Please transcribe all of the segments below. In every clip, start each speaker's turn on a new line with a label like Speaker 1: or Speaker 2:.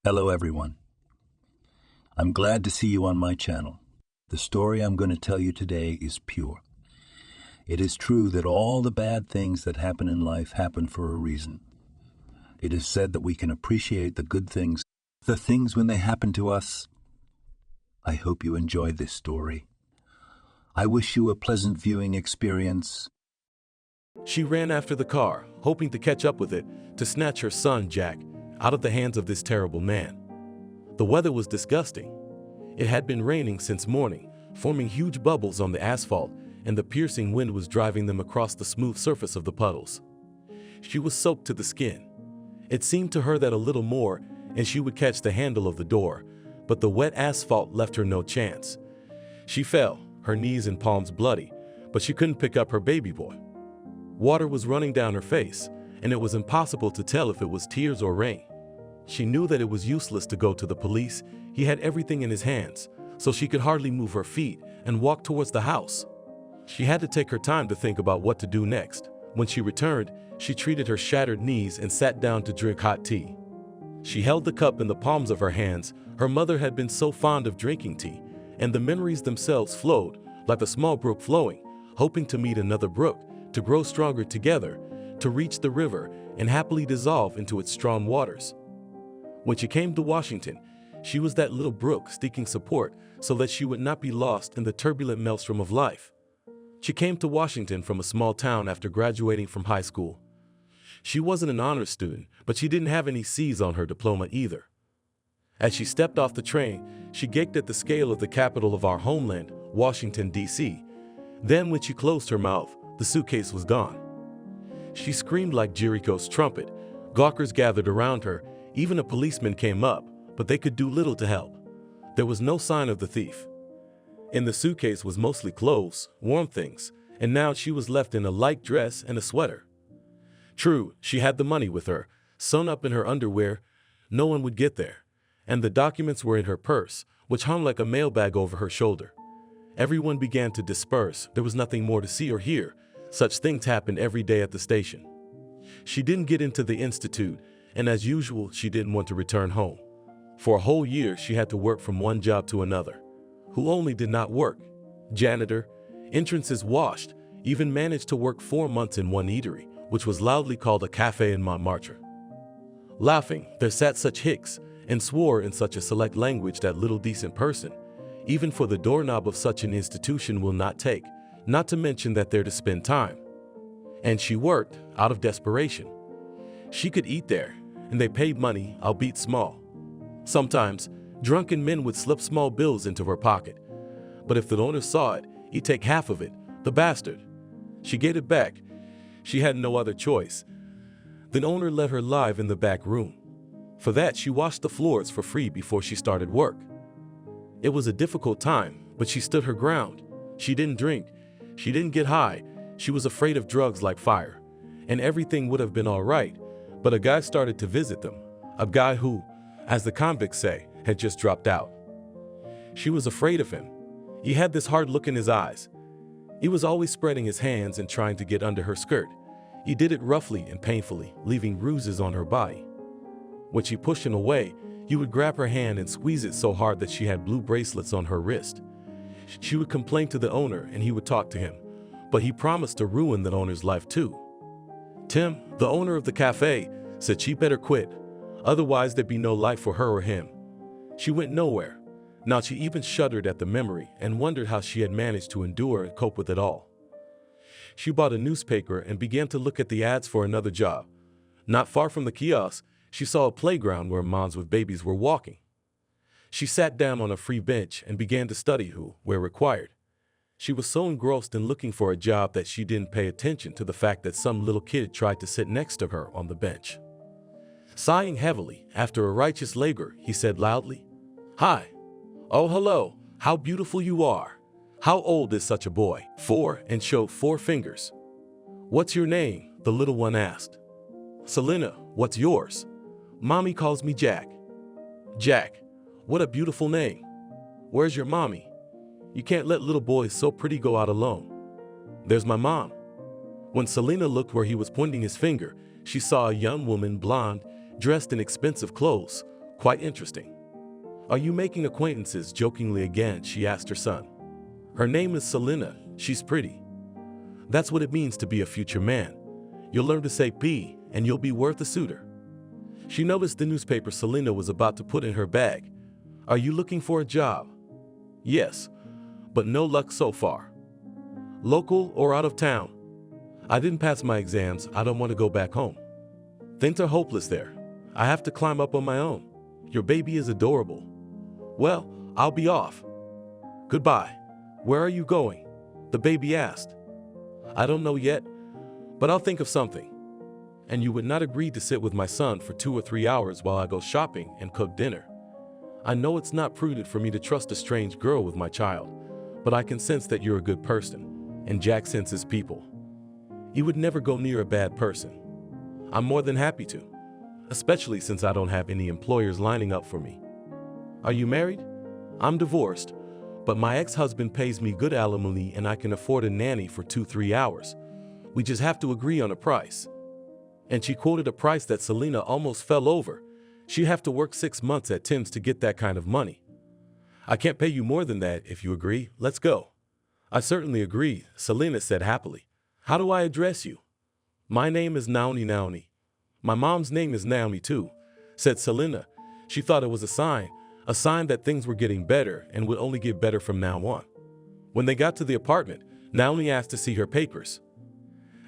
Speaker 1: Hello everyone. I'm glad to see you on my channel. The story I'm going to tell you today is pure. It is true that all the bad things that happen in life happen for a reason. It is said that we can appreciate the good things, the things when they happen to us. I hope you enjoy this story. I wish you a pleasant viewing experience.
Speaker 2: She ran after the car, hoping to catch up with it, to snatch her son, Jack, out of the hands of this terrible man. The weather was disgusting. It had been raining since morning, forming huge bubbles on the asphalt, and the piercing wind was driving them across the smooth surface of the puddles. She was soaked to the skin. It seemed to her that a little more, and she would catch the handle of the door, but the wet asphalt left her no chance. She fell, her knees and palms bloody, but she couldn't pick up her baby boy. Water was running down her face, and it was impossible to tell if it was tears or rain. She knew that it was useless to go to the police. He had everything in his hands, so she could hardly move her feet and walk towards the house. She had to take her time to think about what to do next. When she returned, she treated her shattered knees and sat down to drink hot tea. She held the cup in the palms of her hands. Her mother had been so fond of drinking tea, and the memories themselves flowed, like a small brook flowing, hoping to meet another brook, to grow stronger together, to reach the river and happily dissolve into its strong waters. When she came to Washington, she was that little brook seeking support so that she would not be lost in the turbulent maelstrom of life. She came to Washington from a small town after graduating from high school. She wasn't an honors student, but she didn't have any C's on her diploma either. As she stepped off the train, she gaped at the scale of the capital of our homeland, Washington, D.C. Then when she closed her mouth, the suitcase was gone. She screamed like Jericho's trumpet. Gawkers gathered around her. Even a policeman came up, but they could do little to help. There was no sign of the thief. In the suitcase was mostly clothes, warm things, and now she was left in a light dress and a sweater. True, she had the money with her, sewn up in her underwear. No one would get there. And the documents were in her purse, which hung like a mailbag over her shoulder. Everyone began to disperse. There was nothing more to see or hear. Such things happened every day at the station. She didn't get into the institute, and as usual, she didn't want to return home. For a whole year, she had to work from one job to another. Who only did not work? Janitor, entrances washed, even managed to work 4 months in one eatery, which was loudly called a cafe in Montmartre. Laughing, there sat such hicks, and swore in such a select language that little decent person, even for the doorknob of such an institution, will not take, not to mention that they're to spend time. And she worked out of desperation. She could eat there, and they paid money, albeit small. Sometimes, drunken men would slip small bills into her pocket. But if the owner saw it, he'd take half of it, the bastard. She gave it back. She had no other choice. The owner let her live in the back room. For that, she washed the floors for free before she started work. It was a difficult time, but she stood her ground. She didn't drink. She didn't get high. She was afraid of drugs like fire. And everything would have been all right, but a guy started to visit them. A guy who, as the convicts say, had just dropped out. She was afraid of him. He had this hard look in his eyes. He was always spreading his hands and trying to get under her skirt. He did it roughly and painfully, leaving bruises on her body. When she pushed him away, he would grab her hand and squeeze it so hard that she had blue bracelets on her wrist. She would complain to the owner and he would talk to him, but he promised to ruin the owner's life too. Tim, the owner of the cafe, said she better quit, otherwise there'd be no life for her or him. She went nowhere. Now she even shuddered at the memory and wondered how she had managed to endure and cope with it all. She bought a newspaper and began to look at the ads for another job. Not far from the kiosk, she saw a playground where moms with babies were walking. She sat down on a free bench and began to study where required. She was so engrossed in looking for a job that she didn't pay attention to the fact that some little kid tried to sit next to her on the bench. Sighing heavily, after a righteous labor, he said loudly, "Hi. Oh, hello. How beautiful you are. How old is such a boy?" 4, and showed 4 fingers. "What's your name?" the little one asked. "Selena, what's yours?" "Mommy calls me Jack." "Jack, what a beautiful name. Where's your mommy? You can't let little boys so pretty go out alone." "There's my mom." When Selena looked where he was pointing his finger, she saw a young woman, blonde, dressed in expensive clothes, Quite interesting. Are you making acquaintances? Jokingly again, she asked her son. Her name is Selena. She's pretty. That's what it means to be a future man. You'll learn to say P and you'll be worth a suitor. She noticed the newspaper Selena was about to put in her bag. Are you looking for a job? Yes, but no luck so far. Local or out of town? I didn't pass my exams. I don't want to go back home. Things are hopeless there. I have to climb up on my own. Your baby is adorable. Well, I'll be off. Goodbye. Where are you going? The baby asked. I don't know yet, but I'll think of something. And you would not agree to sit with my son for 2 or 3 hours while I go shopping and cook dinner. I know it's not prudent for me to trust a strange girl with my child, but I can sense that you're a good person, and Jack senses people. He would never go near a bad person. I'm more than happy to, especially since I don't have any employers lining up for me. Are you married? I'm divorced, but my ex-husband pays me good alimony and I can afford a nanny for 2-3 hours. We just have to agree on a price. And she quoted a price that Selena almost fell over. She'd have to work 6 months at Tim's to get that kind of money. I can't pay you more than that if you agree. Let's go. I certainly agree, Selena said happily. How do I address you? My name is Naomi. My mom's name is Naomi too, said Selena. She thought it was a sign that things were getting better and would only get better from now on. When they got to the apartment, Naomi asked to see her papers.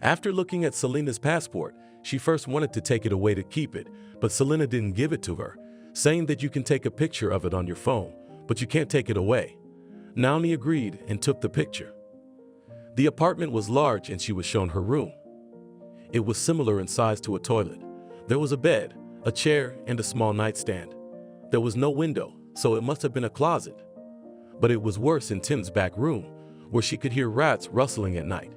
Speaker 2: After looking at Selena's passport, she first wanted to take it away to keep it, but Selena didn't give it to her, saying that you can take a picture of it on your phone, but you can't take it away. Naomi agreed and took the picture. The apartment was large and she was shown her room. It was similar in size to a toilet. There was a bed, a chair, and a small nightstand. There was no window, so it must have been a closet. But it was worse in Tim's back room, where she could hear rats rustling at night.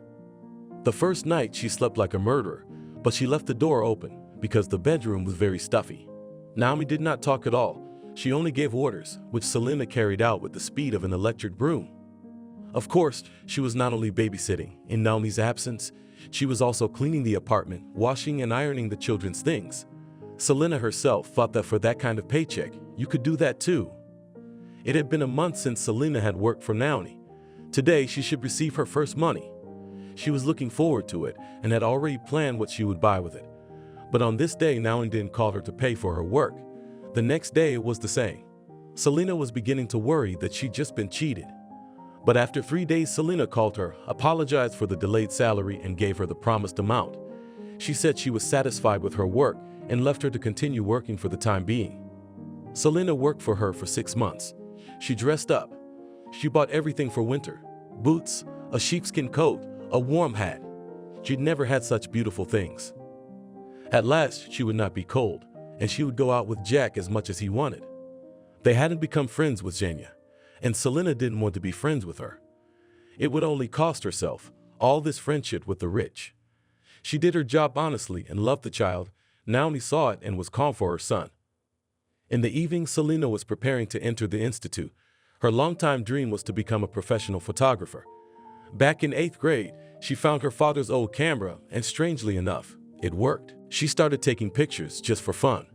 Speaker 2: The first night she slept like a murderer, but she left the door open because the bedroom was very stuffy. Naomi did not talk at all. She only gave orders, which Selena carried out with the speed of an electric broom. Of course, she was not only babysitting. In Naomi's absence, she was also cleaning the apartment, washing and ironing the children's things. Selena herself thought that for that kind of paycheck, you could do that too. It had been a month since Selena had worked for Naomi. Today, she should receive her first money. She was looking forward to it and had already planned what she would buy with it. But on this day, Naomi didn't call her to pay for her work. The next day, it was the same. Selena was beginning to worry that she'd just been cheated. But after 3 days, Selena called her, apologized for the delayed salary, and gave her the promised amount. She said she was satisfied with her work and left her to continue working for the time being. Selena worked for her for 6 months. She dressed up. She bought everything for winter: boots, a sheepskin coat, a warm hat. She'd never had such beautiful things. At last, she would not be cold, and she would go out with Jack as much as he wanted. They hadn't become friends with Jenya, and Selena didn't want to be friends with her. It would only cost herself all this friendship with the rich. She did her job honestly and loved the child. Naomi saw it and was calm for her son. In the evening, Selena was preparing to enter the institute. Her longtime dream was to become a professional photographer. Back in 8th grade, she found her father's old camera, and strangely enough, it worked. She started taking pictures just for fun.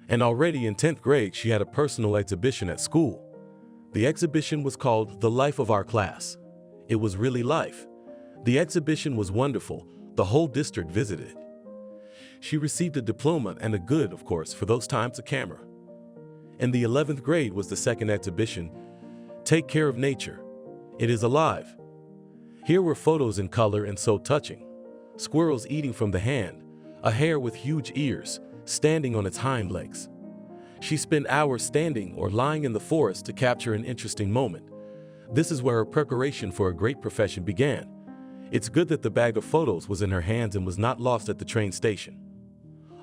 Speaker 2: And already in 10th grade, she had a personal exhibition at school. The exhibition was called The Life of Our Class. It was really life. The exhibition was wonderful. The whole district visited it. She received a diploma and a good, of course, for those times, a camera. In the 11th grade was the second exhibition, Take Care of Nature. It is alive. Here were photos in color and so touching. Squirrels eating from the hand, a hare with huge ears, standing on its hind legs. She spent hours standing or lying in the forest to capture an interesting moment. This is where her preparation for a great profession began. It's good that the bag of photos was in her hands and was not lost at the train station.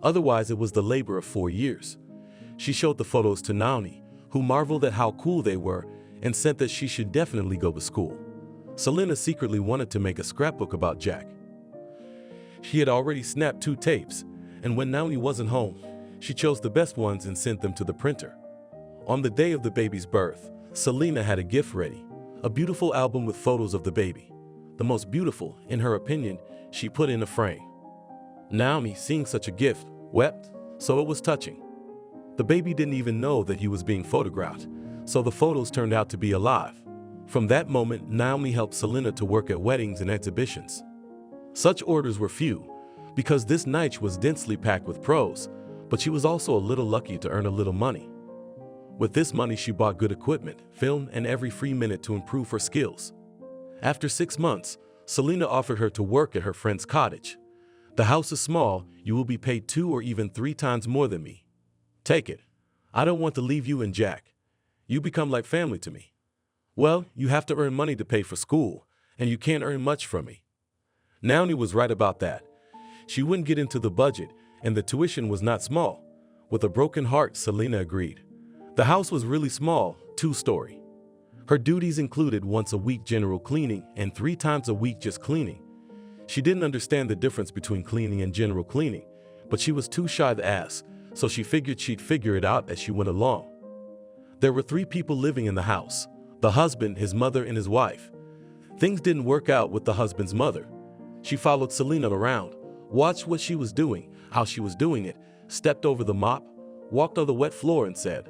Speaker 2: Otherwise, it was the labor of 4 years. She showed the photos to Naomi, who marveled at how cool they were and said that she should definitely go to school. Selena secretly wanted to make a scrapbook about Jack. She had already snapped 2 tapes, and when Naomi wasn't home, she chose the best ones and sent them to the printer. On the day of the baby's birth, Selena had a gift ready, a beautiful album with photos of the baby. The most beautiful, in her opinion, she put in a frame. Naomi, seeing such a gift, wept, so it was touching. The baby didn't even know that he was being photographed, so the photos turned out to be alive. From that moment, Naomi helped Selena to work at weddings and exhibitions. Such orders were few, because this niche was densely packed with pros, but she was also a little lucky to earn a little money. With this money, she bought good equipment, film, and every free minute to improve her skills. After 6 months, Selena offered her to work at her friend's cottage. The house is small, you will be paid 2 or even 3 times more than me. Take it. I don't want to leave you and Jack. You become like family to me. Well, you have to earn money to pay for school, and you can't earn much from me. Naomi was right about that. She wouldn't get into the budget, and the tuition was not small. With a broken heart, Selena agreed. The house was really small, 2-story. Her duties included once a week general cleaning and 3 times a week just cleaning. She didn't understand the difference between cleaning and general cleaning, but she was too shy to ask, so she figured she'd figure it out as she went along. There were 3 people living in the house: the husband, his mother, and his wife. Things didn't work out with the husband's mother. She followed Selena around, watched what she was doing, how she was doing it, stepped over the mop, walked on the wet floor and said,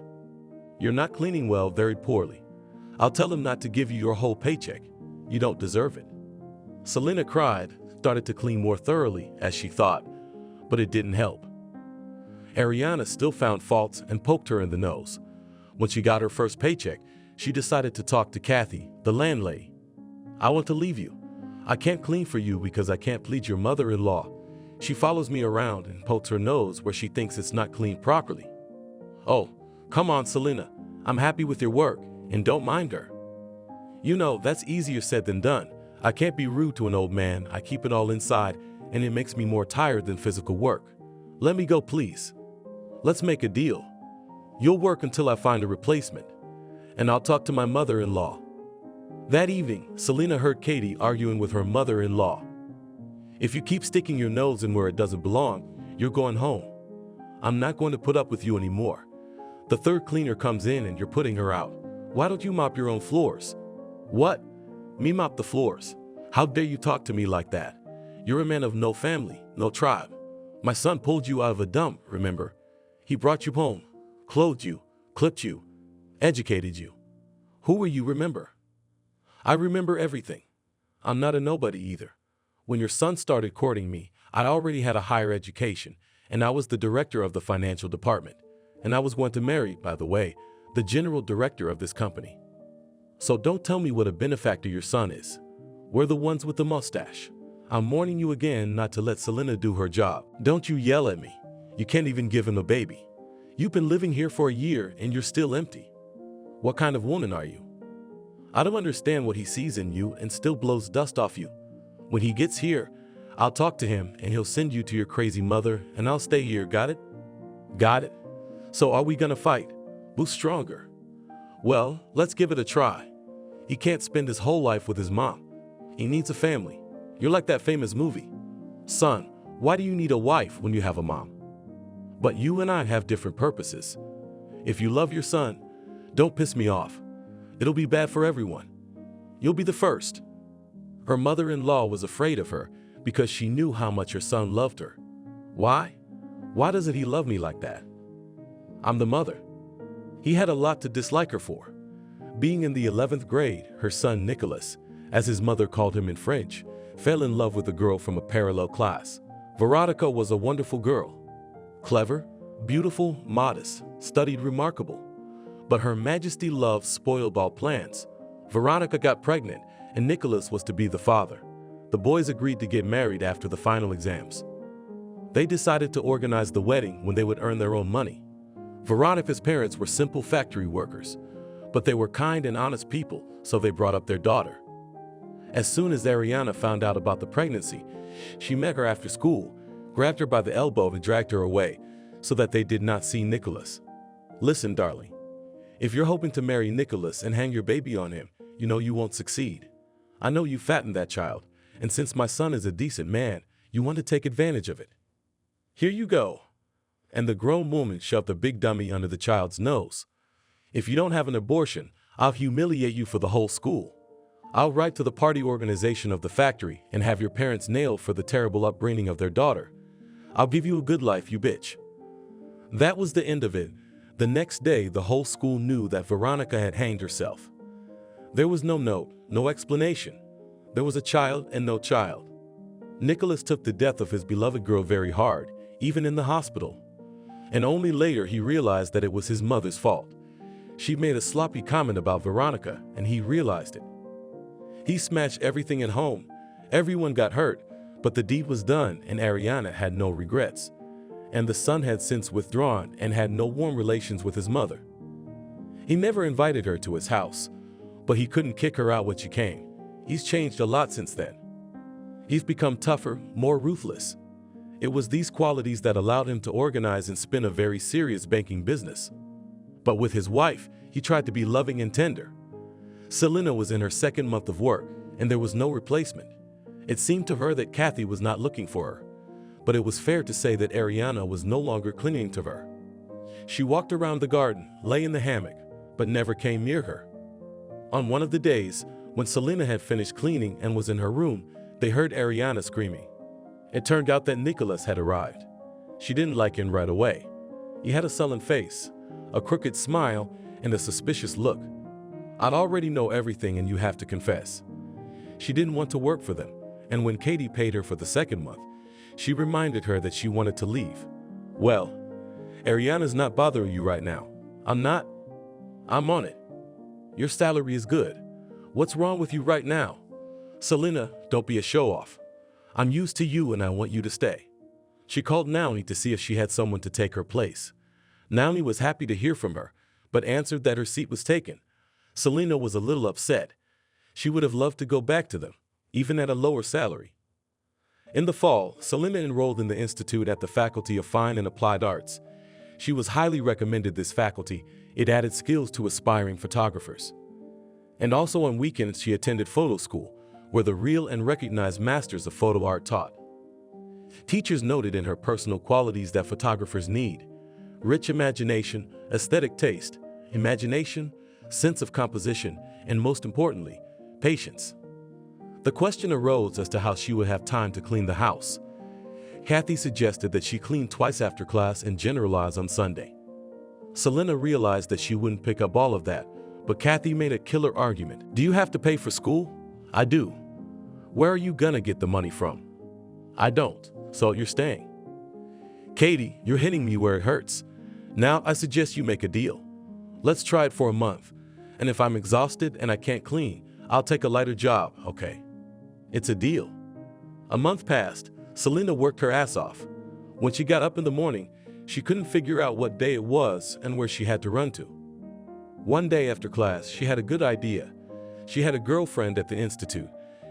Speaker 2: "You're not cleaning well, very poorly. I'll tell him not to give you your whole paycheck. You don't deserve it." Selena cried, started to clean more thoroughly, as she thought, but it didn't help. Ariana still found faults and poked her in the nose. When she got her first paycheck, she decided to talk to Kathy, the landlady. "I want to leave you. I can't clean for you because I can't please your mother-in-law. She follows me around and pokes her nose where she thinks it's not cleaned properly." "Oh, come on, Selena. I'm happy with your work, and don't mind her." "You know, that's easier said than done. I can't be rude to an old man. I keep it all inside, and it makes me more tired than physical work. Let me go, please. Let's make a deal. You'll work until I find a replacement, and I'll talk to my mother-in-law." That evening, Selena heard Katie arguing with her mother-in-law. "If you keep sticking your nose in where it doesn't belong, you're going home. I'm not going to put up with you anymore. The 3rd cleaner comes in and you're putting her out. Why don't you mop your own floors?" "What? Me mop the floors? How dare you talk to me like that? You're a man of no family, no tribe. My son pulled you out of a dump, remember? He brought you home, clothed you, clipped you, educated you. Who were you, remember?" "I remember everything. I'm not a nobody either. When your son started courting me, I already had a higher education, and I was the director of the financial department. And I was going to marry, by the way, the general director of this company. So don't tell me what a benefactor your son is. We're the ones with the mustache. I'm warning you again not to let Selena do her job. Don't you yell at me. You can't even give him a baby. You've been living here for a year and you're still empty. What kind of woman are you? I don't understand what he sees in you and still blows dust off you. When he gets here, I'll talk to him and he'll send you to your crazy mother and I'll stay here, got it?" "Got it. So are we gonna fight? Who's stronger?" "Well, let's give it a try. He can't spend his whole life with his mom. He needs a family. You're like that famous movie. Son, why do you need a wife when you have a mom? But you and I have different purposes. If you love your son, don't piss me off. It'll be bad for everyone. You'll be the first." Her mother-in-law was afraid of her because she knew how much her son loved her. "Why? Why doesn't he love me like that? I'm the mother." He had a lot to dislike her for. Being in the 11th grade, her son Nicholas, as his mother called him in French, fell in love with a girl from a parallel class. Veronica was a wonderful girl. Clever, beautiful, modest, studied remarkable. But Her Majesty loved spoiled all plans. Veronica got pregnant, and Nicholas was to be the father. The boys agreed to get married after the final exams. They decided to organize the wedding when they would earn their own money. Veronica's parents were simple factory workers, but they were kind and honest people, so they brought up their daughter. As soon as Ariana found out about the pregnancy, she met her after school, grabbed her by the elbow and dragged her away so that they did not see Nicholas. "Listen, darling, if you're hoping to marry Nicholas and hang your baby on him, you know you won't succeed. I know you fattened that child, and since my son is a decent man, you want to take advantage of it. Here you go." And the grown woman shoved a big dummy under the child's nose. "If you don't have an abortion, I'll humiliate you for the whole school. I'll write to the party organization of the factory and have your parents nailed for the terrible upbringing of their daughter. I'll give you a good life, you bitch." That was the end of it. The next day, the whole school knew that Veronica had hanged herself. There was no note, no explanation. There was a child and no child. Nicholas took the death of his beloved girl very hard, even in the hospital. And only later he realized that it was his mother's fault. She made a sloppy comment about Veronica, and he realized it. He smashed everything at home. Everyone got hurt, but the deed was done, and Ariana had no regrets. And the son had since withdrawn and had no warm relations with his mother. He never invited her to his house, but he couldn't kick her out when she came. He's changed a lot since then. He's become tougher, more ruthless. It was these qualities that allowed him to organize and spin a very serious banking business. But with his wife, he tried to be loving and tender. Selena was in her second month of work, and there was no replacement. It seemed to her that Kathy was not looking for her, but it was fair to say that Ariana was no longer clinging to her. She walked around the garden, lay in the hammock, but never came near her. On one of the days, when Selena had finished cleaning and was in her room, they heard Ariana screaming. It turned out that Nicholas had arrived. She didn't like him right away. He had a sullen face, a crooked smile, and a suspicious look. "I'd already know everything, and you have to confess." She didn't want to work for them, and when Katie paid her for the second month, she reminded her that she wanted to leave. "Well, Ariana's not bothering you right now." "I'm not. I'm on it. Your salary is good. What's wrong with you right now?" "Selena, don't be a show-off. I'm used to you and I want you to stay." She called Naomi to see if she had someone to take her place. Naomi was happy to hear from her, but answered that her seat was taken. Selena was a little upset. She would have loved to go back to them, even at a lower salary. In the fall, Selena enrolled in the Institute at the Faculty of Fine and Applied Arts. She was highly recommended this faculty. It added skills to aspiring photographers. And also on weekends she attended photo school, where the real and recognized masters of photo art taught. Teachers noted in her personal qualities that photographers need: rich imagination, aesthetic taste, imagination, sense of composition, and most importantly, patience. The question arose as to how she would have time to clean the house. Kathy suggested that she clean twice after class and generalize on Sunday. Selena realized that she wouldn't pick up all of that, but Kathy made a killer argument. "Do you have to pay for school?" "I do." "Where are you gonna get the money from?" "I don't, so you're staying." "Katie, you're hitting me where it hurts. Now I suggest you make a deal. Let's try it for a month, and if I'm exhausted and I can't clean, I'll take a lighter job, okay?" "It's a deal." A month passed. Selena worked her ass off. When she got up in the morning, she couldn't figure out what day it was and where she had to run to. One day after class, she had a good idea. She had a girlfriend at the institute.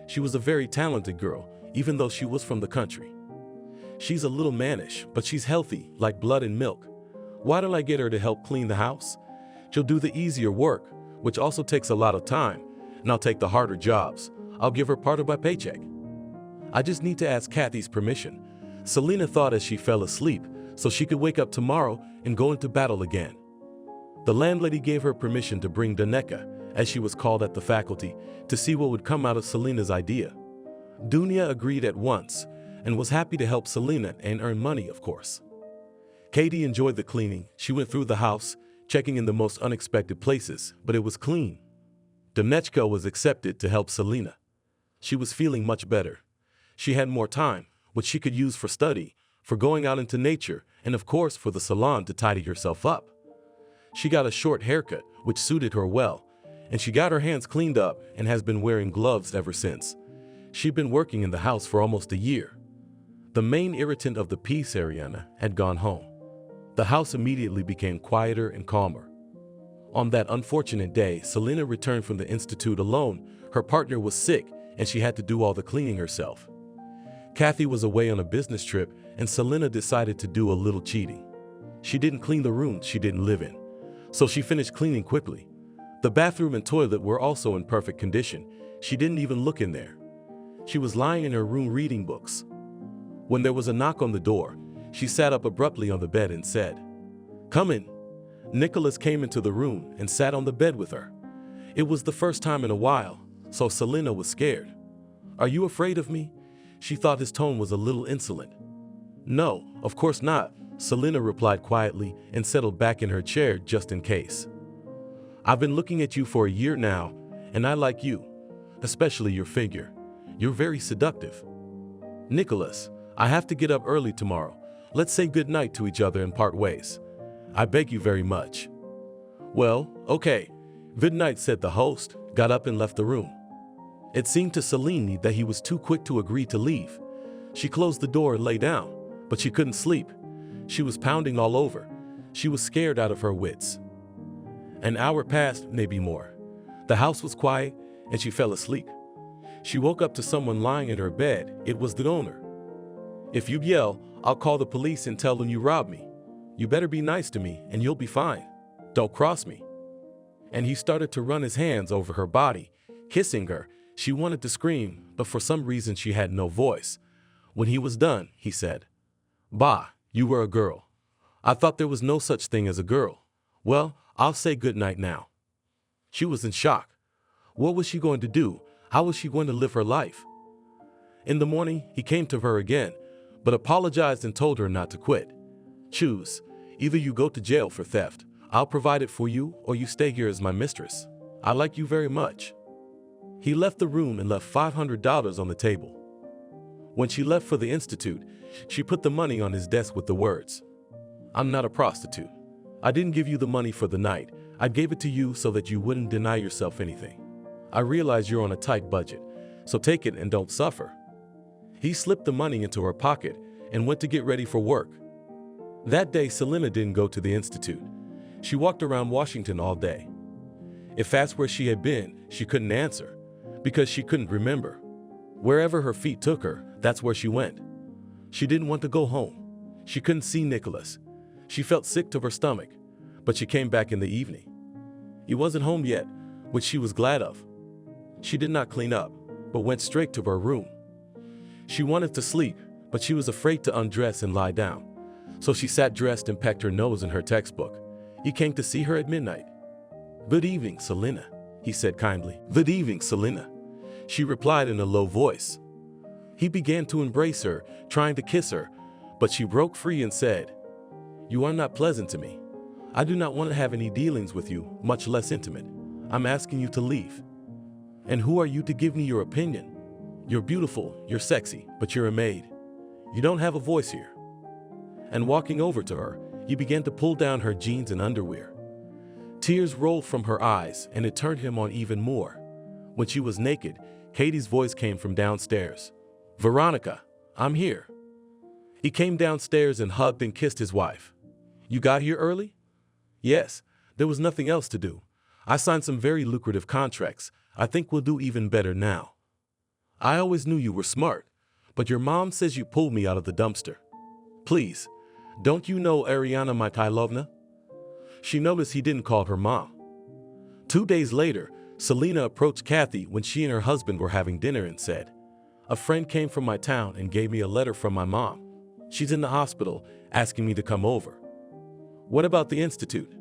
Speaker 2: She was a very talented girl, even though she was from the country. "She's a little mannish, but she's healthy, like blood and milk. Why don't I get her to help clean the house? She'll do the easier work, which also takes a lot of time, and I'll take the harder jobs. I'll give her part of my paycheck. I just need to ask Kathy's permission." Selena thought as she fell asleep, so she could wake up tomorrow and go into battle again. The landlady gave her permission to bring Daneka, as she was called at the faculty, to see what would come out of Selena's idea. Dunia agreed at once, and was happy to help Selena and earn money, of course. Katie enjoyed the cleaning. She went through the house, checking in the most unexpected places, but it was clean. Danechka was accepted to help Selena. She was feeling much better. She had more time, which she could use for study, for going out into nature, and of course for the salon to tidy herself up. She got a short haircut, which suited her well, and she got her hands cleaned up and has been wearing gloves ever since. She'd been working in the house for almost a year. The main irritant of the piece, Ariana, had gone home. The house immediately became quieter and calmer. On that unfortunate day, Selena returned from the institute alone. Her partner was sick, and she had to do all the cleaning herself. Kathy was away on a business trip, and Selena decided to do a little cheating. She didn't clean the room she didn't live in, so she finished cleaning quickly. The bathroom and toilet were also in perfect condition. She didn't even look in there. She was lying in her room reading books. When there was a knock on the door, she sat up abruptly on the bed and said, "Come in." Nicholas came into the room and sat on the bed with her. It was the first time in a while, so Selena was scared. "Are you afraid of me?" She thought his tone was a little insolent. "No, of course not," Selena replied quietly and settled back in her chair just in case. I've been looking at you for a year now, and I like you, especially your figure. You're very seductive. Nicholas, I have to get up early tomorrow. Let's say goodnight to each other and part ways. I beg you very much. Well, okay. Good night, said the host, got up and left the room. It seemed to Selene that he was too quick to agree to leave. She closed the door and lay down, but she couldn't sleep. She was pounding all over. She was scared out of her wits. An hour passed, maybe more. The house was quiet, and she fell asleep. She woke up to someone lying in her bed. It was the owner. If you yell, I'll call the police and tell them you robbed me. You better be nice to me, and you'll be fine. Don't cross me. And he started to run his hands over her body, kissing her. She wanted to scream, but for some reason she had no voice. When he was done, he said, Bah, you were a girl. I thought there was no such thing as a girl. Well, I'll say goodnight now. She was in shock. What was she going to do? How was she going to live her life? In the morning, he came to her again, but apologized and told her not to quit. Choose. Either you go to jail for theft, I'll provide it for you, or you stay here as my mistress. I like you very much. He left the room and left $500 on the table. When she left for the institute, she put the money on his desk with the words, I'm not a prostitute. I didn't give you the money for the night. I gave it to you so that you wouldn't deny yourself anything. I realize you're on a tight budget, so take it and don't suffer. He slipped the money into her pocket and went to get ready for work. That day, Selena didn't go to the institute. She walked around Washington all day. If that's where she had been, she couldn't answer, because she couldn't remember. Wherever her feet took her, that's where she went. She didn't want to go home. She couldn't see Nicholas. She felt sick to her stomach, but she came back in the evening. He wasn't home yet, which she was glad of. She did not clean up, but went straight to her room. She wanted to sleep, but she was afraid to undress and lie down. So she sat dressed and pecked her nose in her textbook. He came to see her at midnight. Good evening, Selena, he said kindly. Good evening, Selena. She replied in a low voice. He began to embrace her, trying to kiss her, but she broke free and said, You are not pleasant to me. I do not want to have any dealings with you, much less intimate. I'm asking you to leave. And who are you to give me your opinion? You're beautiful, you're sexy, but you're a maid. You don't have a voice here. And walking over to her, he began to pull down her jeans and underwear. Tears rolled from her eyes, and it turned him on even more. When she was naked, Katie's voice came from downstairs. Veronica, I'm here. He came downstairs and hugged and kissed his wife. You got here early? Yes, there was nothing else to do. I signed some very lucrative contracts. I think we'll do even better now. I always knew you were smart, but your mom says you pulled me out of the dumpster. Please, don't you know Ariana Mikhailovna? She noticed he didn't call her mom. 2 days later, Selena approached Kathy when she and her husband were having dinner and said, A friend came from my town and gave me a letter from my mom. She's in the hospital, asking me to come over. What about the institute?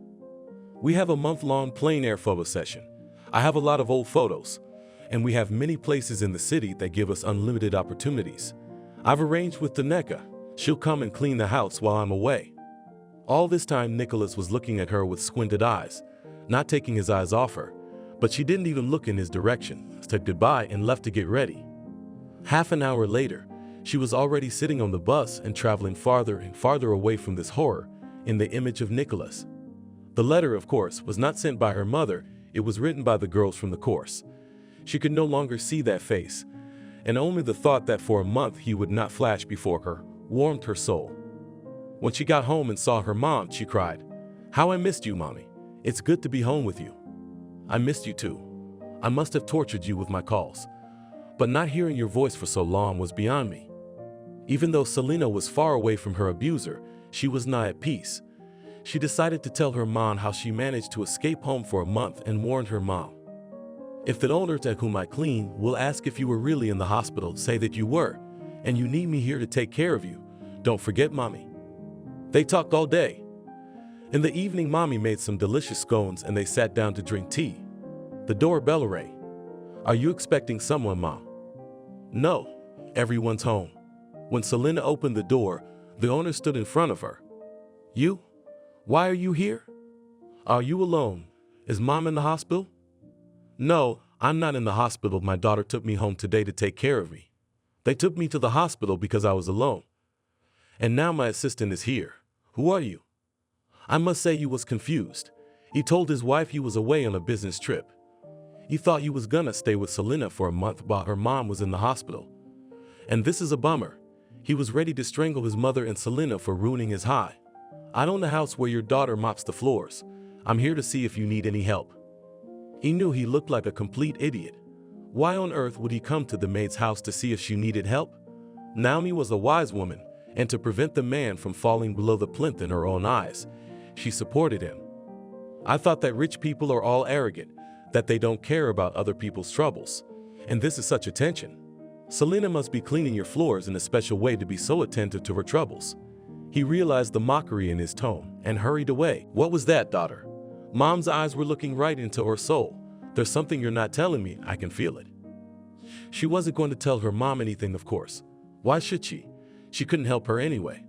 Speaker 2: We have a month-long plein air photo session. I have a lot of old photos, and we have many places in the city that give us unlimited opportunities. I've arranged with Daneka. She'll come and clean the house while I'm away. All this time, Nicholas was looking at her with squinted eyes, not taking his eyes off her, but she didn't even look in his direction, said goodbye and left to get ready. Half an hour later, she was already sitting on the bus and traveling farther and farther away from this horror in the image of Nicholas. The letter, of course, was not sent by her mother. It was written by the girls from the course. She could no longer see that face, and only the thought that for a month he would not flash before her warmed her soul. When she got home and saw her mom, she cried, How I missed you, Mommy. It's good to be home with you. I missed you too. I must have tortured you with my calls, but not hearing your voice for so long was beyond me. Even though Selena was far away from her abuser, she was not at peace. She decided to tell her mom how she managed to escape home for a month and warned her mom. If the owners at whom I clean will ask if you were really in the hospital, say that you were, and you need me here to take care of you. Don't forget Mommy. They talked all day. In the evening, Mommy made some delicious scones and they sat down to drink tea. The doorbell rang. Are you expecting someone, Mom? No, everyone's home. When Selena opened the door, the owner stood in front of her. You? Why are you here? Are you alone? Is Mom in the hospital? No, I'm not in the hospital. My daughter took me home today to take care of me. They took me to the hospital because I was alone. And now my assistant is here. Who are you? I must say he was confused. He told his wife he was away on a business trip. He thought he was gonna stay with Selena for a month while her mom was in the hospital. And this is a bummer. He was ready to strangle his mother and Selena for ruining his high. I own the house where your daughter mops the floors. I'm here to see if you need any help. He knew he looked like a complete idiot. Why on earth would he come to the maid's house to see if she needed help? Naomi was a wise woman, and to prevent the man from falling below the plinth in her own eyes, she supported him. I thought that rich people are all arrogant, that they don't care about other people's troubles. And this is such attention. Selena must be cleaning your floors in a special way to be so attentive to her troubles. He realized the mockery in his tone and hurried away. What was that, daughter? Mom's eyes were looking right into her soul. There's something you're not telling me. I can feel it. She wasn't going to tell her mom anything, of course. Why should she? She couldn't help her anyway.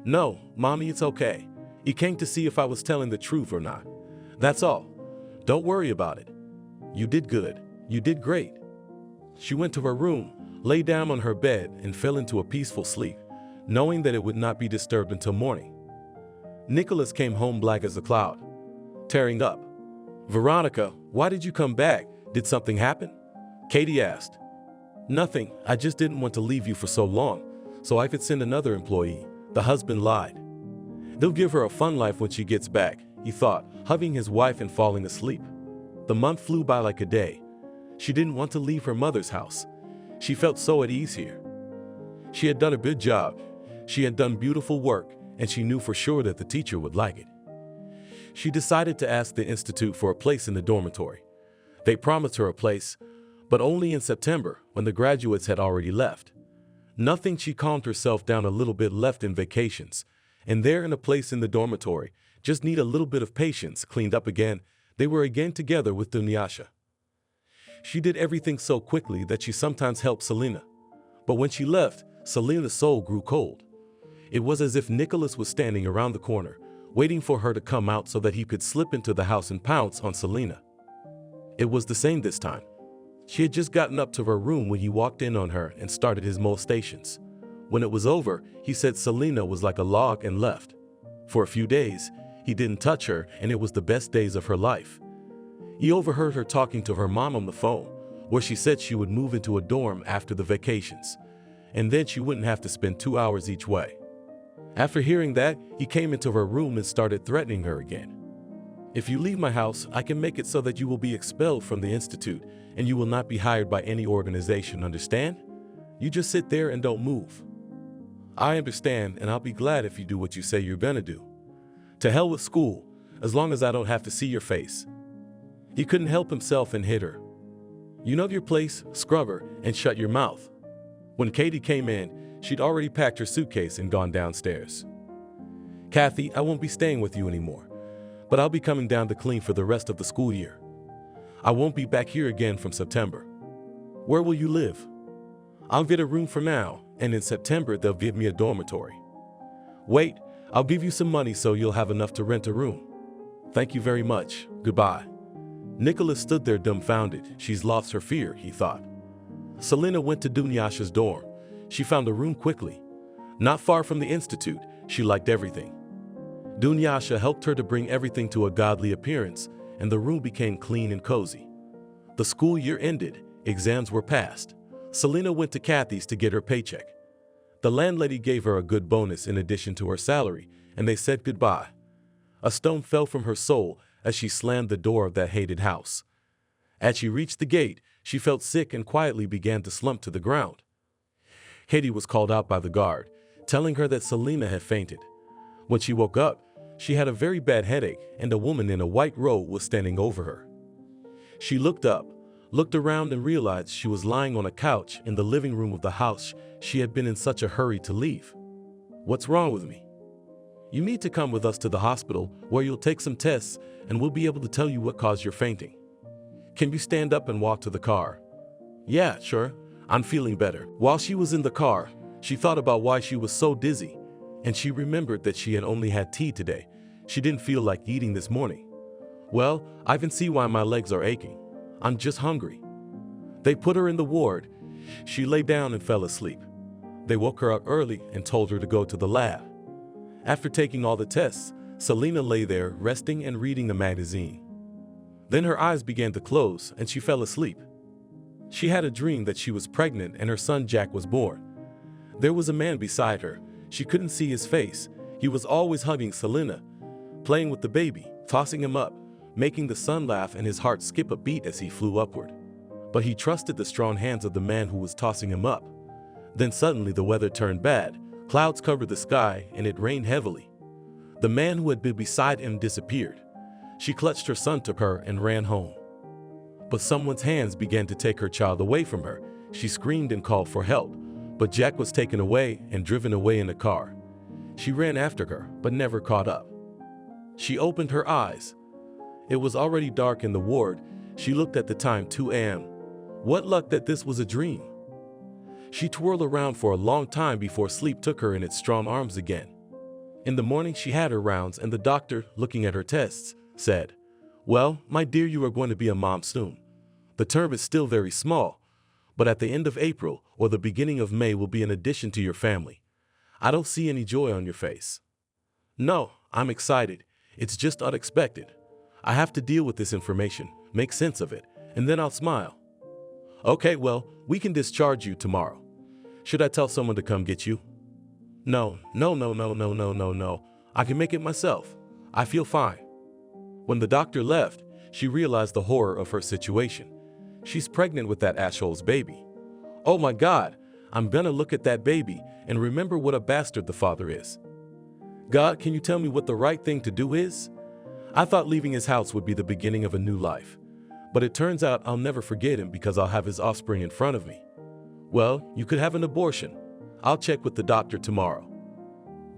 Speaker 2: No, Mommy, it's okay. He came to see if I was telling the truth or not. That's all. Don't worry about it. You did good. You did great. She went to her room, lay down on her bed, and fell into a peaceful sleep, knowing that it would not be disturbed until morning. Nicholas came home black as a cloud, tearing up. Veronica, why did you come back? Did something happen? Katie asked. Nothing. I just didn't want to leave you for so long, so I could send another employee. The husband lied. They'll give her a fun life when she gets back, he thought, hugging his wife and falling asleep. The month flew by like a day. She didn't want to leave her mother's house. She felt so at ease here. She had done a good job. She had done beautiful work, and she knew for sure that the teacher would like it. She decided to ask the institute for a place in the dormitory. They promised her a place, but only in September, when the graduates had already left. Nothing. She calmed herself down a little bit, left in vacations, and there in a place in the dormitory, just need a little bit of patience, cleaned up again, they were again together with Dunyasha. She did everything so quickly that she sometimes helped Selena. But when she left, Selena's soul grew cold. It was as if Nicholas was standing around the corner, waiting for her to come out so that he could slip into the house and pounce on Selena. It was the same this time. She had just gotten up to her room when he walked in on her and started his molestations. When it was over, he said Selena was like a log and left. For a few days, he didn't touch her, and it was the best days of her life. He overheard her talking to her mom on the phone, where she said she would move into a dorm after the vacations, and then she wouldn't have to spend 2 hours each way. After hearing that, he came into her room and started threatening her again. If you leave my house, I can make it so that you will be expelled from the institute and you will not be hired by any organization, understand? You just sit there and don't move. I understand, and I'll be glad if you do what you say you're gonna do. To hell with school, as long as I don't have to see your face. He couldn't help himself and hit her. You know your place, scrub her, and shut your mouth. When Katie came in, she'd already packed her suitcase and gone downstairs. Kathy, I won't be staying with you anymore, but I'll be coming down to clean for the rest of the school year. I won't be back here again from September. Where will you live? I'll get a room for now, and in September they'll give me a dormitory. Wait, I'll give you some money so you'll have enough to rent a room. Thank you very much. Goodbye. Nicholas stood there dumbfounded. She's lost her fear, he thought. Selena went to Dunyasha's dorm. She found a room quickly. Not far from the institute, she liked everything. Dunyasha helped her to bring everything to a godly appearance, and the room became clean and cozy. The school year ended, exams were passed. Selena went to Kathy's to get her paycheck. The landlady gave her a good bonus in addition to her salary, and they said goodbye. A stone fell from her soul as she slammed the door of that hated house. As she reached the gate, she felt sick and quietly began to slump to the ground. Katie was called out by the guard, telling her that Selena had fainted. When she woke up, she had a very bad headache, and a woman in a white robe was standing over her. She looked up, looked around, and realized she was lying on a couch in the living room of the house she had been in such a hurry to leave. What's wrong with me? You need to come with us to the hospital where you'll take some tests and we'll be able to tell you what caused your fainting. Can you stand up and walk to the car? Yeah, sure. I'm feeling better. While she was in the car, she thought about why she was so dizzy. and she remembered that she had only had tea today. She didn't feel like eating this morning. Well, I can see why my legs are aching. I'm just hungry. They put her in the ward. She lay down and fell asleep. They woke her up early and told her to go to the lab. After taking all the tests, Selena lay there resting and reading a magazine. Then her eyes began to close and she fell asleep. She had a dream that she was pregnant and her son Jack was born. There was a man beside her. She couldn't see his face. He was always hugging Selena, playing with the baby, tossing him up, making the son laugh and his heart skip a beat as he flew upward. But he trusted the strong hands of the man who was tossing him up. Then suddenly the weather turned bad. Clouds covered the sky and it rained heavily. The man who had been beside him disappeared. She clutched her son to her and ran home. But someone's hands began to take her child away from her. She screamed and called for help, but Jack was taken away and driven away in a car. She ran after her, but never caught up. She opened her eyes. It was already dark in the ward. She looked at the time, 2 a.m. What luck that this was a dream. She twirled around for a long time before sleep took her in its strong arms again. In the morning she had her rounds and the doctor, looking at her tests, said, "Well, my dear, you are going to be a mom soon. The term is still very small, but at the end of April or the beginning of May will be an addition to your family. I don't see any joy on your face." "No, I'm excited. It's just unexpected. I have to deal with this information, make sense of it, and then I'll smile." "Okay, well, we can discharge you tomorrow. Should I tell someone to come get you?" No. I can make it myself. I feel fine." When the doctor left, she realized the horror of her situation. She's pregnant with that asshole's baby. Oh my God, I'm gonna look at that baby and remember what a bastard the father is. God, can you tell me what the right thing to do is? I thought leaving his house would be the beginning of a new life. But it turns out I'll never forget him because I'll have his offspring in front of me. Well, you could have an abortion. I'll check with the doctor tomorrow.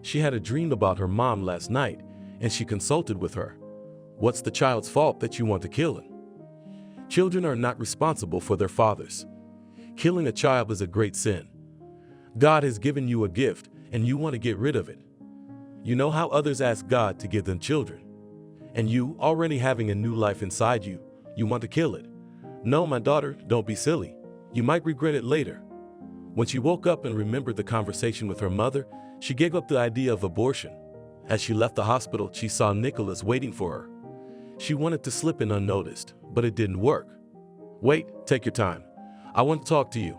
Speaker 2: She had a dream about her mom last night, and she consulted with her. What's the child's fault that you want to kill him? Children are not responsible for their fathers. Killing a child is a great sin. God has given you a gift, and you want to get rid of it. You know how others ask God to give them children. And you, already having a new life inside you, you want to kill it. No, my daughter, don't be silly. You might regret it later. When she woke up and remembered the conversation with her mother, she gave up the idea of abortion. As she left the hospital, she saw Nicholas waiting for her. She wanted to slip in unnoticed, but it didn't work. "Wait, take your time. I want to talk to you.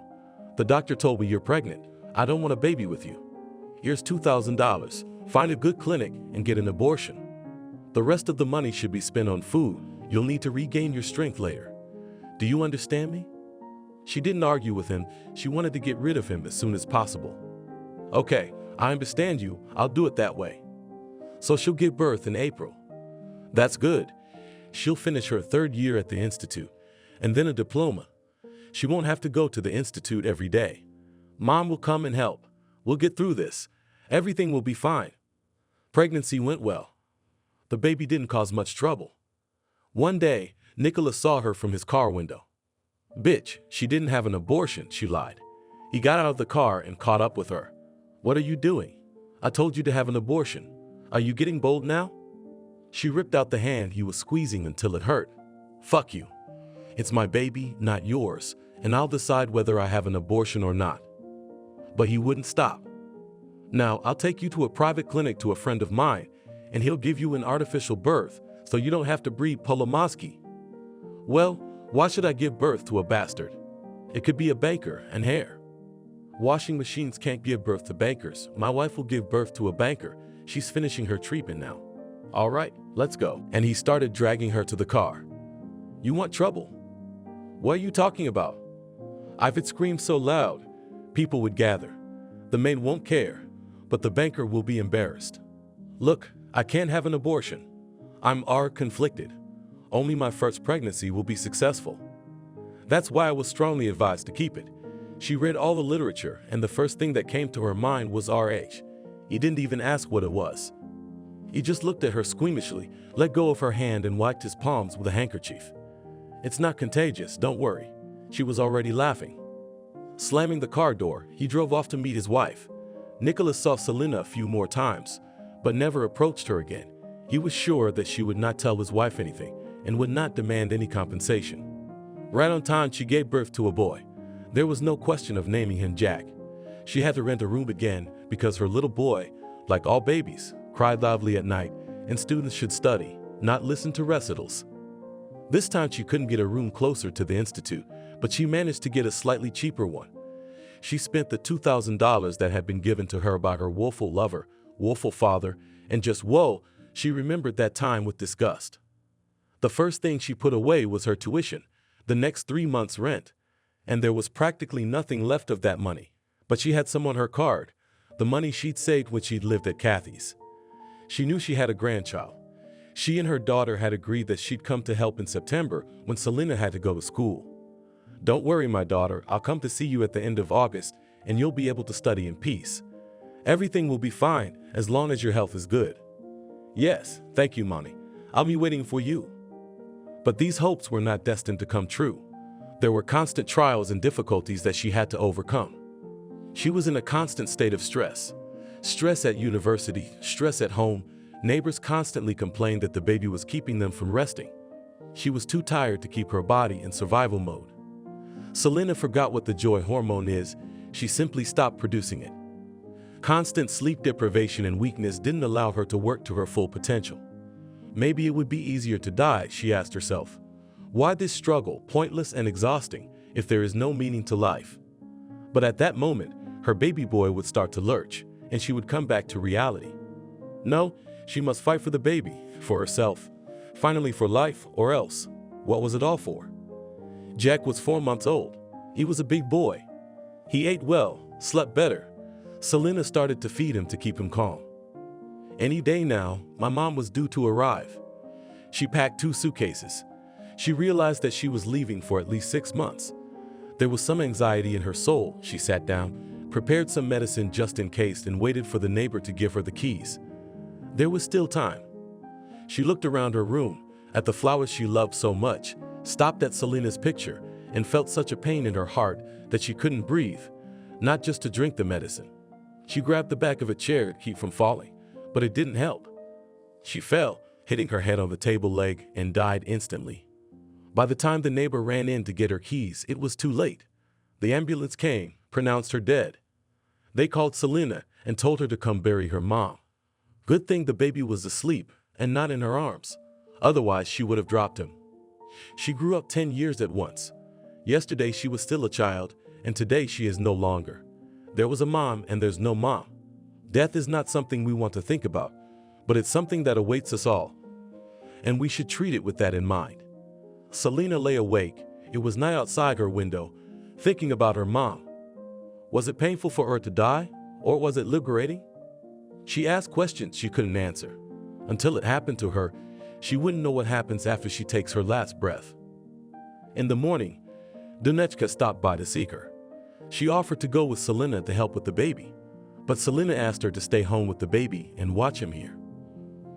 Speaker 2: The doctor told me you're pregnant. I don't want a baby with you. Here's $2,000. Find a good clinic and get an abortion. The rest of the money should be spent on food. You'll need to regain your strength later. Do you understand me?" She didn't argue with him. She wanted to get rid of him as soon as possible. "Okay, I understand you. I'll do it that way." So she'll give birth in April. That's good. She'll finish her 3rd year at the institute, and then a diploma. She won't have to go to the institute every day. Mom will come and help. We'll get through this. Everything will be fine. Pregnancy went well. The baby didn't cause much trouble. One day, Nicholas saw her from his car window. Bitch, she didn't have an abortion, she lied. He got out of the car and caught up with her. "What are you doing? I told you to have an abortion. Are you getting bold now?" She ripped out the hand he was squeezing until it hurt. "Fuck you. It's my baby, not yours, and I'll decide whether I have an abortion or not." But he wouldn't stop. "Now, I'll take you to a private clinic to a friend of mine, and he'll give you an artificial birth, so you don't have to breed Polomoski." "Well, why should I give birth to a bastard? It could be a banker and hair." "Washing machines can't give birth to bankers. My wife will give birth to a banker. She's finishing her treatment now." "All right, let's go." And he started dragging her to the car. "You want trouble? What are you talking about?" "If it screams so loud, people would gather. The maid won't care, but the banker will be embarrassed. Look, I can't have an abortion. I'm conflicted. Only my first pregnancy will be successful. That's why I was strongly advised to keep it." She read all the literature, and the first thing that came to her mind was RH. He didn't even ask what it was. He just looked at her squeamishly, let go of her hand, and wiped his palms with a handkerchief. "It's not contagious, don't worry." She was already laughing. Slamming the car door, he drove off to meet his wife. Nicholas saw Selena a few more times, but never approached her again. He was sure that she would not tell his wife anything and would not demand any compensation. Right on time, she gave birth to a boy. There was no question of naming him Jack. She had to rent a room again because her little boy, like all babies, cried loudly at night, and students should study, not listen to recitals. This time she couldn't get a room closer to the institute, but she managed to get a slightly cheaper one. She spent the $2,000 that had been given to her by her woeful lover, woeful father, and just whoa, she remembered that time with disgust. The first thing she put away was her tuition, the next 3 months' rent, and there was practically nothing left of that money. But she had some on her card, the money she'd saved when she'd lived at Kathy's. She knew she had a grandchild. She and her daughter had agreed that she'd come to help in September when Selena had to go to school. "Don't worry, my daughter, I'll come to see you at the end of August and you'll be able to study in peace. Everything will be fine as long as your health is good." "Yes, thank you, Mommy. I'll be waiting for you." But these hopes were not destined to come true. There were constant trials and difficulties that she had to overcome. She was in a constant state of stress. Stress at university, stress at home. Neighbors constantly complained that the baby was keeping them from resting. She was too tired to keep her body in survival mode. Selena forgot what the joy hormone is. She simply stopped producing it. Constant sleep deprivation and weakness didn't allow her to work to her full potential. Maybe it would be easier to die, she asked herself. Why this struggle, pointless and exhausting, if there is no meaning to life? But at that moment, her baby boy would start to lurch, and she would come back to reality. No, she must fight for the baby, for herself, finally for life, or else. What was it all for? Jack was 4 months old. He was a big boy. He ate well, slept better. Selena started to feed him to keep him calm. Any day now, my mom was due to arrive. She packed 2 suitcases. She realized that she was leaving for at least 6 months. There was some anxiety in her soul. She sat down, prepared some medicine just in case, and waited for the neighbor to give her the keys. There was still time. She looked around her room, at the flowers she loved so much, stopped at Selena's picture, and felt such a pain in her heart that she couldn't breathe, not just to drink the medicine. She grabbed the back of a chair to keep from falling, but it didn't help. She fell, hitting her head on the table leg, and died instantly. By the time the neighbor ran in to get her keys, it was too late. The ambulance came, pronounced her dead. They called Selena and told her to come bury her mom. Good thing the baby was asleep and not in her arms. Otherwise, she would have dropped him. She grew up 10 years at once. Yesterday, she was still a child, and today she is no longer. There was a mom and there's no mom. Death is not something we want to think about, but it's something that awaits us all. And we should treat it with that in mind. Selena lay awake. It was night outside her window, thinking about her mom. Was it painful for her to die, or was it liberating? She asked questions she couldn't answer. Until it happened to her, she wouldn't know what happens after she takes her last breath. In the morning, Dunechka stopped by to seek her. She offered to go with Selena to help with the baby, but Selena asked her to stay home with the baby and watch him here.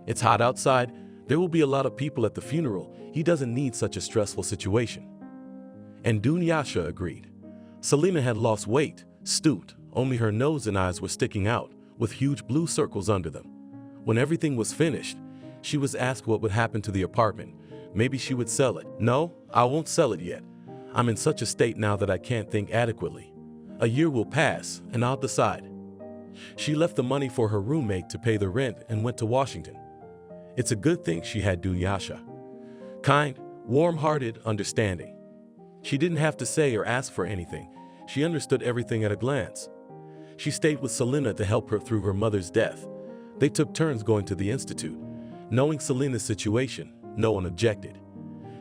Speaker 2: It's hot outside. There will be a lot of people at the funeral. He doesn't need such a stressful situation. And Dunyasha agreed. Selena had lost weight, stooped, only her nose and eyes were sticking out, with huge blue circles under them. When everything was finished, she was asked what would happen to the apartment. Maybe she would sell it. No, I won't sell it yet. I'm in such a state now that I can't think adequately. A year will pass, and I'll decide. She left the money for her roommate to pay the rent and went to Washington. It's a good thing she had Dunyasha. Kind, warm-hearted, understanding. She didn't have to say or ask for anything. She understood everything at a glance. She stayed with Selena to help her through her mother's death. They took turns going to the institute. Knowing Selena's situation, no one objected.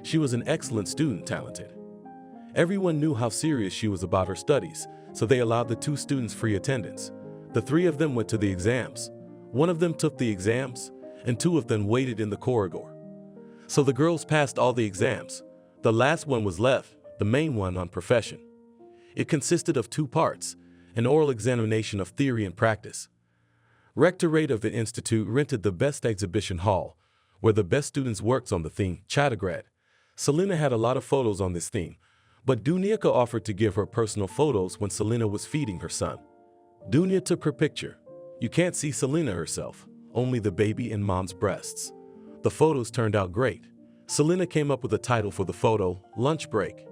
Speaker 2: She was an excellent student, talented. Everyone knew how serious she was about her studies, so they allowed the 2 students free attendance. The 3 of them went to the exams. One of them took the exams, and 2 of them waited in the corridor. So the girls passed all the exams. The last one was left, the main one on profession. It consisted of 2 parts, an oral examination of theory and practice. Rectorate of the institute rented the best exhibition hall, where the best students worked on the theme, Chattergrad. Selena had a lot of photos on this theme, but Dunyasha offered to give her personal photos when Selena was feeding her son. Dunya took her picture. You can't see Selena herself, only the baby in mom's breasts. The photos turned out great. Selena came up with a title for the photo, Lunch Break.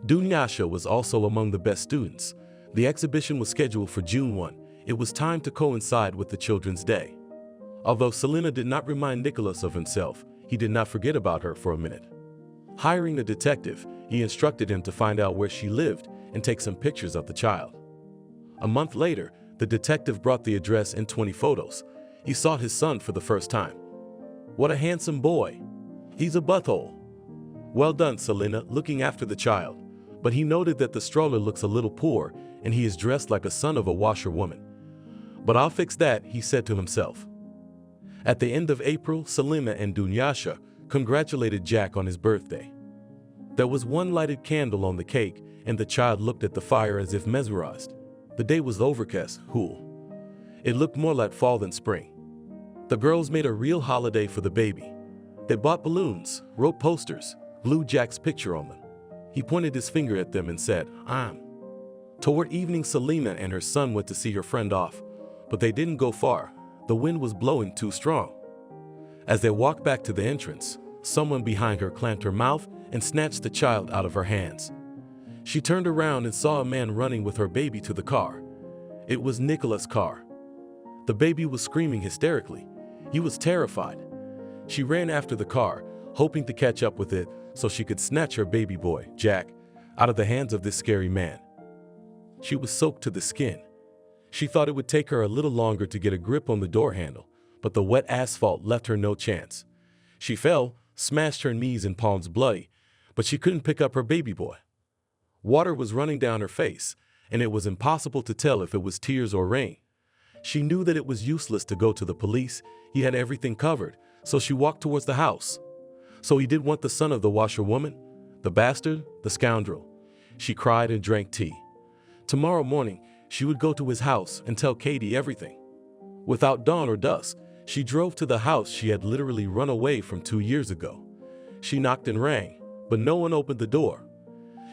Speaker 2: Dunyasha was also among the best students. The exhibition was scheduled for June 1. It was time to coincide with the Children's Day. Although Selena did not remind Nicholas of himself, he did not forget about her for a minute. Hiring a detective, he instructed him to find out where she lived and take some pictures of the child. A month later, the detective brought the address and 20 photos. He saw his son for the first time. What a handsome boy. He's a butthole. Well done, Selena, looking after the child. But he noted that the stroller looks a little poor and he is dressed like a son of a washerwoman. But I'll fix that, he said to himself. At the end of April, Selena and Dunyasha congratulated Jack on his birthday. There was one lighted candle on the cake and the child looked at the fire as if mesmerized. The day was overcast, cool. It looked more like fall than spring. The girls made a real holiday for the baby. They bought balloons, wrote posters, glued Jack's picture on them. He pointed his finger at them and said, "I'm." Toward evening, Selena and her son went to see her friend off, but they didn't go far. The wind was blowing too strong. As they walked back to the entrance, someone behind her clamped her mouth and snatched the child out of her hands. She turned around and saw a man running with her baby to the car. It was Nicholas' car. The baby was screaming hysterically. He was terrified. She ran after the car, hoping to catch up with it so she could snatch her baby boy, Jack, out of the hands of this scary man. She was soaked to the skin. She thought it would take her a little longer to get a grip on the door handle, but the wet asphalt left her no chance. She fell, smashed her knees and palms bloody, but she couldn't pick up her baby boy. Water was running down her face, and it was impossible to tell if it was tears or rain. She knew that it was useless to go to the police. He had everything covered, so she walked towards the house. So he did want the son of the washerwoman, the bastard, the scoundrel. She cried and drank tea. Tomorrow morning, she would go to his house and tell Katie everything. Without dawn or dusk, she drove to the house she had literally run away from 2 years ago. She knocked and rang, but no one opened the door.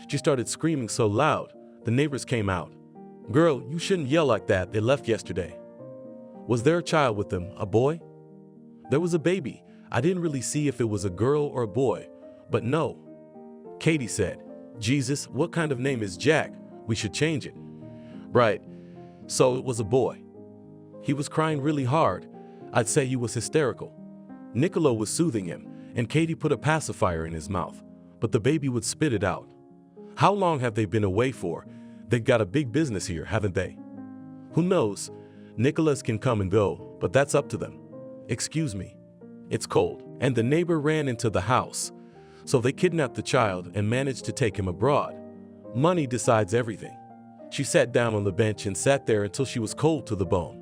Speaker 2: She started screaming so loud, the neighbors came out. "Girl, you shouldn't yell like that, they left yesterday." "Was there a child with them, a boy?" "There was a baby. I didn't really see if it was a girl or a boy, but no." Katie said, "Jesus, what kind of name is Jack? We should change it." "Right, so it was a boy. He was crying really hard. I'd say he was hysterical." Niccolo was soothing him, and Katie put a pacifier in his mouth, but the baby would spit it out. How long have they been away for? They've got a big business here, haven't they? Who knows? Nicholas can come and go, but that's up to them. "Excuse me, it's cold." And the neighbor ran into the house. So they kidnapped the child and managed to take him abroad. Money decides everything. She sat down on the bench and sat there until she was cold to the bone.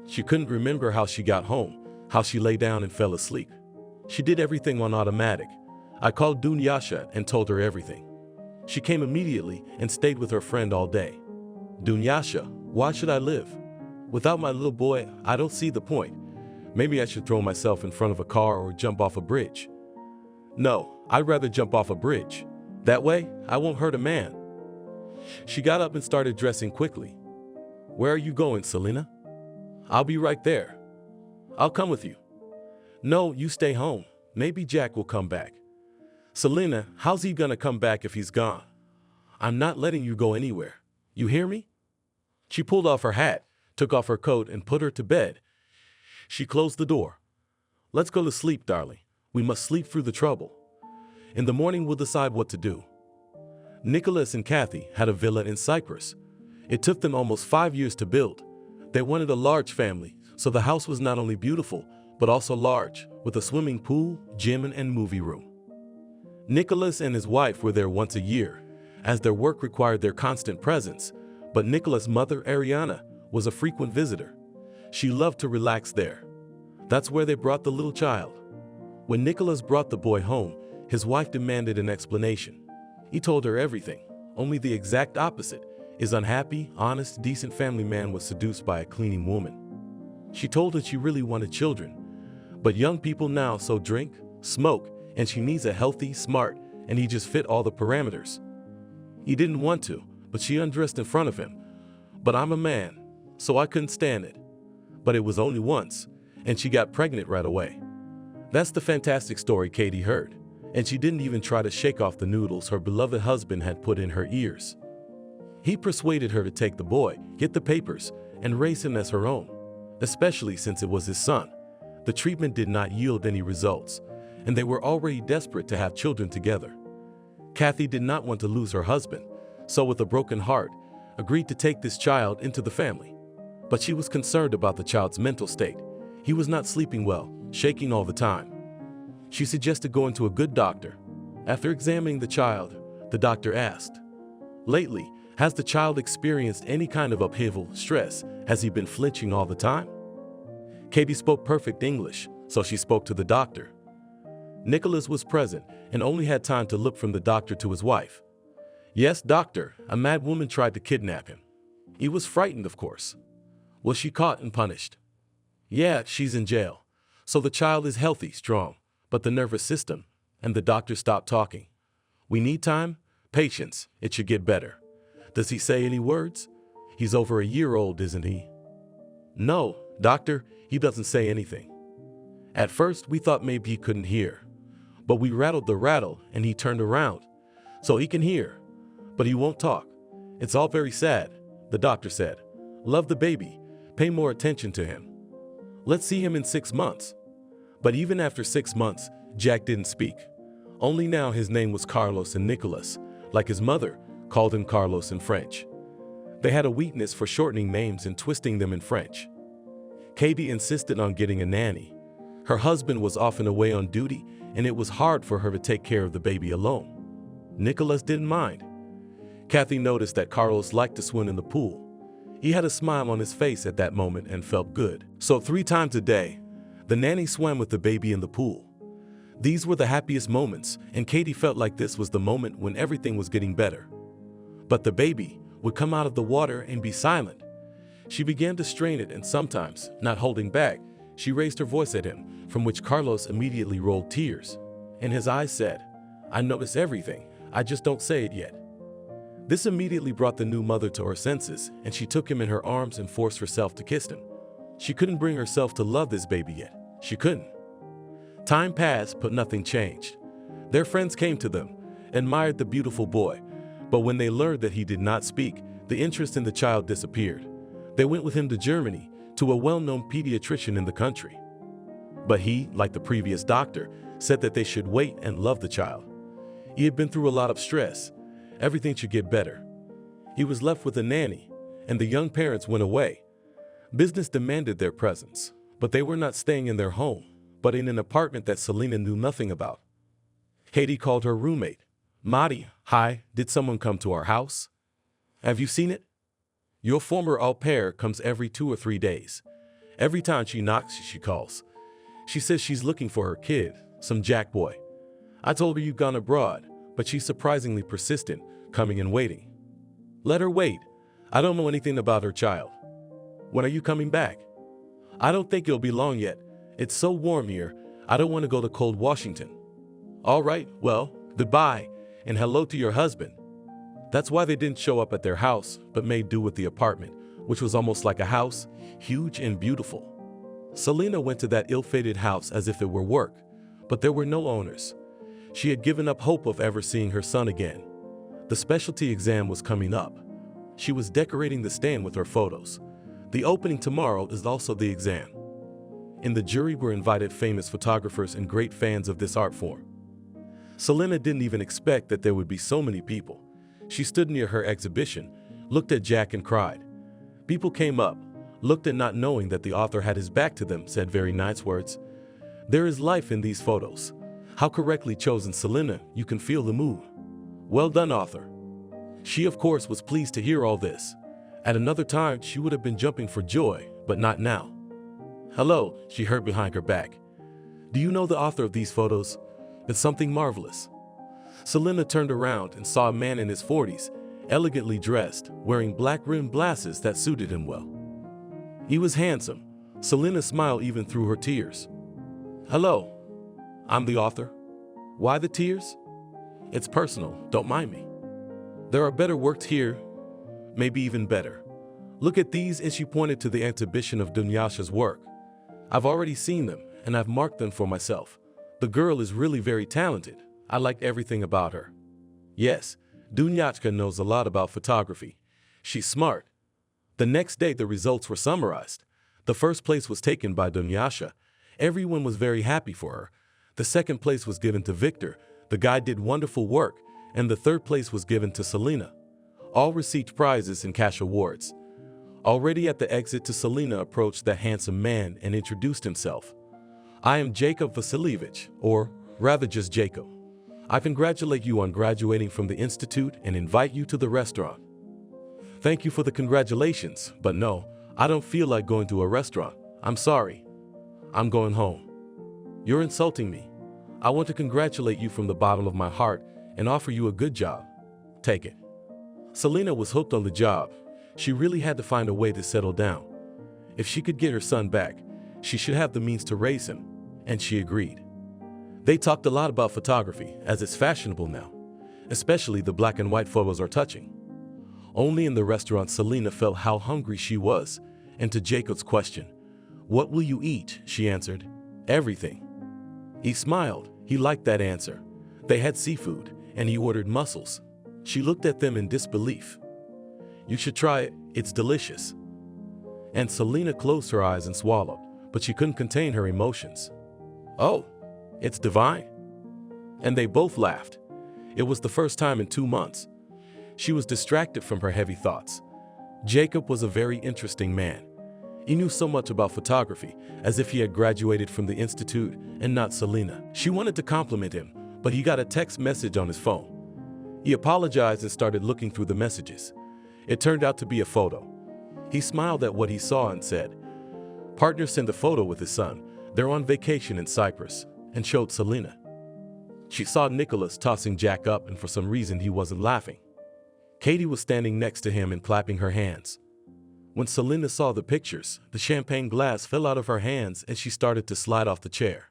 Speaker 2: She couldn't remember how she got home, how she lay down and fell asleep. She did everything on automatic. I called Dunyasha and told her everything. She came immediately and stayed with her friend all day. "Dunyasha, why should I live? Without my little boy, I don't see the point. Maybe I should throw myself in front of a car or jump off a bridge." "No, I'd rather jump off a bridge. That way, I won't hurt a man." She got up and started dressing quickly. "Where are you going, Selena?" "I'll be right there." "I'll come with you." "No, you stay home. Maybe Jack will come back." "Selena, how's he gonna come back if he's gone?" "I'm not letting you go anywhere. You hear me?" She pulled off her hat, took off her coat, and put her to bed. She closed the door. "Let's go to sleep, darling. We must sleep through the trouble. In the morning we'll decide what to do." Nicholas and Kathy had a villa in Cyprus. It took them almost 5 years to build. They wanted a large family, so the house was not only beautiful, but also large, with a swimming pool, gym, and movie room. Nicholas and his wife were there once a year, as their work required their constant presence, but Nicholas' mother, Ariana, was a frequent visitor. She loved to relax there. That's where they brought the little child. When Nicholas brought the boy home, his wife demanded an explanation. He told her everything, only the exact opposite. His unhappy, honest, decent family man was seduced by a cleaning woman. She told him she really wanted children, but young people now so drink, smoke, and she needs a healthy, smart, and he just fit all the parameters. He didn't want to, but she undressed in front of him. "But I'm a man. so I couldn't stand it. But it was only once, and she got pregnant right away. That's the fantastic story Katie heard, and she didn't even try to shake off the noodles her beloved husband had put in her ears. He persuaded her to take the boy, get the papers, and raise him as her own, especially since it was his son. The treatment did not yield any results, and they were already desperate to have children together. Kathy did not want to lose her husband, so with a broken heart, agreed to take this child into the family. But she was concerned about the child's mental state. He was not sleeping well, shaking all the time. She suggested going to a good doctor. After examining the child, the doctor asked, "Lately, has the child experienced any kind of upheaval, stress? Has he been flinching all the time?" Katie spoke perfect English, so she spoke to the doctor. Nicholas was present and only had time to look from the doctor to his wife. "Yes, doctor, a mad woman tried to kidnap him." He was frightened, of course. "Was she caught and punished?" "Yeah, she's in jail. So the child is healthy, strong, but the nervous system," and the doctor stopped talking. "We need time, patience, it should get better." "Does he say any words? He's over a year old, isn't he?" "No, doctor, he doesn't say anything. At first, we thought maybe he couldn't hear, but we rattled the rattle and he turned around. So he can hear, but he won't talk. It's all very sad," the doctor said. "Love the baby, pay more attention to him. Let's see him in 6 months." But even after 6 months, Jack didn't speak. Only now his name was Carlos and Nicholas, like his mother called him Carlos in French. They had a weakness for shortening names and twisting them in French. Katie insisted on getting a nanny. Her husband was often away on duty, and it was hard for her to take care of the baby alone. Nicholas didn't mind. Kathy noticed that Carlos liked to swim in the pool. He had a smile on his face at that moment and felt good. So 3 times a day, the nanny swam with the baby in the pool. These were the happiest moments, and Katie felt like this was the moment when everything was getting better. But the baby would come out of the water and be silent. She began to strain it, and sometimes, not holding back, she raised her voice at him, from which Carlos immediately rolled tears. And his eyes said, "I notice everything, I just don't say it yet." This immediately brought the new mother to her senses, and she took him in her arms and forced herself to kiss him. She couldn't bring herself to love this baby yet. She couldn't. Time passed, but nothing changed. Their friends came to them, admired the beautiful boy, but when they learned that he did not speak, the interest in the child disappeared. They went with him to Germany, to a well-known pediatrician in the country. But he, like the previous doctor, said that they should wait and love the child. He had been through a lot of stress. Everything should get better. He was left with a nanny, and the young parents went away. Business demanded their presence, but they were not staying in their home, but in an apartment that Selena knew nothing about. Katie called her roommate. "Madi, hi, did someone come to our house? Have you seen it? Your former au pair comes every 2 or 3 days. Every time she knocks, she calls. She says she's looking for her kid, some Jack boy. I told her you've gone abroad, but she's surprisingly persistent, coming and waiting. Let her wait. I don't know anything about her child. When are you coming back? I don't think it'll be long yet. It's so warm here, I don't want to go to cold Washington. All right, well, goodbye, and hello to your husband." That's why they didn't show up at their house, but made do with the apartment, which was almost like a house, huge and beautiful. Selena went to that ill-fated house as if it were work, but there were no owners. She had given up hope of ever seeing her son again. The specialty exam was coming up. She was decorating the stand with her photos. The opening tomorrow is also the exam. In the jury were invited famous photographers and great fans of this art form. Selena didn't even expect that there would be so many people. She stood near her exhibition, looked at Jack and cried. People came up, looked at not knowing that the author had his back to them, said very nice words. There is life in these photos. How correctly chosen, Selena, you can feel the mood. Well done, author. She, of course, was pleased to hear all this. At another time, she would have been jumping for joy, but not now. Hello, she heard behind her back. Do you know the author of these photos? It's something marvelous. Selena turned around and saw a man in his 40s, elegantly dressed, wearing black-rimmed glasses that suited him well. He was handsome. Selena smiled even through her tears. Hello, I'm the author. Why the tears? It's personal, don't mind me. There are better works here, maybe even better. Look at these, and she pointed to the exhibition of Dunyasha's work. I've already seen them, and I've marked them for myself. The girl is really very talented. I liked everything about her. Yes, Dunyashka knows a lot about photography. She's smart. The next day, the results were summarized. The first place was taken by Dunyasha. Everyone was very happy for her. The second place was given to Victor. The guy did wonderful work. And the third place was given to Selena. All received prizes and cash awards. Already at the exit, Selena approached the handsome man and introduced himself. I am Jacob Vasilievich, or rather just Jacob. I congratulate you on graduating from the institute and invite you to the restaurant. Thank you for the congratulations, but no, I don't feel like going to a restaurant. I'm sorry. I'm going home. You're insulting me. I want to congratulate you from the bottom of my heart and offer you a good job. Take it. Selena was hooked on the job. She really had to find a way to settle down. If she could get her son back, she should have the means to raise him, and she agreed. They talked a lot about photography, as it's fashionable now. Especially the black and white photos are touching. Only in the restaurant Selena felt how hungry she was, and to Jacob's question, "What will you eat?" she answered, "Everything." He smiled. He liked that answer. They had seafood, and he ordered mussels. She looked at them in disbelief. "You should try it. It's delicious." And Selena closed her eyes and swallowed, but she couldn't contain her emotions. "Oh, it's divine." And they both laughed. It was the first time in 2 months. She was distracted from her heavy thoughts. Jacob was a very interesting man. He knew so much about photography, as if he had graduated from the institute and not Selena. She wanted to compliment him, but he got a text message on his phone. He apologized and started looking through the messages. It turned out to be a photo. He smiled at what he saw and said, "Partner sent a photo with his son. They're on vacation in Cyprus," and showed Selena. She saw Nicholas tossing Jack up, and for some reason he wasn't laughing. Katie was standing next to him and clapping her hands. When Selena saw the pictures, the champagne glass fell out of her hands and she started to slide off the chair.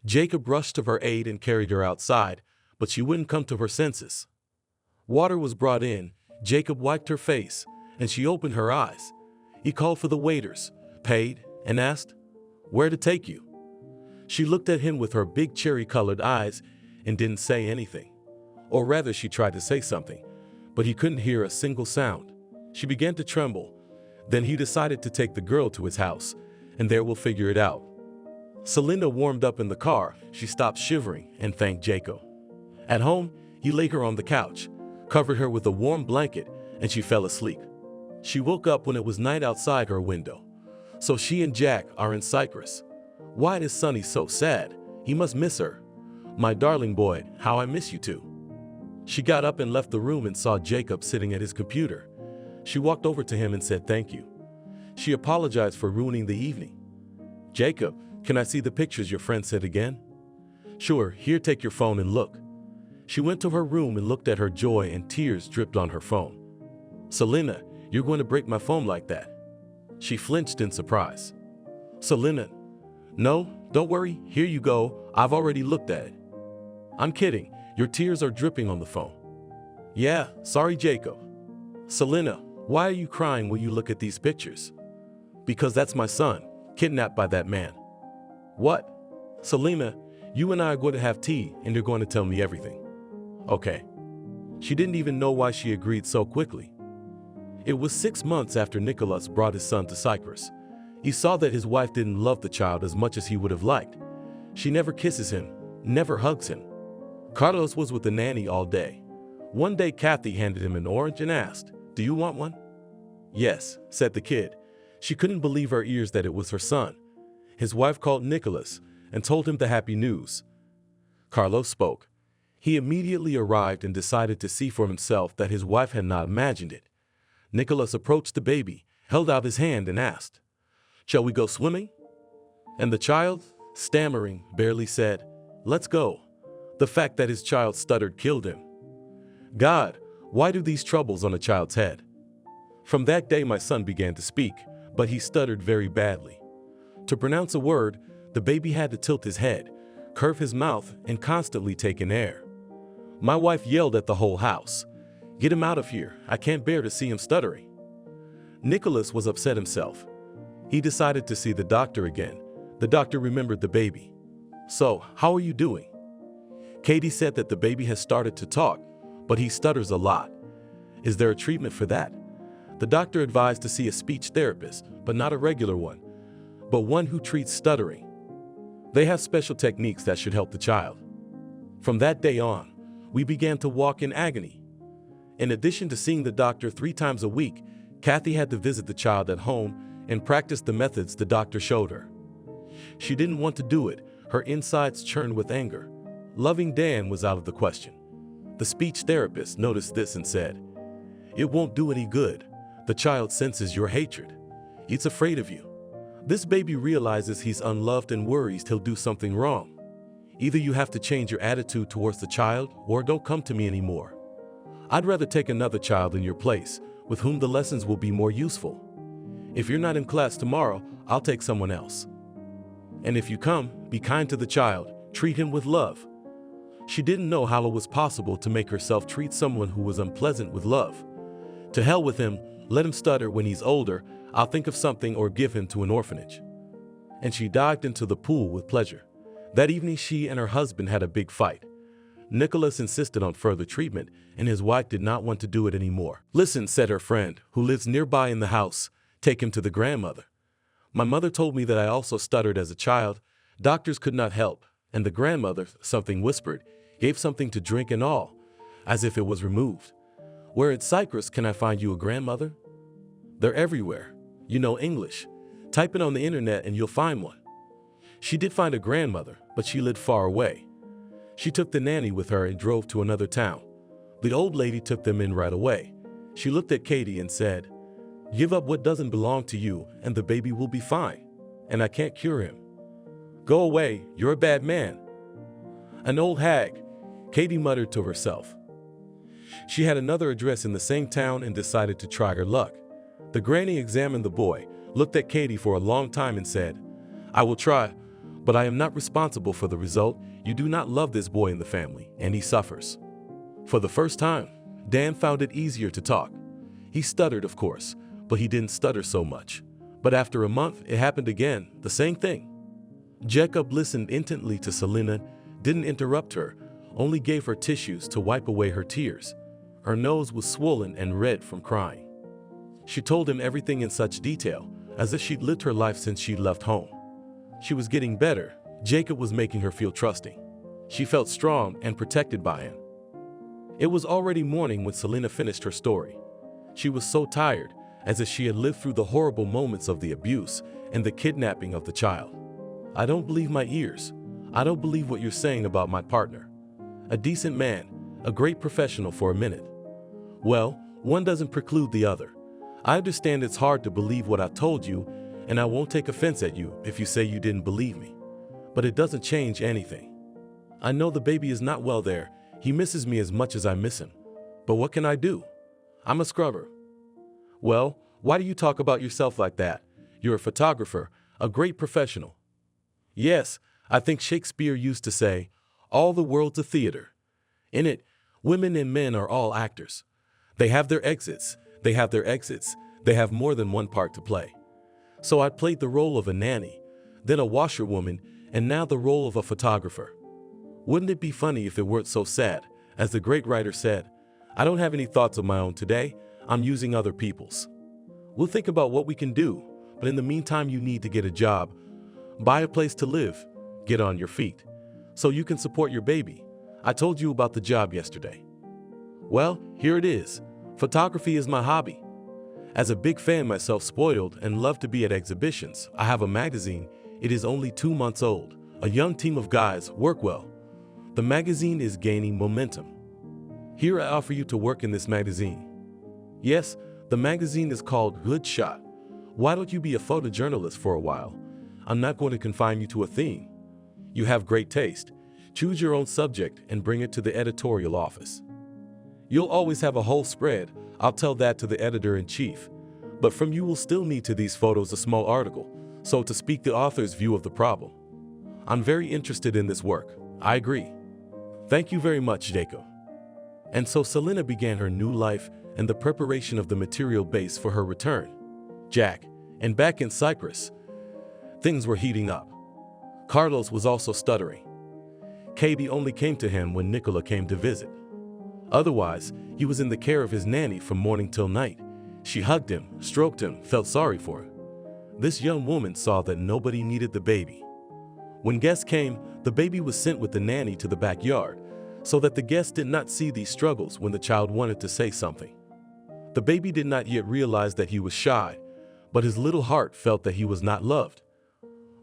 Speaker 2: Jacob rushed to her aid and carried her outside, but she wouldn't come to her senses. Water was brought in. Jacob wiped her face, and she opened her eyes. He called for the waiters, paid, and asked, "Where to take you?" She looked at him with her big cherry-colored eyes and didn't say anything. Or rather, she tried to say something, but he couldn't hear a single sound. She began to tremble. Then he decided to take the girl to his house, and there we'll figure it out. Selena warmed up in the car. She stopped shivering and thanked Jacob. At home, he laid her on the couch, covered her with a warm blanket, and she fell asleep. She woke up when it was night outside her window. So she and Jack are in Cyprus. Why is Sonny so sad? He must miss her. "My darling boy, how I miss you too." She got up and left the room and saw Jacob sitting at his computer. She walked over to him and said thank you. She apologized for ruining the evening. "Jacob, can I see the pictures your friend said again?" "Sure, here, take your phone and look." She went to her room and looked at her joy, and tears dripped on her phone. "Selena, you're going to break my phone like that." She flinched in surprise. "Selena, no, don't worry, here you go, I've already looked at it." "I'm kidding, your tears are dripping on the phone." "Yeah, sorry Jacob." "Selena, why are you crying when you look at these pictures?" "Because that's my son, kidnapped by that man." "What?" "Selena, you and I are going to have tea and you're going to tell me everything." "Okay." She didn't even know why she agreed so quickly. It was 6 months after Nicholas brought his son to Cyprus. He saw that his wife didn't love the child as much as he would have liked. She never kisses him, never hugs him. Carlos was with the nanny all day. One day Kathy handed him an orange and asked, "Do you want one?" "Yes," said the kid. She couldn't believe her ears that it was her son. His wife called Nicholas and told him the happy news. Carlos spoke. He immediately arrived and decided to see for himself that his wife had not imagined it. Nicholas approached the baby, held out his hand and asked, "Shall we go swimming?" And the child, stammering, barely said, "Let's go." The fact that his child stuttered killed him. God, why do these troubles on a child's head? From that day my son began to speak, but he stuttered very badly. To pronounce a word, the baby had to tilt his head, curve his mouth, and constantly take in air. My wife yelled at the whole house, "Get him out of here, I can't bear to see him stuttering." Nicholas was upset himself. He decided to see the doctor again. The doctor remembered the baby. "So, how are you doing?" Katie said that the baby has started to talk, but he stutters a lot. "Is there a treatment for that?" The doctor advised to see a speech therapist, but not a regular one, but one who treats stuttering. They have special techniques that should help the child. From that day on, we began to walk in agony. In addition to seeing the doctor 3 times a week, Kathy had to visit the child at home and practice the methods the doctor showed her. She didn't want to do it. Her insides churned with anger. Loving Dan was out of the question. The speech therapist noticed this and said, "It won't do any good. The child senses your hatred. It's afraid of you. This baby realizes he's unloved and worries he'll do something wrong. Either you have to change your attitude towards the child or don't come to me anymore. I'd rather take another child in your place, with whom the lessons will be more useful. If you're not in class tomorrow, I'll take someone else. And if you come, be kind to the child, treat him with love." She didn't know how it was possible to make herself treat someone who was unpleasant with love. To hell with him, let him stutter when he's older, I'll think of something or give him to an orphanage. And she dived into the pool with pleasure. That evening she and her husband had a big fight. Nicholas insisted on further treatment, and his wife did not want to do it anymore. "Listen," said her friend, who lives nearby in the house, "take him to the grandmother. My mother told me that I also stuttered as a child. Doctors could not help, and the grandmother, something whispered, gave something to drink and all, as if it was removed. Where in Cyprus can I find you a grandmother? They're everywhere. You know English. Type it on the internet and you'll find one." She did find a grandmother, but she lived far away. She took the nanny with her and drove to another town. The old lady took them in right away. She looked at Katie and said, "Give up what doesn't belong to you and the baby will be fine. And I can't cure him. Go away, you're a bad man." "An old hag," Katie muttered to herself. She had another address in the same town and decided to try her luck. The granny examined the boy, looked at Katie for a long time and said, "I will try, but I am not responsible for the result. You do not love this boy in the family, and he suffers." For the first time, Dan found it easier to talk. He stuttered, of course, but he didn't stutter so much. But after a month, it happened again, the same thing. Jacob listened intently to Selena, didn't interrupt her, only gave her tissues to wipe away her tears. Her nose was swollen and red from crying. She told him everything in such detail, as if she'd lived her life since she'd left home. She was getting better. Jacob was making her feel trusting. She felt strong and protected by him. It was already morning when Selena finished her story. She was so tired, as if she had lived through the horrible moments of the abuse and the kidnapping of the child. "I don't believe my ears. I don't believe what you're saying about my partner. A decent man, a great professional for a minute. Well, one doesn't preclude the other. I understand it's hard to believe what I told you, and I won't take offense at you if you say you didn't believe me. But it doesn't change anything. I know the baby is not well there. He misses me as much as I miss him. But what can I do? I'm a scrubber." "Well, why do you talk about yourself like that? You're a photographer, a great professional." "Yes, I think Shakespeare used to say, 'All the world's a theater.' In it, women and men are all actors. They have their exits. They have more than one part to play. So I played the role of a nanny, then a washerwoman, and now the role of a photographer. Wouldn't it be funny if it weren't so sad? As the great writer said, I don't have any thoughts of my own today. I'm using other people's. We'll think about what we can do, but in the meantime you need to get a job, buy a place to live, get on your feet, so you can support your baby. I told you about the job yesterday. Well, here it is. Photography is my hobby. As a big fan myself, spoiled and love to be at exhibitions, I have a magazine. It is only 2 months old. A young team of guys work well. The magazine is gaining momentum. Here I offer you to work in this magazine. Yes, the magazine is called Hardship. Why don't you be a photojournalist for a while? I'm not going to confine you to a theme. You have great taste. Choose your own subject and bring it to the editorial office. You'll always have a whole spread. I'll tell that to the editor-in-chief. But from you will still need to these photos a small article, so to speak the author's view of the problem. I'm very interested in this work. I agree. Thank you very much, Jacob." And so Selena began her new life and the preparation of the material base for her return. Jack, and back in Cyprus, things were heating up. Carlos was also stuttering. Katie only came to him when Nicola came to visit. Otherwise, he was in the care of his nanny from morning till night. She hugged him, stroked him, felt sorry for him. This young woman saw that nobody needed the baby. When guests came, the baby was sent with the nanny to the backyard, so that the guests did not see these struggles when the child wanted to say something. The baby did not yet realize that he was shy, but his little heart felt that he was not loved.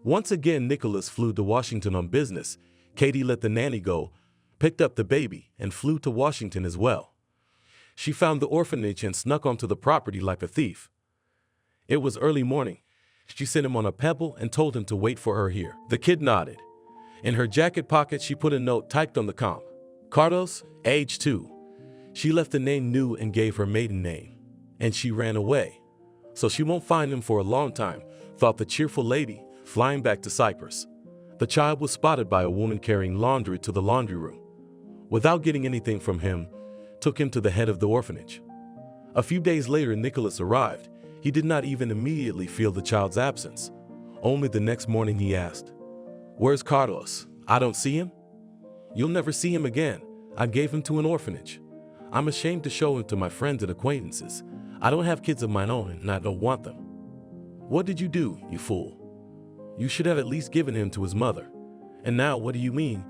Speaker 2: Once again, Nicholas flew to Washington on business. Katie let the nanny go, picked up the baby, and flew to Washington as well. She found the orphanage and snuck onto the property like a thief. It was early morning. She sent him on a pebble and told him to wait for her here. The kid nodded. In her jacket pocket, she put a note typed on the comp. Carlos, age 2. She left the name new and gave her maiden name. And she ran away. So she won't find him for a long time, thought the cheerful lady, flying back to Cyprus. The child was spotted by a woman carrying laundry to the laundry room. Without getting anything from him, took him to the head of the orphanage. A few days later, Nicholas arrived. He did not even immediately feel the child's absence. Only the next morning he asked, "Where's Carlos? I don't see him?" "You'll never see him again. I gave him to an orphanage. I'm ashamed to show him to my friends and acquaintances. I don't have kids of my own and I don't want them." "What did you do, you fool? You should have at least given him to his mother. And now what do you mean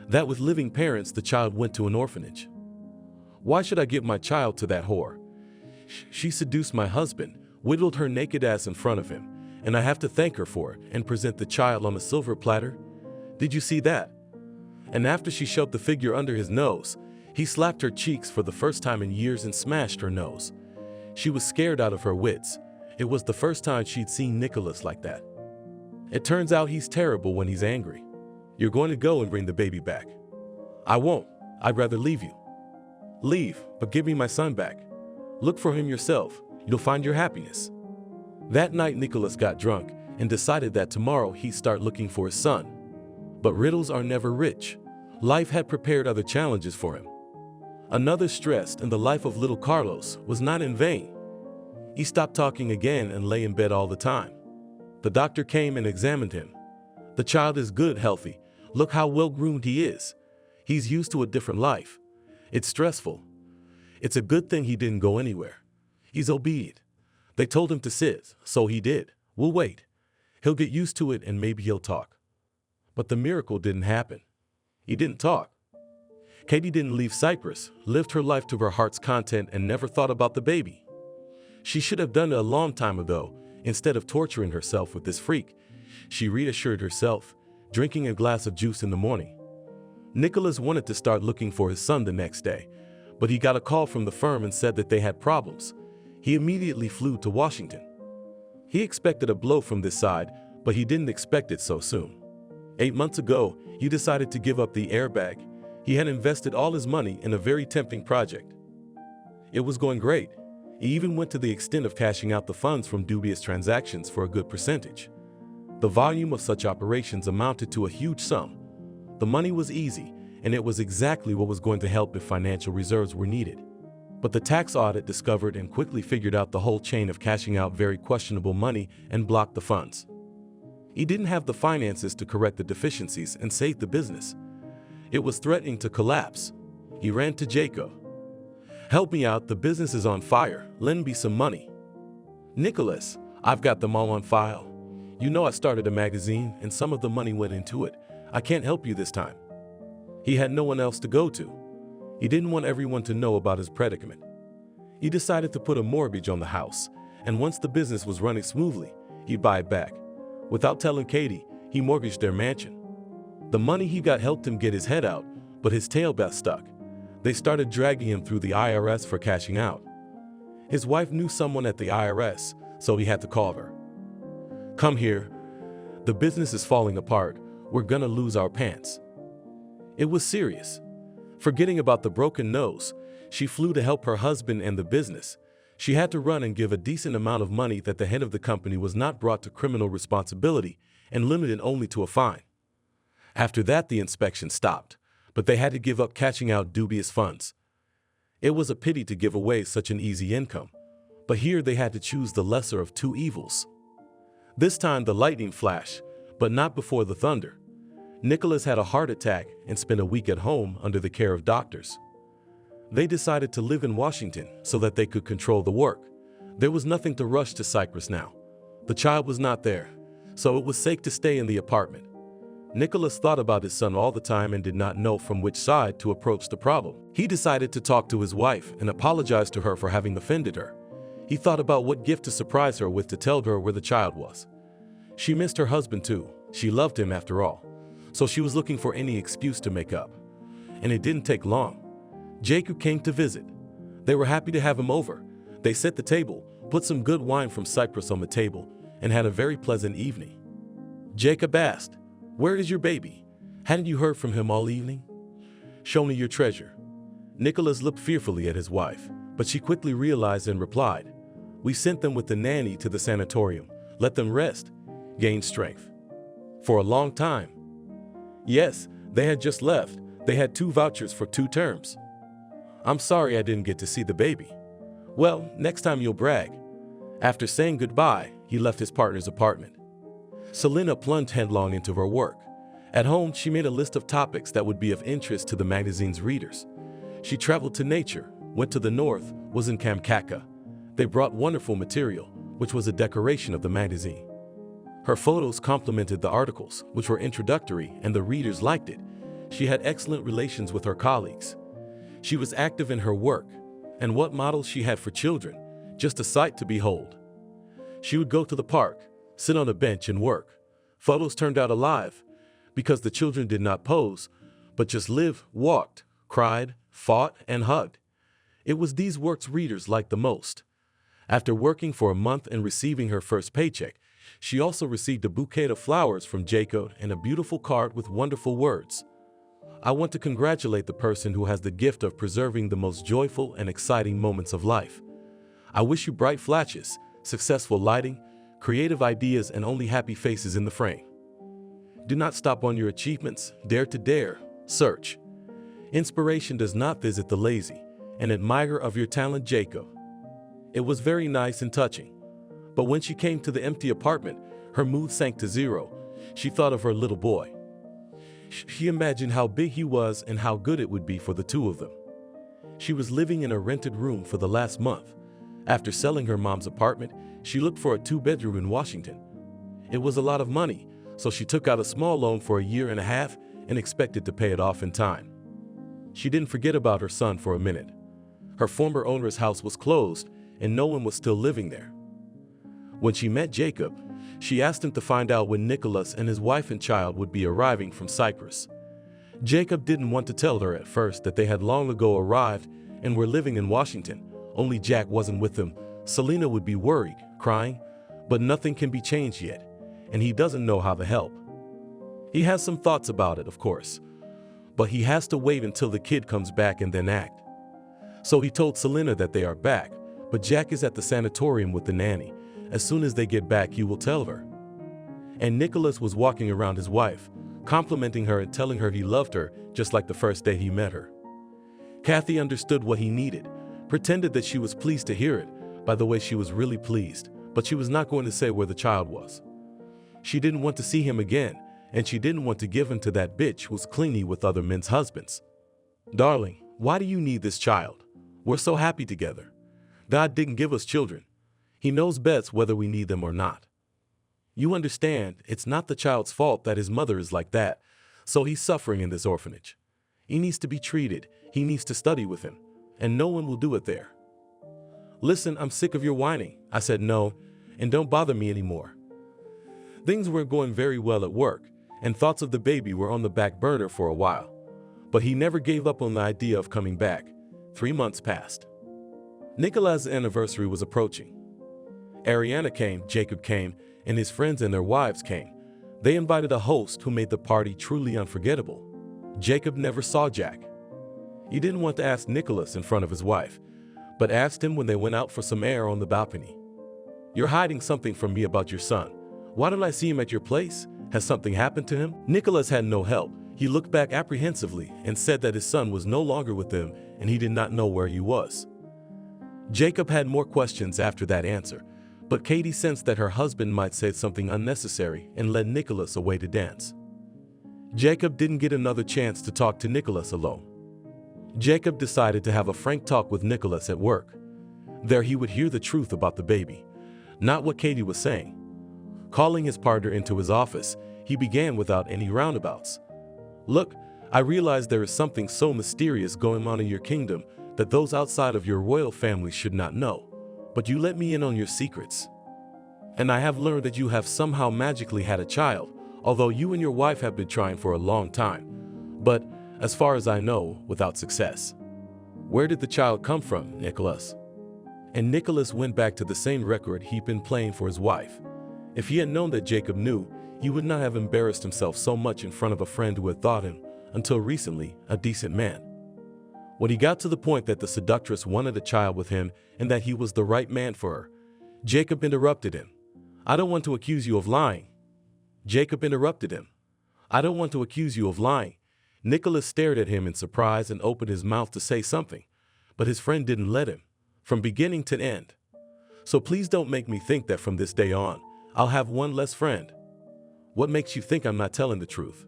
Speaker 2: that with living parents the child went to an orphanage? Why should I give my child to that whore? She seduced my husband, whittled her naked ass in front of him, and I have to thank her for it and present the child on a silver platter. Did you see that?" And after she shoved the figure under his nose, he slapped her cheeks for the first time in years and smashed her nose. She was scared out of her wits. It was the first time she'd seen Nicholas like that. It turns out he's terrible when he's angry. "You're going to go and bring the baby back." "I won't. I'd rather leave you." "Leave, but give me my son back. Look for him yourself. You'll find your happiness." That night, Nicholas got drunk and decided that tomorrow he'd start looking for his son. But riddles are never rich. Life had prepared other challenges for him. Another stress in the life of little Carlos was not in vain. He stopped talking again and lay in bed all the time. The doctor came and examined him. "The child is good, healthy. Look how well-groomed he is. He's used to a different life. It's stressful. It's a good thing he didn't go anywhere. He's obedient. They told him to sit, so he did. We'll wait. He'll get used to it and maybe he'll talk." But the miracle didn't happen. He didn't talk. Katie didn't leave Cyprus, lived her life to her heart's content, and never thought about the baby. She should have done it a long time ago. Instead of torturing herself with this freak, she reassured herself, drinking a glass of juice in the morning. Nicholas wanted to start looking for his son the next day, but he got a call from the firm and said that they had problems. He immediately flew to Washington. He expected a blow from this side, but he didn't expect it so soon. 8 months ago, he decided to give up the airbag. He had invested all his money in a very tempting project. It was going great. He even went to the extent of cashing out the funds from dubious transactions for a good percentage. The volume of such operations amounted to a huge sum. The money was easy, and it was exactly what was going to help if financial reserves were needed. But the tax audit discovered and quickly figured out the whole chain of cashing out very questionable money and blocked the funds. He didn't have the finances to correct the deficiencies and save the business. It was threatening to collapse. He ran to Jacob. "Help me out, the business is on fire. Lend me some money." "Nicholas, I've got them all on file. You know I started a magazine and some of the money went into it. I can't help you this time." He had no one else to go to. He didn't want everyone to know about his predicament. He decided to put a mortgage on the house, and once the business was running smoothly, he'd buy it back. Without telling Katie, he mortgaged their mansion. The money he got helped him get his head out, but his tail got stuck. They started dragging him through the IRS for cashing out. His wife knew someone at the IRS, so he had to call her. "Come here. The business is falling apart. We're gonna lose our pants." It was serious. Forgetting about the broken nose, she flew to help her husband and the business. She had to run and give a decent amount of money that the head of the company was not brought to criminal responsibility and limited only to a fine. After that, the inspection stopped, but they had to give up cashing out dubious funds. It was a pity to give away such an easy income, But here they had to choose the lesser of two evils. This time the lightning flashed, but not before the thunder. Nicholas had a heart attack and spent a week at home under the care of doctors. They decided to live in Washington so that they could control the work. There was nothing to rush to Cyprus now. The child was not there, so it was safe to stay in the apartment. Nicholas thought about his son all the time and did not know from which side to approach the problem. He decided to talk to his wife and apologize to her for having offended her. He thought about what gift to surprise her with to tell her where the child was. She missed her husband too. She loved him after all. So she was looking for any excuse to make up. And it didn't take long. Jacob came to visit. They were happy to have him over. They set the table, put some good wine from Cyprus on the table, and had a very pleasant evening. Jacob asked, "Where is your baby? Hadn't you heard from him all evening? Show me your treasure." Nicholas looked fearfully at his wife, but she quickly realized and replied, "We sent them with the nanny to the sanatorium. Let them rest, gain strength." For a long time. Yes, they had just left. They had 2 vouchers for 2 terms. "I'm sorry I didn't get to see the baby." "Well, next time you'll brag." After saying goodbye, he left his partner's apartment. Selena plunged headlong into her work. At home, she made a list of topics that would be of interest to the magazine's readers. She traveled to nature, went to the north, was in Kamchatka. They brought wonderful material, which was a decoration of the magazine. Her photos complemented the articles, which were introductory, and the readers liked it. She had excellent relations with her colleagues. She was active in her work, and what models she had for children, just a sight to behold. She would go to the park, sit on a bench and work. Photos turned out alive, because the children did not pose, but just lived, walked, cried, fought, and hugged. It was these works readers liked the most. After working for a month and receiving her first paycheck, she also received a bouquet of flowers from Jacob and a beautiful card with wonderful words. "I want to congratulate the person who has the gift of preserving the most joyful and exciting moments of life. I wish you bright flashes, successful lighting, creative ideas, and only happy faces in the frame. Do not stop on your achievements, dare to dare, search. Inspiration does not visit the lazy, an admirer of your talent, Jacob." It was very nice and touching. But when she came to the empty apartment, her mood sank to 0. She thought of her little boy. She imagined how big he was and how good it would be for the 2 of them. She was living in a rented room for the last month. After selling her mom's apartment, she looked for a 2-bedroom in Washington. It was a lot of money, so she took out a small loan for a year and a half and expected to pay it off in time. She didn't forget about her son for a minute. Her former owner's house was closed and no one was still living there. When she met Jacob, she asked him to find out when Nicholas and his wife and child would be arriving from Cyprus. Jacob didn't want to tell her at first that they had long ago arrived and were living in Washington, only Jack wasn't with them. Selena would be worried, crying, but nothing can be changed yet, and he doesn't know how to help. He has some thoughts about it, of course, but he has to wait until the kid comes back and then act. So he told Selena that they are back, but Jack is at the sanatorium with the nanny. As soon as they get back, he will tell her. And Nicholas was walking around his wife, complimenting her and telling her he loved her just like the first day he met her. Kathy understood what he needed, pretended that she was pleased to hear it. By the way, she was really pleased, but she was not going to say where the child was. She didn't want to see him again, and she didn't want to give him to that bitch who's clingy with other men's husbands. "Darling, why do you need this child? We're so happy together. God didn't give us children. He knows best whether we need them or not. You understand, it's not the child's fault that his mother is like that, so he's suffering in this orphanage. He needs to be treated, he needs to study with him, and no one will do it there." "Listen, I'm sick of your whining." I said no, and don't bother me anymore. Things weren't going very well at work, and thoughts of the baby were on the back burner for a while. But he never gave up on the idea of coming back. 3 months passed. Nicholas' anniversary was approaching. Ariana came, Jacob came, and his friends and their wives came. They invited a host who made the party truly unforgettable. Jacob never saw Jack. He didn't want to ask Nicholas in front of his wife, but asked him when they went out for some air on the balcony. "You're hiding something from me about your son. Why don't I see him at your place? Has something happened to him?" Nicholas had no help. He looked back apprehensively and said that his son was no longer with them and he did not know where he was. Jacob had more questions after that answer, but Katie sensed that her husband might say something unnecessary and led Nicholas away to dance. Jacob didn't get another chance to talk to Nicholas alone. Jacob decided to have a frank talk with Nicholas at work. There he would hear the truth about the baby, not what Katie was saying. Calling his partner into his office, he began without any roundabouts. "Look, I realize there is something so mysterious going on in your kingdom that those outside of your royal family should not know, but you let me in on your secrets. And I have learned that you have somehow magically had a child, although you and your wife have been trying for a long time, but, as far as I know, without success. Where did the child come from, Nicholas?" And Nicholas went back to the same record he'd been playing for his wife. If he had known that Jacob knew, he would not have embarrassed himself so much in front of a friend who had thought him, until recently, a decent man. When he got to the point that the seductress wanted a child with him and that he was the right man for her, Jacob interrupted him. "I don't want to accuse you of lying." Jacob interrupted him. "I don't want to accuse you of lying." Nicholas stared at him in surprise and opened his mouth to say something, but his friend didn't let him, from beginning to end. "So please don't make me think that from this day on, I'll have one less friend." "What makes you think I'm not telling the truth?"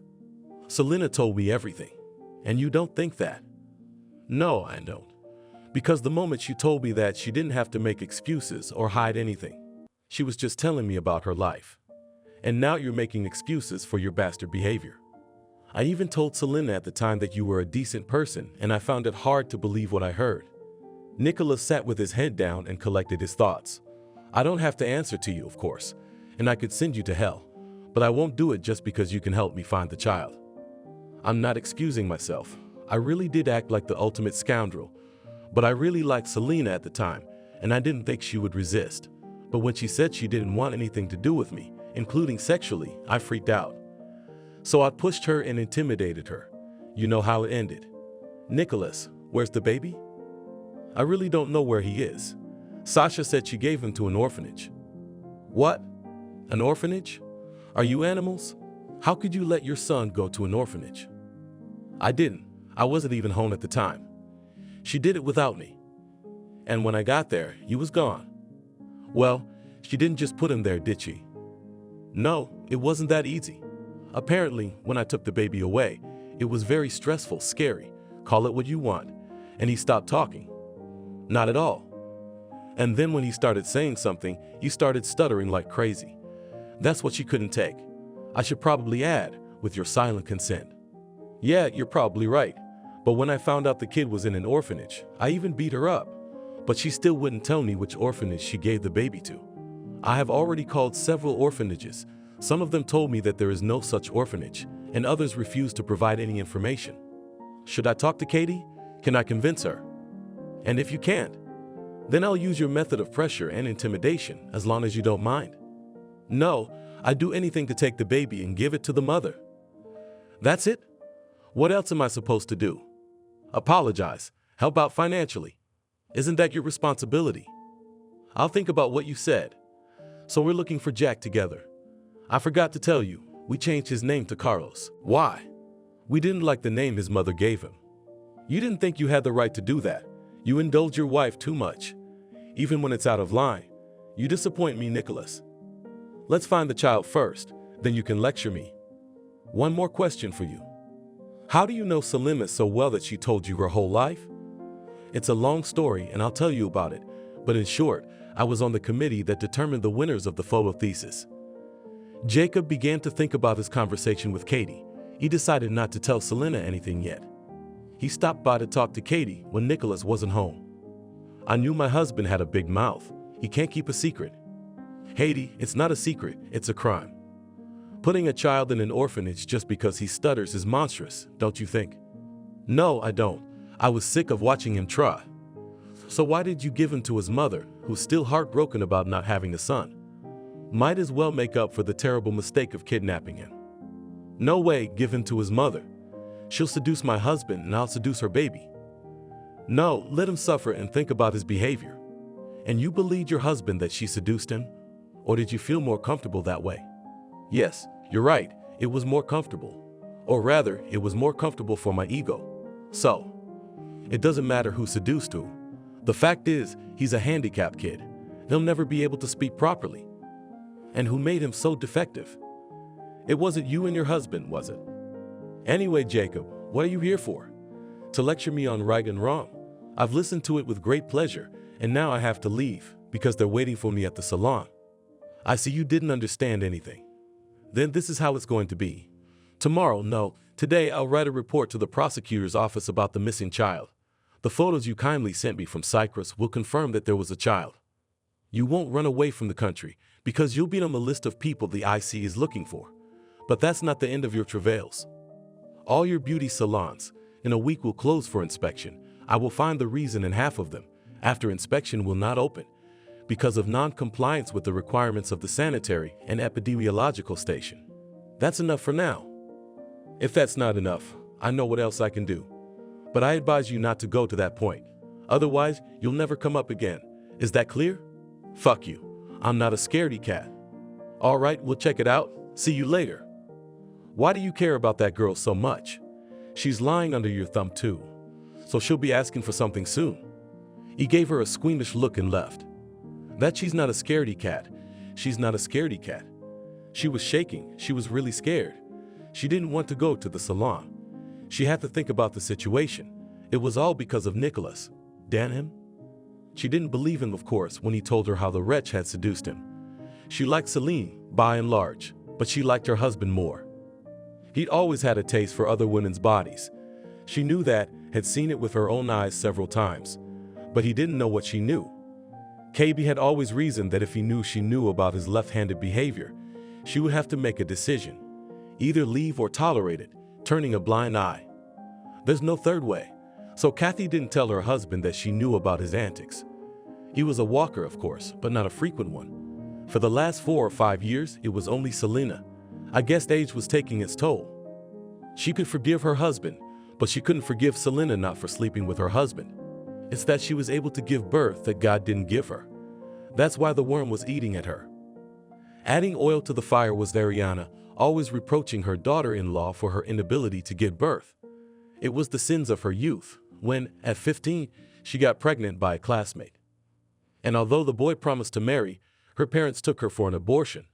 Speaker 2: "Selena told me everything, and you don't think that?" "No, I don't. Because the moment she told me that, she didn't have to make excuses or hide anything. She was just telling me about her life. And now you're making excuses for your bastard behavior. I even told Selena at the time that you were a decent person, and I found it hard to believe what I heard." Nicholas sat with his head down and collected his thoughts. "I don't have to answer to you, of course, and I could send you to hell, but I won't do it just because you can help me find the child. I'm not excusing myself. I really did act like the ultimate scoundrel, but I really liked Selena at the time, and I didn't think she would resist. But when she said she didn't want anything to do with me, including sexually, I freaked out. So I pushed her and intimidated her. You know how it ended. Nicholas, where's the baby?" "I really don't know where he is. Sasha said she gave him to an orphanage." "What? An orphanage? Are you animals? How could you let your son go to an orphanage?" "I didn't. I wasn't even home at the time. She did it without me. And when I got there, he was gone." "Well, she didn't just put him there, did she?" "No, it wasn't that easy. Apparently, when I took the baby away, it was very stressful, scary, call it what you want, and he stopped talking. Not at all. And then when he started saying something, he started stuttering like crazy. That's what she couldn't take. I should probably add, with your silent consent." "Yeah, you're probably right. But when I found out the kid was in an orphanage, I even beat her up. But she still wouldn't tell me which orphanage she gave the baby to. I have already called several orphanages. Some of them told me that there is no such orphanage, and others refused to provide any information. Should I talk to Katie? Can I convince her? And if you can't, then I'll use your method of pressure and intimidation, as long as you don't mind." "No, I'd do anything to take the baby and give it to the mother." "That's it? What else am I supposed to do? Apologize, help out financially. Isn't that your responsibility?" "I'll think about what you said. So we're looking for Jack together. I forgot to tell you, we changed his name to Carlos." "Why?" "We didn't like the name his mother gave him." "You didn't think you had the right to do that. You indulge your wife too much, even when it's out of line. You disappoint me, Nicholas. Let's find the child first, then you can lecture me. One more question for you. How do you know Selena so well that she told you her whole life?" "It's a long story, and I'll tell you about it, but in short, I was on the committee that determined the winners of the photo thesis." Jacob began to think about his conversation with Katie. He decided not to tell Selena anything yet. He stopped by to talk to Katie when Nicholas wasn't home. "I knew my husband had a big mouth. He can't keep a secret." "Katie, it's not a secret, it's a crime. Putting a child in an orphanage just because he stutters is monstrous, don't you think?" "No, I don't. I was sick of watching him try." "So why did you give him to his mother, who's still heartbroken about not having a son? Might as well make up for the terrible mistake of kidnapping him." "No way, give him to his mother. She'll seduce my husband and I'll seduce her baby." "No, let him suffer and think about his behavior." "And you believed your husband that she seduced him? Or did you feel more comfortable that way?" "Yes, you're right, it was more comfortable. Or rather, it was more comfortable for my ego. So, it doesn't matter who seduced who. The fact is, he's a handicapped kid. He'll never be able to speak properly. And who made him so defective? It wasn't you and your husband, was it? Anyway, Jacob, what are you here for? To lecture me on right and wrong? I've listened to it with great pleasure, and now I have to leave because they're waiting for me at the salon. I see you didn't understand anything. Then this is how it's going to be. Today I'll write a report to the prosecutor's office about the missing child. The photos you kindly sent me from Cyprus will confirm that there was a child. You won't run away from the country because you'll be on the list of people the IC is looking for. But that's not the end of your travails. All your beauty salons in a week will close for inspection. I will find the reason, and half of them, after inspection, will not open because of non-compliance with the requirements of the sanitary and epidemiological station. That's enough for now. If that's not enough, I know what else I can do. But I advise you not to go to that point. Otherwise, you'll never come up again. Is that clear? Fuck you. I'm not a scaredy cat. All right, we'll check it out. See you later. Why do you care about that girl so much? She's lying under your thumb too, so she'll be asking for something soon. He gave her a squeamish look and left. That she's not a scaredy cat. She's not a scaredy cat. She was shaking. She was really scared. She didn't want to go to the salon. She had to think about the situation. It was all because of Nicholas. Damn him. She didn't believe him, of course, when he told her how the wretch had seduced him. She liked Celine, by and large, but she liked her husband more. He'd always had a taste for other women's bodies. She knew that, had seen it with her own eyes several times. But he didn't know what she knew. KB had always reasoned that if he knew she knew about his left-handed behavior, she would have to make a decision. Either leave or tolerate it, turning a blind eye. There's no third way. So Kathy didn't tell her husband that she knew about his antics. He was a walker, of course, but not a frequent one. For the last 4 or 5 years, it was only Selena. I guessed age was taking its toll. She could forgive her husband, but she couldn't forgive Selena not for sleeping with her husband. It's that she was able to give birth that God didn't give her. That's why the worm was eating at her. Adding oil to the fire was Ariana, always reproaching her daughter-in-law for her inability to give birth. It was the sins of her youth, when, at 15, she got pregnant by a classmate. And although the boy promised to marry, her parents took her for an abortion.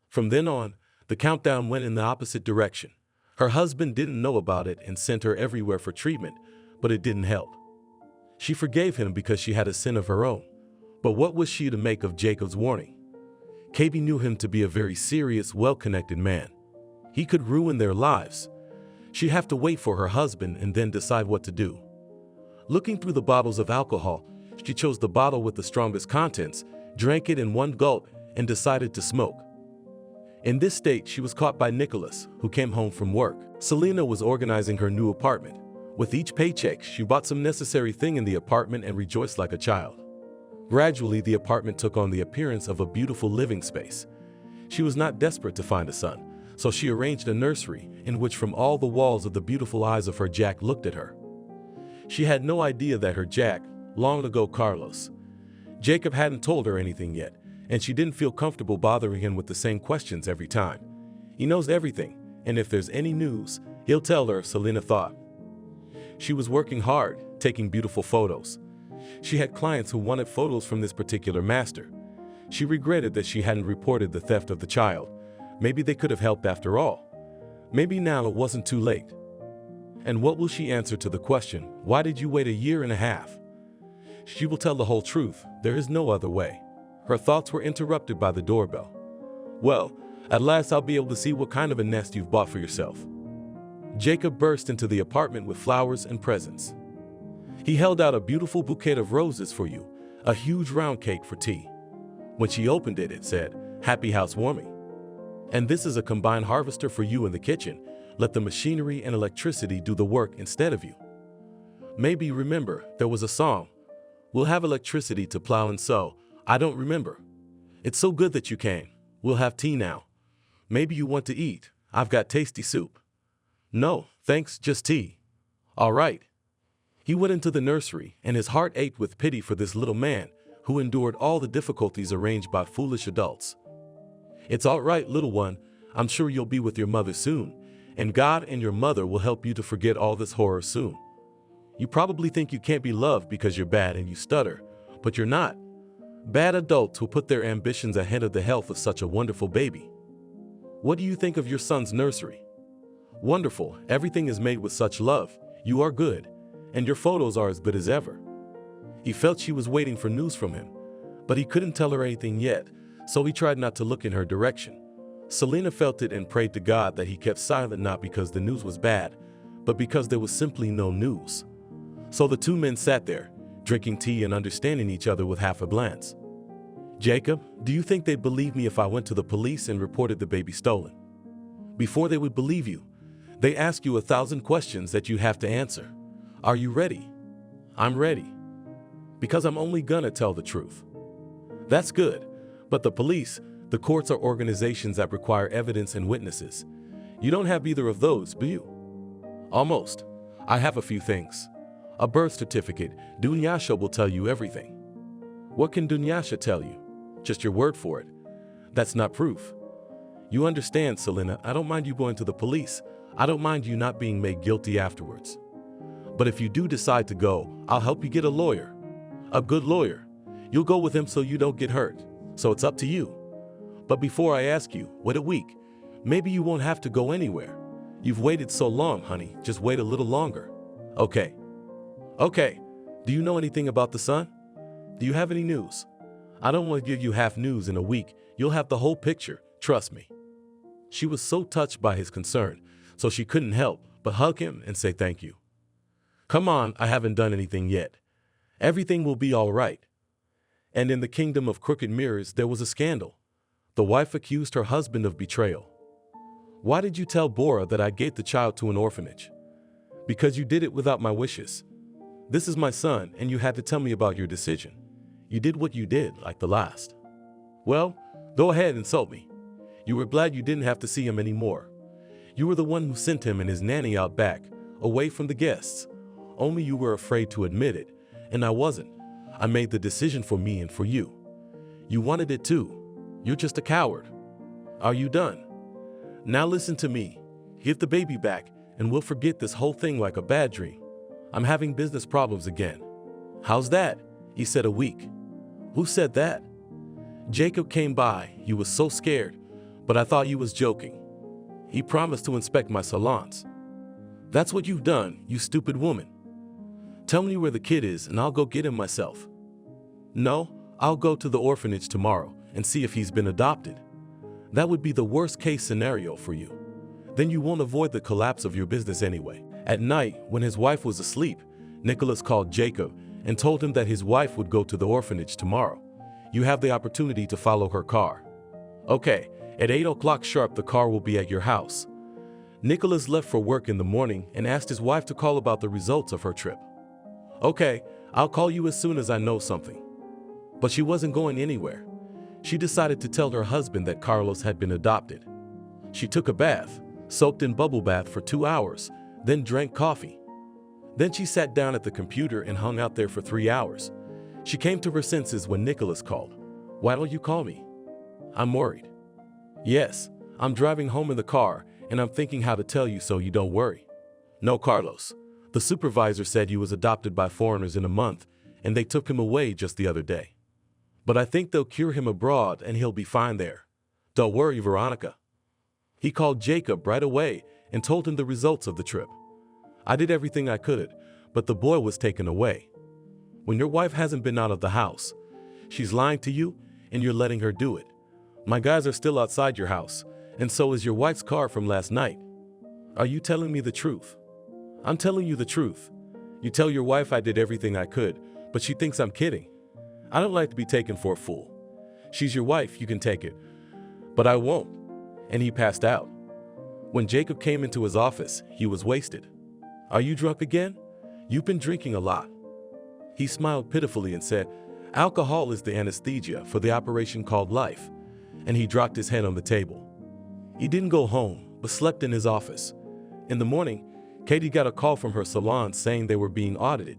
Speaker 2: From then on, the countdown went in the opposite direction. Her husband didn't know about it and sent her everywhere for treatment, but it didn't help. She forgave him because she had a sin of her own. But what was she to make of Jacob's warning? KB knew him to be a very serious, well-connected man. He could ruin their lives. She'd have to wait for her husband and then decide what to do. Looking through the bottles of alcohol, she chose the bottle with the strongest contents, drank it in one gulp, and decided to smoke. In this state, she was caught by Nicholas, who came home from work. Selena was organizing her new apartment. With each paycheck, she bought some necessary thing in the apartment and rejoiced like a child. Gradually, the apartment took on the appearance of a beautiful living space. She was not desperate to find a son, so she arranged a nursery in which from all the walls of the beautiful eyes of her Jack looked at her. She had no idea that her Jack, long ago Carlos. Jacob hadn't told her anything yet, and she didn't feel comfortable bothering him with the same questions every time. He knows everything, and if there's any news, he'll tell her, Selena thought. She was working hard, taking beautiful photos. She had clients who wanted photos from this particular master. She regretted that she hadn't reported the theft of the child. Maybe they could have helped after all. Maybe now it wasn't too late. And what will she answer to the question, why did you wait 1.5 years? She will tell the whole truth. There is no other way. Her thoughts were interrupted by the doorbell. Well, at last I'll be able to see what kind of a nest you've bought for yourself. Jacob burst into the apartment with flowers and presents. He held out a beautiful bouquet of roses for you, a huge round cake for tea. When she opened it, it said, "Happy housewarming." And this is a combined harvester for you in the kitchen. Let the machinery and electricity do the work instead of you. Maybe remember, there was a song. We'll have electricity to plow and sow. I don't remember. It's so good that you came. We'll have tea now. Maybe you want to eat. I've got tasty soup. No, thanks, just tea. All right. He went into the nursery, and his heart ached with pity for this little man who endured all the difficulties arranged by foolish adults. It's all right, little one. I'm sure you'll be with your mother soon, and God and your mother will help you to forget all this horror soon. You probably think you can't be loved because you're bad and you stutter, but you're not. Bad adults who put their ambitions ahead of the health of such a wonderful baby. What do you think of your son's nursery? Wonderful, everything is made with such love. You are good, and your photos are as good as ever. He felt she was waiting for news from him, but he couldn't tell her anything yet, so he tried not to look in her direction. Selena felt it and prayed to God that he kept silent, not because the news was bad, but because there was simply no news. So the two men sat there, drinking tea and understanding each other with half a glance. Jacob, do you think they'd believe me if I went to the police and reported the baby stolen? Before they would believe you, they ask you 1,000 questions that you have to answer. Are you ready? I'm ready. Because I'm only gonna tell the truth. That's good, but the police, the courts are organizations that require evidence and witnesses. You don't have either of those, do you? Almost. I have a few things. A birth certificate. Dunyasha will tell you everything. What can Dunyasha tell you? Just your word for it. That's not proof. You understand, Selena, I don't mind you going to the police. I don't mind you not being made guilty afterwards. But if you do decide to go, I'll help you get a lawyer. A good lawyer. You'll go with him so you don't get hurt. So it's up to you. But before I ask you, wait a week. Maybe you won't have to go anywhere. You've waited so long, honey. Just wait a little longer. Okay. Okay. Do you know anything about the son? Do you have any news? I don't want to give you half news in a week. You'll have the whole picture. Trust me. She was so touched by his concern, so she couldn't help but hug him and say thank you. Come on, I haven't done anything yet. Everything will be all right. And in the kingdom of crooked mirrors, there was a scandal. The wife accused her husband of betrayal. Why did you tell Bora that I gave the child to an orphanage? Because you did it without my wishes. This is my son, and you had to tell me about your decision. You did what you did, like the last. Well, go ahead and insult me. You were glad you didn't have to see him anymore. You were the one who sent him and his nanny out back, away from the guests. Only you were afraid to admit it, and I wasn't. I made the decision for me and for you. You wanted it too. You're just a coward. Are you done? Now listen to me. Give the baby back, and we'll forget this whole thing like a bad dream. I'm having business problems again. How's that? He said a week. Who said that? Jacob came by. He was so scared, but I thought he was joking. He promised to inspect my salons. That's what you've done, you stupid woman. Tell me where the kid is and I'll go get him myself. No, I'll go to the orphanage tomorrow and see if he's been adopted. That would be the worst case scenario for you. Then you won't avoid the collapse of your business anyway. At night, when his wife was asleep, Nicholas called Jacob and told him that his wife would go to the orphanage tomorrow. You have the opportunity to follow her car. Okay, at 8 o'clock sharp the car will be at your house. Nicholas left for work in the morning and asked his wife to call about the results of her trip. Okay, I'll call you as soon as I know something. But she wasn't going anywhere. She decided to tell her husband that Carlos had been adopted. She took a bath, soaked in bubble bath for 2 hours, then drank coffee. Then she sat down at the computer and hung out there for 3 hours. She came to her senses when Nicholas called. Why don't you call me? I'm worried. Yes, I'm driving home in the car and I'm thinking how to tell you so you don't worry. No, Carlos. The supervisor said he was adopted by foreigners in a month and they took him away just the other day. But I think they'll cure him abroad and he'll be fine there. Don't worry, Veronica. He called Jacob right away and told him the results of the trip. I did everything I could, but the boy was taken away. When your wife hasn't been out of the house, she's lying to you and you're letting her do it. My guys are still outside your house, and so is your wife's car from last night. Are you telling me the truth? I'm telling you the truth. You tell your wife I did everything I could, but she thinks I'm kidding. I don't like to be taken for a fool. She's your wife, you can take it. But I won't. And he passed out. When Jacob came into his office, he was wasted. Are you drunk again? You've been drinking a lot. He smiled pitifully and said, alcohol is the anesthesia for the operation called life. And he dropped his head on the table. He didn't go home, but slept in his office. In the morning, Katie got a call from her salon saying they were being audited.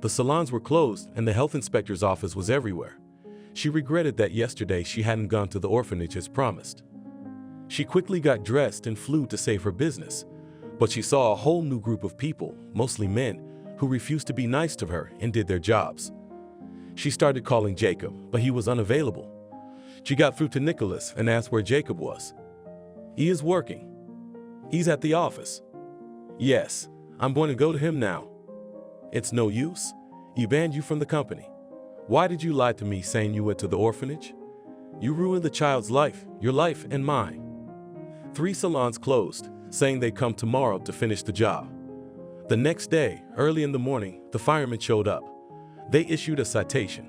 Speaker 2: The salons were closed and the health inspector's office was everywhere. She regretted that yesterday she hadn't gone to the orphanage as promised. She quickly got dressed and flew to save her business, but she saw a whole new group of people, mostly men, who refused to be nice to her and did their jobs. She started calling Jacob, but he was unavailable. She got through to Nicholas and asked where Jacob was. He is working. He's at the office. Yes, I'm going to go to him now. It's no use. He banned you from the company. Why did you lie to me saying you went to the orphanage? You ruined the child's life, your life and mine. 3 salons closed, saying they'd come tomorrow to finish the job. The next day, early in the morning, the firemen showed up. They issued a citation.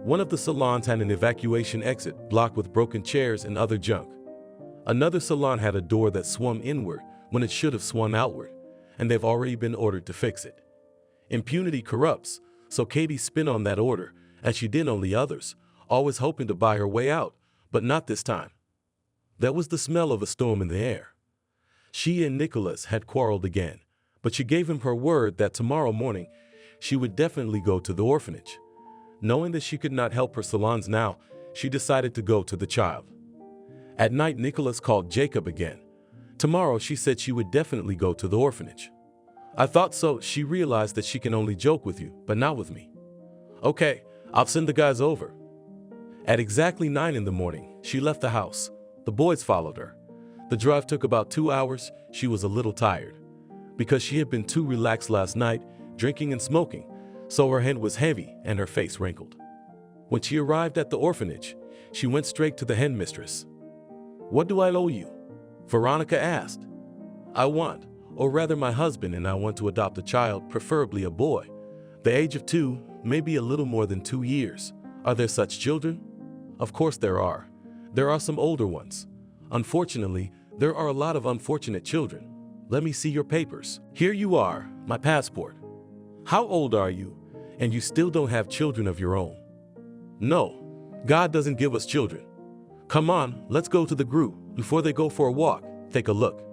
Speaker 2: One of the salons had an evacuation exit blocked with broken chairs and other junk. Another salon had a door that swung inward when it should have swung outward, and they've already been ordered to fix it. Impunity corrupts, so Katie spin on that order, as she did on the others, always hoping to buy her way out, but not this time. There was the smell of a storm in the air. She and Nicholas had quarreled again, but she gave him her word that tomorrow morning she would definitely go to the orphanage. Knowing that she could not help her salons now, she decided to go to the child. At night, Nicholas called Jacob again. Tomorrow, she said she would definitely go to the orphanage. I thought so. She realized that she can only joke with you, but not with me. Okay, I'll send the guys over. At exactly 9 in the morning, she left the house. The boys followed her. The drive took about 2 hours. She was a little tired. Because she had been too relaxed last night, drinking and smoking, so her head was heavy and her face wrinkled. When she arrived at the orphanage, she went straight to the headmistress. What do I owe you? Veronica asked. I want, or rather my husband and I want to adopt a child, preferably a boy. The age of 2, maybe a little more than 2 years. Are there such children? Of course there are. There are some older ones. Unfortunately, there are a lot of unfortunate children. Let me see your papers. Here you are, my passport. How old are you? And you still don't have children of your own? No, God doesn't give us children. Come on, let's go to the group. Before they go for a walk, take a look.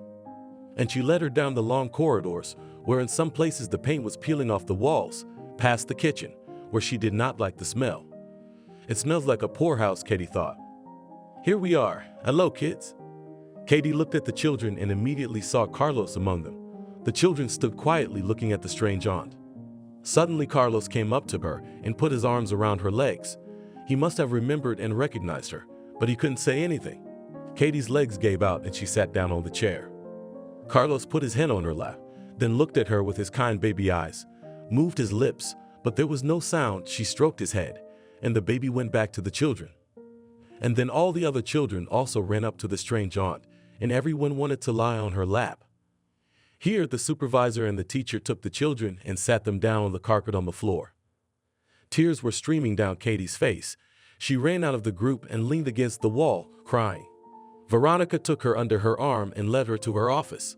Speaker 2: And she led her down the long corridors, where in some places the paint was peeling off the walls, past the kitchen, where she did not like the smell. It smells like a poorhouse, Katie thought. Here we are. Hello, kids. Katie looked at the children and immediately saw Carlos among them. The children stood quietly looking at the strange aunt. Suddenly, Carlos came up to her and put his arms around her legs. He must have remembered and recognized her, but he couldn't say anything. Katie's legs gave out and she sat down on the chair. Carlos put his hand on her lap, then looked at her with his kind baby eyes, moved his lips, but there was no sound. She stroked his head, and the baby went back to the children. And then all the other children also ran up to the strange aunt, and everyone wanted to lie on her lap. Here, the supervisor and the teacher took the children and sat them down on the carpet on the floor. Tears were streaming down Katie's face. She ran out of the group and leaned against the wall, crying. Veronica took her under her arm and led her to her office.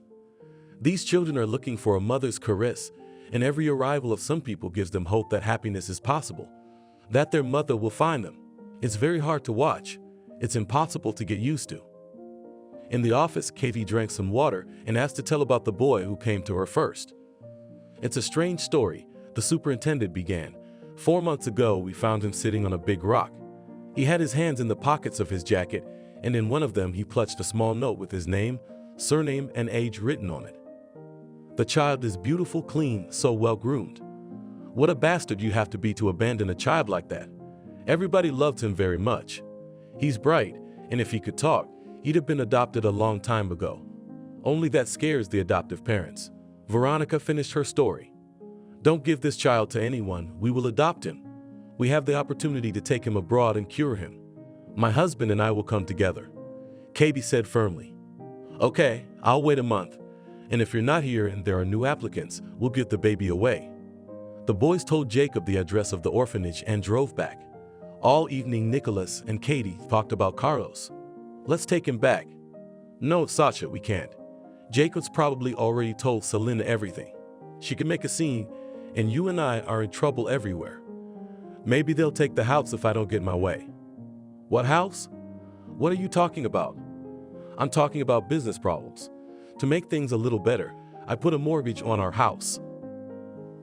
Speaker 2: These children are looking for a mother's caress, and every arrival of some people gives them hope that happiness is possible, that their mother will find them. It's very hard to watch. It's impossible to get used to. In the office, Katie drank some water and asked to tell about the boy who came to her first. It's a strange story, the superintendent began. 4 months ago, we found him sitting on a big rock. He had his hands in the pockets of his jacket, and in one of them he clutched a small note with his name, surname, and age written on it. The child is beautiful, clean, so well groomed. What a bastard you have to be to abandon a child like that. Everybody loved him very much. He's bright, and if he could talk, he'd have been adopted a long time ago. Only that scares the adoptive parents. Veronica finished her story. Don't give this child to anyone. We will adopt him. We have the opportunity to take him abroad and cure him. My husband and I will come together. Katie said firmly. Okay, I'll wait a month. And if you're not here and there are new applicants, we'll give the baby away. The boys told Jacob the address of the orphanage and drove back. All evening, Nicholas and Katie talked about Carlos. Let's take him back. No, Sasha, we can't. Jacob's probably already told Selena everything. She can make a scene, and you and I are in trouble everywhere. Maybe they'll take the house if I don't get my way. What house? What are you talking about? I'm talking about business problems. To make things a little better, I put a mortgage on our house.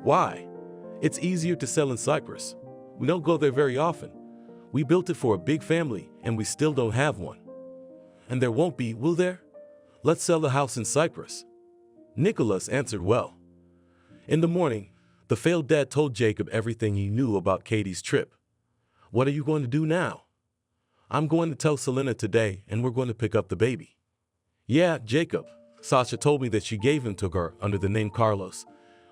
Speaker 2: Why? It's easier to sell in Cyprus. We don't go there very often. We built it for a big family, and we still don't have one. And there won't be, will there? Let's sell the house in Cyprus. Nicholas answered well. In the morning, the The failed dad told Jacob everything he knew about Katie's trip. "What are you going to do now?" "I'm going to tell Selena today, and we're going to pick up the baby." "Yeah, Jacob. Sasha told me that she gave him to her under the name Carlos,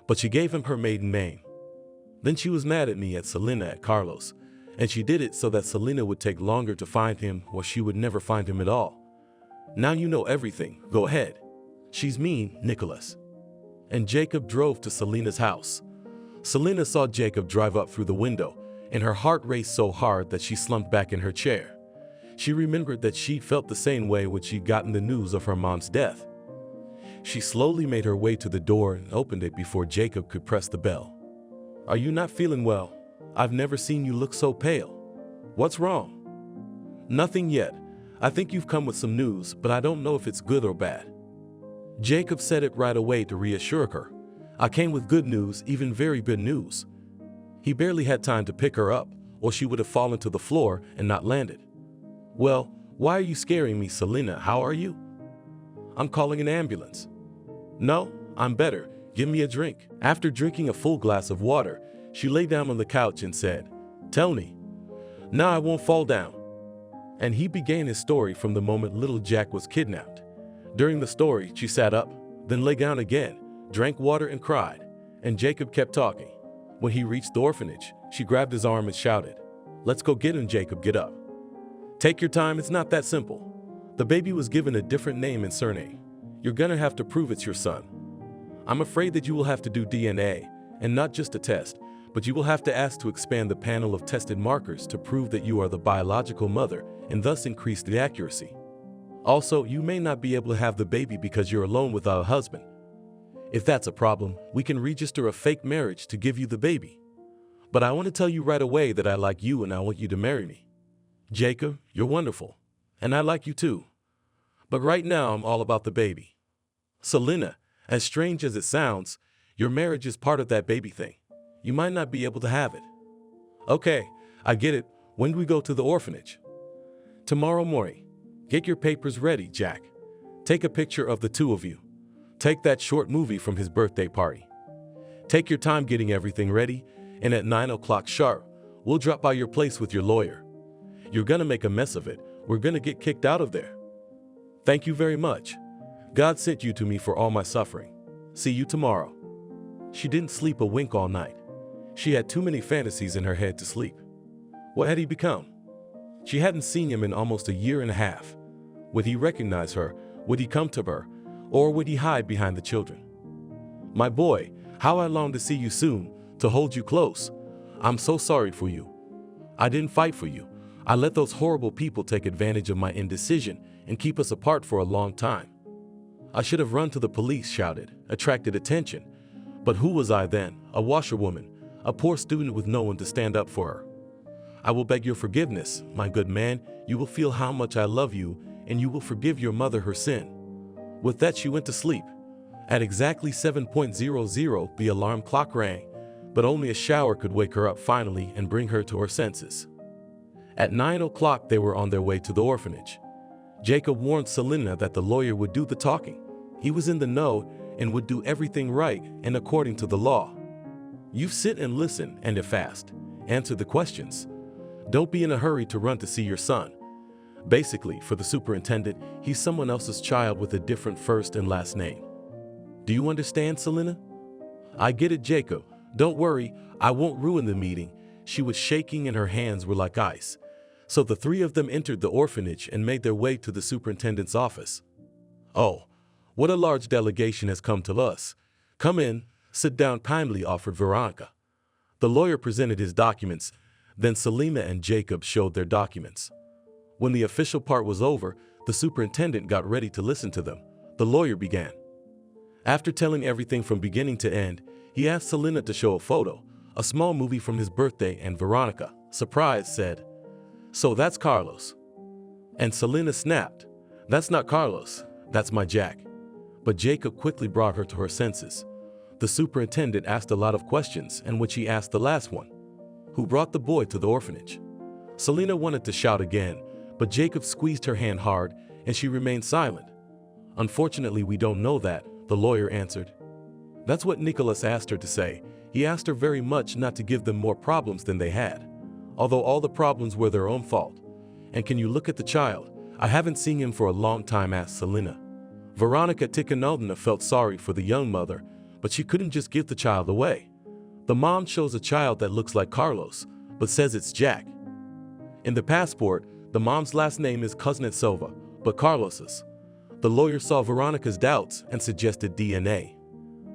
Speaker 2: but she gave him her maiden name. Then she was mad at me at Selena at Carlos, and she did it so that Selena would take longer to find him or she would never find him at all. Now you know everything. Go ahead. She's mean, Nicholas." And Jacob drove to Selena's house. Selena saw Jacob drive up through the window, and her heart raced so hard that she slumped back in her chair. She remembered that she felt the same way when she'd gotten the news of her mom's death. She slowly made her way to the door and opened it before Jacob could press the bell. "Are you not feeling well? I've never seen you look so pale. What's wrong?" "Nothing yet. I think you've come with some news, but I don't know if it's good or bad." Jacob said it right away to reassure her. "I came with good news, even very good news." He barely had time to pick her up, or she would have fallen to the floor and not landed. "Well, why are you scaring me, Selena? How are you?" "I'm calling an ambulance." "No, I'm better. Give me a drink." After drinking a full glass of water, she lay down on the couch and said, "Tell me." "No, I won't fall down." And he began his story from the moment little Jack was kidnapped. During the story, she sat up, then lay down again, drank water and cried, and Jacob kept talking. When he reached the orphanage, she grabbed his arm and shouted, "Let's go get him, Jacob, get up." "Take your time, it's not that simple. The baby was given a different name and surname. You're gonna have to prove it's your son. I'm afraid that you will have to do DNA, and not just a test, but you will have to ask to expand the panel of tested markers to prove that you are the biological mother and thus increase the accuracy. Also, you may not be able to have the baby because you're alone without a husband. If that's a problem, we can register a fake marriage to give you the baby. But I want to tell you right away that I like you and I want you to marry me. Jacob, you're wonderful, and I like you too. But right now, I'm all about the baby. Selena, as strange as it sounds, your marriage is part of that baby thing. You might not be able to have it." "Okay, I get it. When do we go to the orphanage?" "Tomorrow morning. Get your papers ready, Jack. Take a picture of the two of you. Take that short movie from his birthday party. Take your time getting everything ready, and at 9 o'clock sharp, we'll drop by your place with your lawyer. You're gonna make a mess of it. We're gonna get kicked out of there. Thank you very much. God sent you to me for all my suffering. See you tomorrow." She didn't sleep a wink all night. She had too many fantasies in her head to sleep. What had he become? She hadn't seen him in almost a year and a half. Would he recognize her? Would he come to her? Or would he hide behind the children? "My boy, how I long to see you soon, to hold you close. I'm so sorry for you. I didn't fight for you. I let those horrible people take advantage of my indecision and keep us apart for a long time. I should have run to the police," shouted, attracted attention. But who was I then? A washerwoman, a poor student with no one to stand up for her. "I will beg your forgiveness, my good man. You will feel how much I love you, and you will forgive your mother her sin." With that, she went to sleep. At exactly 7:00, the alarm clock rang, but only a shower could wake her up finally and bring her to her senses. At 9 o'clock, they were on their way to the orphanage. Jacob warned Selena that the lawyer would do the talking. He was in the know and would do everything right and according to the law. You sit and listen, and if asked, answer the questions. Don't be in a hurry to run to see your son. Basically, for the superintendent, he's someone else's child with a different first and last name. Do you understand, Selena? I get it, Jacob. Don't worry, I won't ruin the meeting. She was shaking and her hands were like ice. So the three of them entered the orphanage and made their way to the superintendent's office. Oh, what a large delegation has come to us. Come in, sit down kindly, offered Veronica. The lawyer presented his documents, then Selena and Jacob showed their documents. When the official part was over, the superintendent got ready to listen to them. The lawyer began. After telling everything from beginning to end, he asked Selena to show a photo, a small movie from his birthday, and Veronica, surprised, said, "So that's Carlos." And Selena snapped, "That's not Carlos, that's my Jack." But Jacob quickly brought her to her senses. The superintendent asked a lot of questions, and when she asked the last one, "Who brought the boy to the orphanage?" Selena wanted to shout again, but Jacob squeezed her hand hard, and she remained silent. "Unfortunately, we don't know that," the lawyer answered. "That's what Nicholas asked her to say. He asked her very much not to give them more problems than they had, although all the problems were their own fault. And can you look at the child? I haven't seen him for a long time, asked Selena. Veronica Tikhonovna felt sorry for the young mother, but she couldn't just give the child away. The mom shows a child that looks like Carlos, but says it's Jack. In the passport, the mom's last name is Kuznetsova, but Carlos's. The lawyer saw Veronica's doubts and suggested DNA.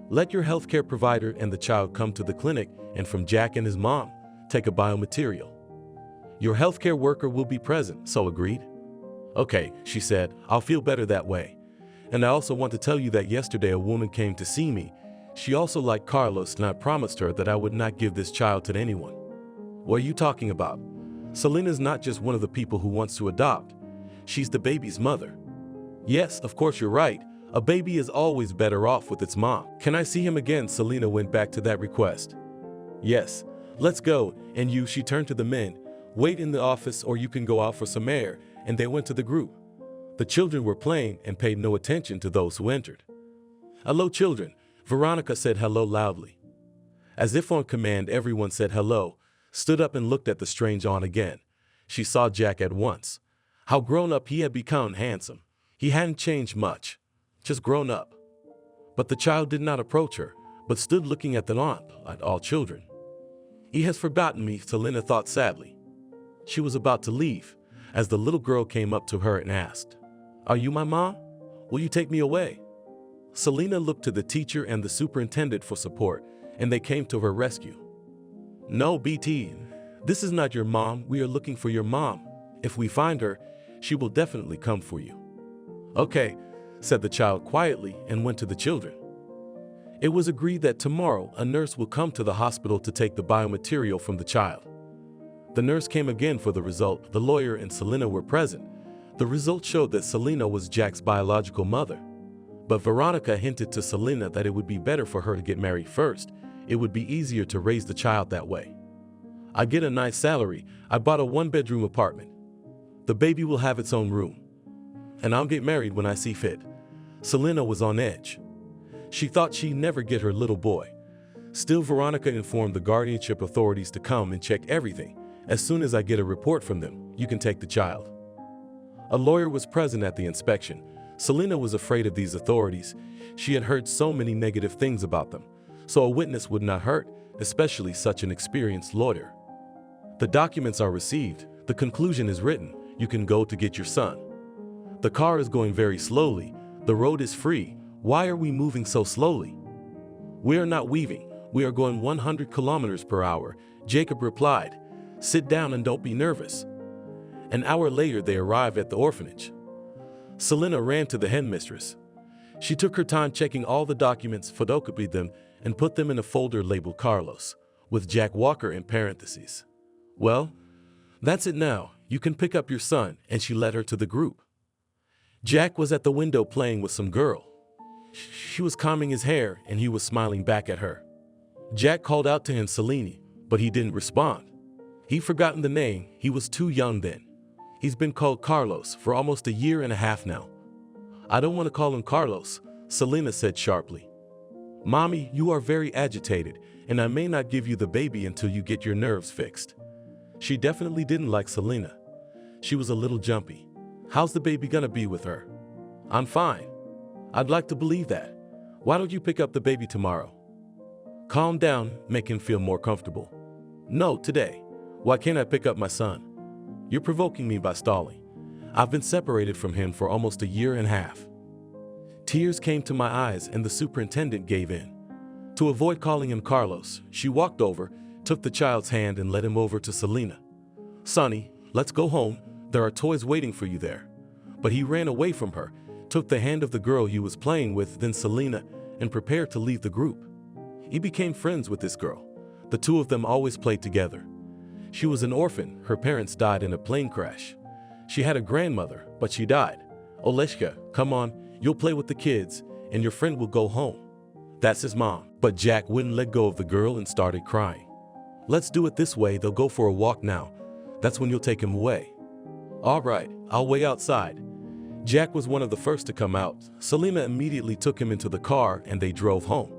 Speaker 2: Let your healthcare provider and the child come to the clinic, and from Jack and his mom, take a biomaterial. Your healthcare worker will be present, so agreed? Okay, she said, I'll feel better that way. And I also want to tell you that yesterday a woman came to see me. She also liked Carlos, and I promised her that I would not give this child to anyone. What are you talking about? Selena's not just one of the people who wants to adopt. She's the baby's mother. Yes, of course you're right. A baby is always better off with its mom. Can I see him again? Selena went back to that request. Yes, let's go. And you, she turned to the men. Wait in the office or you can go out for some air. And they went to the group. The children were playing and paid no attention to those who entered. Hello, children. Veronica said hello loudly. As if on command, everyone said hello, stood up and looked at the strange aunt again. She saw Jack at once. How grown up he had become, handsome. He hadn't changed much, just grown up. But the child did not approach her, but stood looking at the aunt, like all children. He has forgotten me, Selena thought sadly. She was about to leave, as the little girl came up to her and asked, Are you my mom? Will you take me away? Selena looked to the teacher and the superintendent for support, and they came to her rescue. No, BT, this is not your mom. We are looking for your mom. If we find her, she will definitely come for you. Okay, said the child quietly and went to the children. It was agreed that tomorrow a nurse will come to the hospital to take the biomaterial from the child. The nurse came again for the result. The lawyer and Selena were present. The result showed that Selena was Jack's biological mother. But Veronica hinted to Selena that it would be better for her to get married first. It would be easier to raise the child that way. I get a nice salary. I bought a one-bedroom apartment. The baby will have its own room. And I'll get married when I see fit. Selena was on edge. She thought she'd never get her little boy. Still, Veronica informed the guardianship authorities to come and check everything. As soon as I get a report from them, you can take the child. A lawyer was present at the inspection. Selena was afraid of these authorities. She had heard so many negative things about them, so a witness would not hurt, especially such an experienced lawyer. The documents are received. The conclusion is written. You can go to get your son. The car is going very slowly. The road is free. Why are we moving so slowly? We are not weaving. We are going 100 kilometers per hour, Jacob replied. Sit down and don't be nervous. An hour later, they arrived at the orphanage. Selena ran to the headmistress. She took her time checking all the documents, photocopied them, and put them in a folder labeled Carlos, with Jack Walker in parentheses. Well, that's it now. You can pick up your son, and she led her to the group. Jack was at the window playing with some girl. She was combing his hair, and he was smiling back at her. Jack called out to him, Selena, but he didn't respond. He'd forgotten the name. He was too young then. He's been called Carlos for almost a year and a half now. I don't want to call him Carlos, Selena said sharply. Mommy, you are very agitated, and I may not give you the baby until you get your nerves fixed. She definitely didn't like Selena. She was a little jumpy. How's the baby gonna be with her? I'm fine. I'd like to believe that. Why don't you pick up the baby tomorrow? Calm down, make him feel more comfortable. No, today. Why can't I pick up my son? You're provoking me by stalling. I've been separated from him for almost a year and a half. Tears came to my eyes and the superintendent gave in. To avoid calling him Carlos, she walked over, took the child's hand and led him over to Selena. Sonny, let's go home. There are toys waiting for you there. But he ran away from her, took the hand of the girl he was playing with, then Selena, and prepared to leave the group. He became friends with this girl. The two of them always played together. She was an orphan. Her parents died in a plane crash. She had a grandmother, but she died. Oleshka, come on, you'll play with the kids, and your friend will go home. That's his mom. But Jack wouldn't let go of the girl and started crying. Let's do it this way. They'll go for a walk now. That's when you'll take him away. All right, I'll wait outside. Jack was one of the first to come out. Selena immediately took him into the car and they drove home.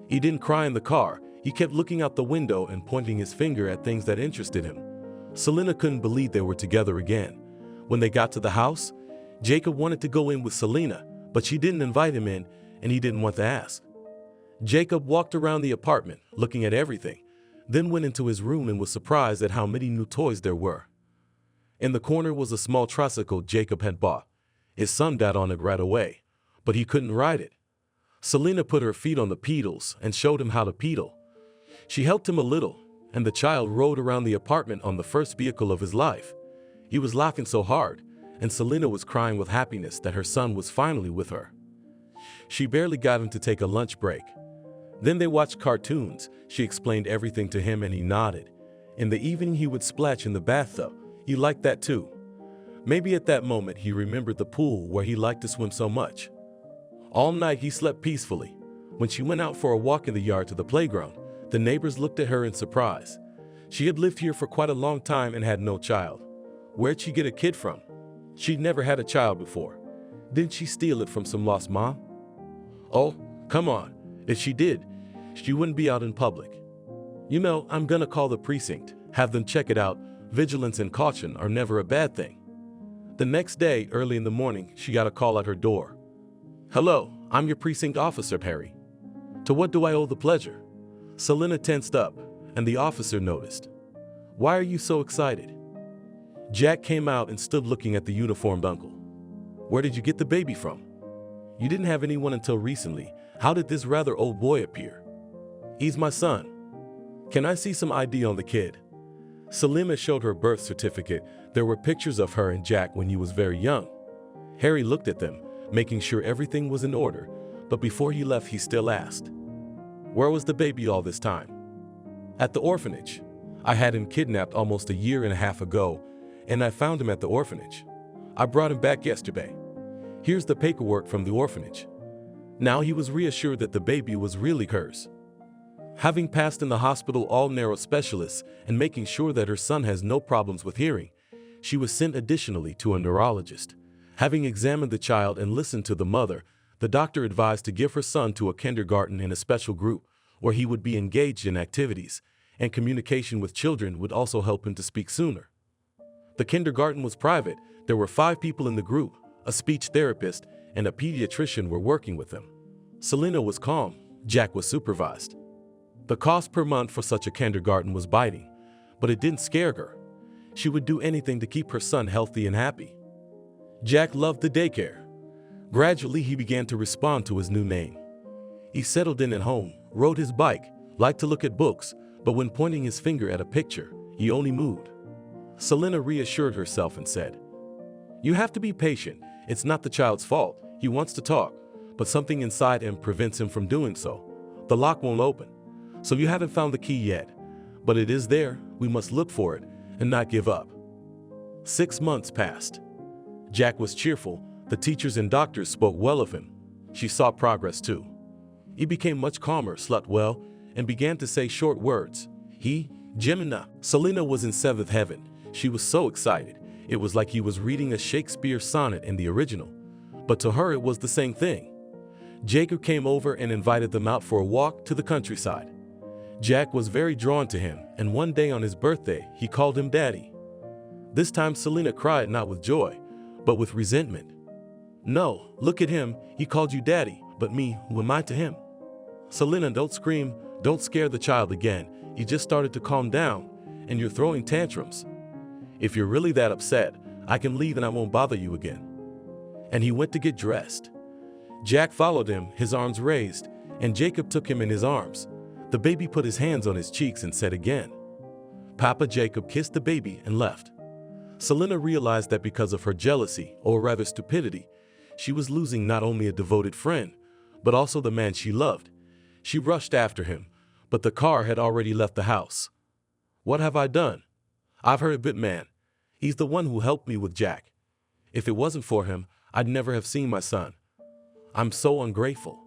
Speaker 2: He didn't cry in the car. He kept looking out the window and pointing his finger at things that interested him. Selena couldn't believe they were together again. When they got to the house, Jacob wanted to go in with Selena, but she didn't invite him in, and he didn't want to ask. Jacob walked around the apartment, looking at everything, then went into his room and was surprised at how many new toys there were. In the corner was a small tricycle Jacob had bought. His son got on it right away, but he couldn't ride it. Selena put her feet on the pedals and showed him how to pedal. She helped him a little, and the child rode around the apartment on the first vehicle of his life. He was laughing so hard, and Selena was crying with happiness that her son was finally with her. She barely got him to take a lunch break. Then they watched cartoons. She explained everything to him and he nodded. In the evening he would splash in the bathtub. He liked that too. Maybe at that moment he remembered the pool where he liked to swim so much. All night he slept peacefully. When she went out for a walk in the yard to the playground, the neighbors looked at her in surprise. She had lived here for quite a long time and had no child. Where'd she get a kid from? She'd never had a child before. Didn't she steal it from some lost mom? Oh, come on. If she did, she wouldn't be out in public. You know, I'm gonna call the precinct, have them check it out. Vigilance and caution are never a bad thing. The next day, early in the morning, she got a call at her door. Hello, I'm your precinct officer, Perry. To what do I owe the pleasure? Selena tensed up, and the officer noticed. Why are you so excited? Jack came out and stood looking at the uniformed uncle. Where did you get the baby from? You didn't have anyone until recently. How did this rather old boy appear? He's my son. Can I see some ID on the kid? Selena showed her birth certificate. There were pictures of her and Jack when he was very young. Harry looked at them, making sure everything was in order, but before he left he still asked, where was the baby all this time? At the orphanage. I had him kidnapped almost a year and a half ago, and I found him at the orphanage. I brought him back yesterday. Here's the paperwork from the orphanage. Now he was reassured that the baby was really hers. Having passed in the hospital all neuro specialists and making sure that her son has no problems with hearing, she was sent additionally to a neurologist. Having examined the child and listened to the mother, the doctor advised to give her son to a kindergarten in a special group where he would be engaged in activities, and communication with children would also help him to speak sooner. The kindergarten was private. There were 5 people in the group, a speech therapist, and a pediatrician were working with them. Selena was calm. Jack was supervised. The cost per month for such a kindergarten was biting, but it didn't scare her. She would do anything to keep her son healthy and happy. Jack loved the daycare. Gradually, he began to respond to his new name. He settled in at home, rode his bike, liked to look at books, but when pointing his finger at a picture, he only moved. Selena reassured herself and said, "You have to be patient. It's not the child's fault. He wants to talk, but something inside him prevents him from doing so. The lock won't open. So you haven't found the key yet, but it is there. We must look for it and not give up." 6 months passed. Jack was cheerful. The teachers and doctors spoke well of him. She saw progress too. He became much calmer, slept well, and began to say short words. Gemina. Selena was in 7th heaven. She was so excited. It was like he was reading a Shakespeare sonnet in the original. But to her it was the same thing. Jacob came over and invited them out for a walk to the countryside. Jack was very drawn to him, and one day on his birthday, he called him Daddy. This time Selena cried not with joy, but with resentment. "No, look at him. He called you Daddy, but me, who am I to him?" "Selena, don't scream. Don't scare the child again. He just started to calm down, and you're throwing tantrums. If you're really that upset, I can leave and I won't bother you again." And he went to get dressed. Jack followed him, his arms raised, and Jacob took him in his arms. The baby put his hands on his cheeks and said again. Papa Jacob kissed the baby and left. Selena realized that because of her jealousy, or rather stupidity, she was losing not only a devoted friend, but also the man she loved. She rushed after him, but the car had already left the house. "What have I done? I've hurt a bit, man. He's the one who helped me with Jack. If it wasn't for him, I'd never have seen my son. I'm so ungrateful."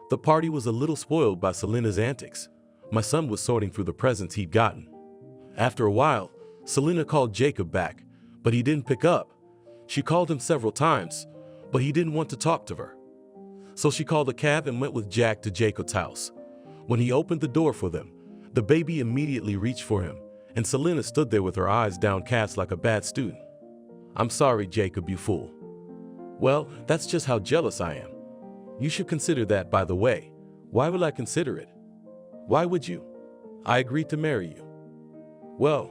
Speaker 2: The party was a little spoiled by Selena's antics. My son was sorting through the presents he'd gotten. After a while, Selena called Jacob back, but he didn't pick up. She called him several times, but he didn't want to talk to her. So she called a cab and went with Jack to Jacob's house. When he opened the door for them, the baby immediately reached for him, and Selena stood there with her eyes downcast like a bad student. "I'm sorry, Jacob, you fool." "Well, that's just how jealous I am. You should consider that, by the way." "Why would I consider it?" "Why would you? I agreed to marry you." "Well,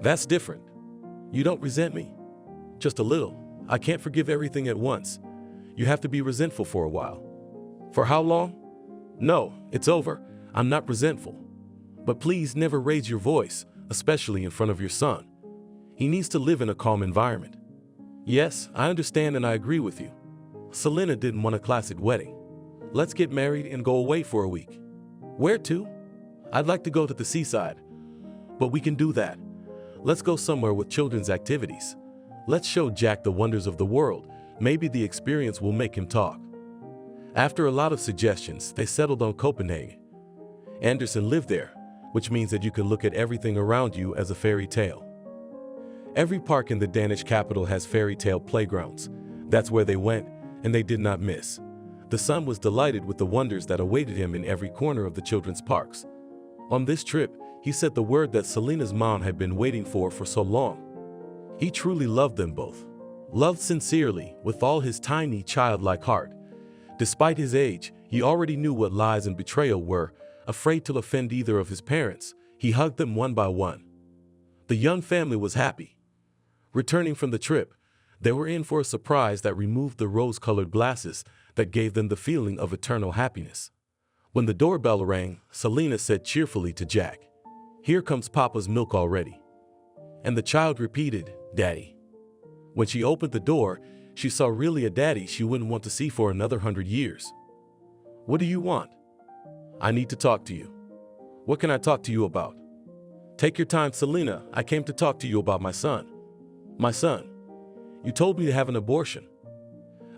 Speaker 2: that's different. You don't resent me?" "Just a little. I can't forgive everything at once. You have to be resentful for a while." "For how long?" "No, it's over. I'm not resentful. But please never raise your voice, especially in front of your son. He needs to live in a calm environment." "Yes, I understand and I agree with you. Selena didn't want a classic wedding. Let's get married and go away for a week." "Where to?" "I'd like to go to the seaside." "But we can do that. Let's go somewhere with children's activities. Let's show Jack the wonders of the world. Maybe the experience will make him talk." After a lot of suggestions, they settled on Copenhagen. Anderson lived there, which means that you can look at everything around you as a fairy tale. Every park in the Danish capital has fairy tale playgrounds. That's where they went, and they did not miss. The son was delighted with the wonders that awaited him in every corner of the children's parks. On this trip, he said the word that Selena's mom had been waiting for so long. He truly loved them both. Loved sincerely, with all his tiny, childlike heart. Despite his age, he already knew what lies and betrayal were. Afraid to offend either of his parents, he hugged them one by one. The young family was happy. Returning from the trip, they were in for a surprise that removed the rose-colored glasses that gave them the feeling of eternal happiness. When the doorbell rang, Selena said cheerfully to Jack, "Here comes Papa's milk already." And the child repeated, "Daddy." When she opened the door, she saw really a daddy she wouldn't want to see for another 100 years. "What do you want?" "I need to talk to you." "What can I talk to you about?" "Take your time, Selena. I came to talk to you about my son." "My son? You told me to have an abortion."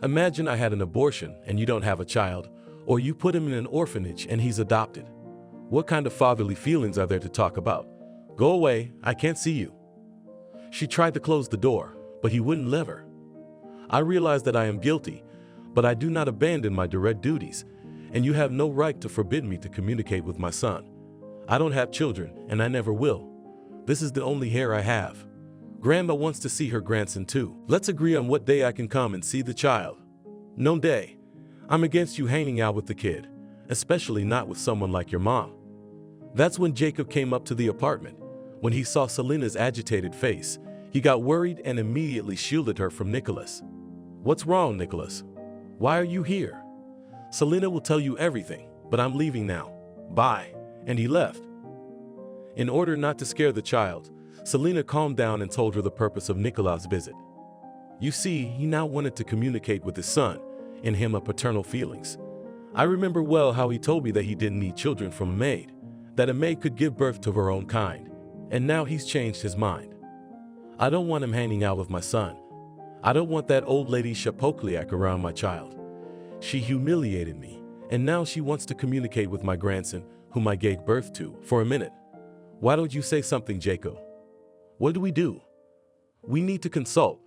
Speaker 2: "Imagine I had an abortion and you don't have a child, or you put him in an orphanage and he's adopted. What kind of fatherly feelings are there to talk about? Go away, I can't see you." She tried to close the door, but he wouldn't let her. "I realize that I am guilty, but I do not abandon my direct duties, and you have no right to forbid me to communicate with my son. I don't have children, and I never will. This is the only heir I have. Grandma wants to see her grandson too. Let's agree on what day I can come and see the child." "No day. I'm against you hanging out with the kid, especially not with someone like your mom." That's when Jacob came up to the apartment. When he saw Selena's agitated face, he got worried and immediately shielded her from Nicholas. "What's wrong, Nicholas? Why are you here?" "Selena will tell you everything, but I'm leaving now. Bye." And he left. In order not to scare the child, Selena calmed down and told her the purpose of Nicholas' visit. You see, he now wanted to communicate with his son, in him of paternal feelings. "I remember well how he told me that he didn't need children from a maid, that a maid could give birth to her own kind, and now he's changed his mind. I don't want him hanging out with my son. I don't want that old lady Shapokliak around my child. She humiliated me, and now she wants to communicate with my grandson, whom I gave birth to, for a minute. Why don't you say something, Jacob? What do we do? We need to consult,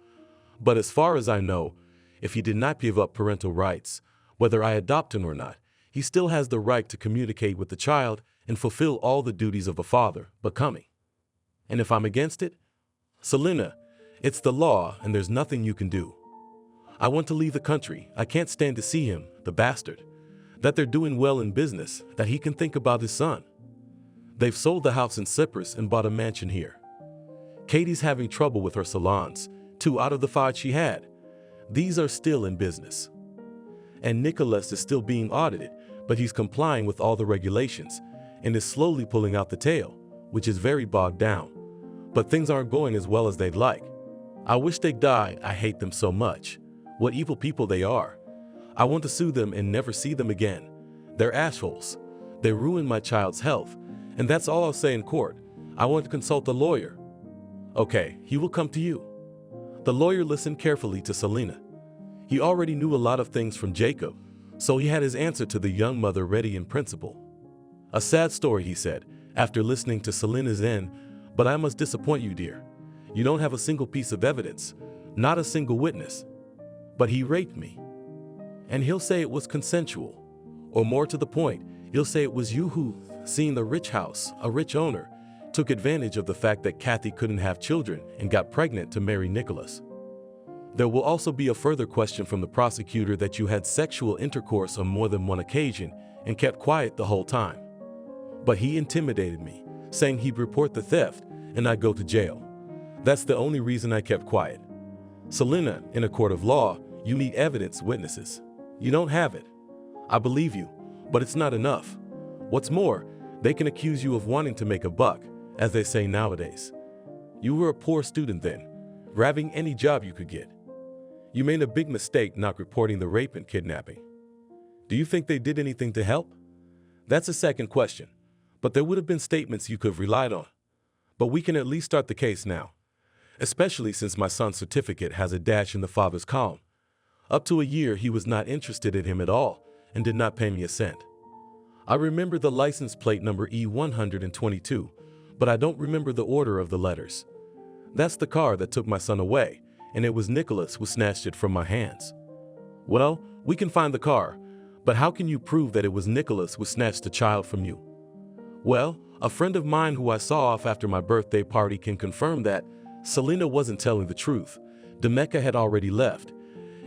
Speaker 2: but as far as I know, if he did not give up parental rights, whether I adopt him or not, he still has the right to communicate with the child and fulfill all the duties of a father, becoming. And if I'm against it? Selena, it's the law and there's nothing you can do. I want to leave the country. I can't stand to see him, the bastard. That they're doing well in business, that he can think about his son. They've sold the house in Cyprus and bought a mansion here. Katie's having trouble with her salons, 2 out of the 5 she had. These are still in business. And Nicholas is still being audited, but he's complying with all the regulations and is slowly pulling out the tail, which is very bogged down. But things aren't going as well as they'd like. I wish they'd die. I hate them so much. What evil people they are. I want to sue them and never see them again. They're assholes. They ruined my child's health, and that's all I'll say in court. I want to consult a lawyer. Okay, he will come to you. The lawyer listened carefully to Selena. He already knew a lot of things from Jacob, so he had his answer to the young mother ready in principle. A sad story, he said, after listening to Selena's end, but I must disappoint you, dear. You don't have a single piece of evidence, not a single witness. But he raped me. And he'll say it was consensual. Or more to the point, You'll say it was you who, seeing the rich house, a rich owner, took advantage of the fact that Kathy couldn't have children and got pregnant to marry Nicholas. There will also be a further question from the prosecutor that you had sexual intercourse on more than one occasion and kept quiet the whole time. But he intimidated me, saying he'd report the theft and I'd go to jail. That's the only reason I kept quiet. Selena, in a court of law, you need evidence, witnesses. You don't have it. I believe you, but it's not enough. What's more, they can accuse you of wanting to make a buck, as they say nowadays. You were a poor student then, grabbing any job you could get. You made a big mistake not reporting the rape and kidnapping. Do you think they did anything to help? That's a second question, but there would have been statements you could have relied on. But we can at least start the case now, especially since my son's certificate has a dash in the father's column. Up to a year, he was not interested in him at all and did not pay me a cent. I remember the license plate number E122, but I don't remember the order of the letters. That's the car that took my son away, and it was Nicholas who snatched it from my hands. Well, we can find the car, but how can you prove that it was Nicholas who snatched the child from you? Well, a friend of mine who I saw off after my birthday party can confirm that Selena wasn't telling the truth. Demeka had already left,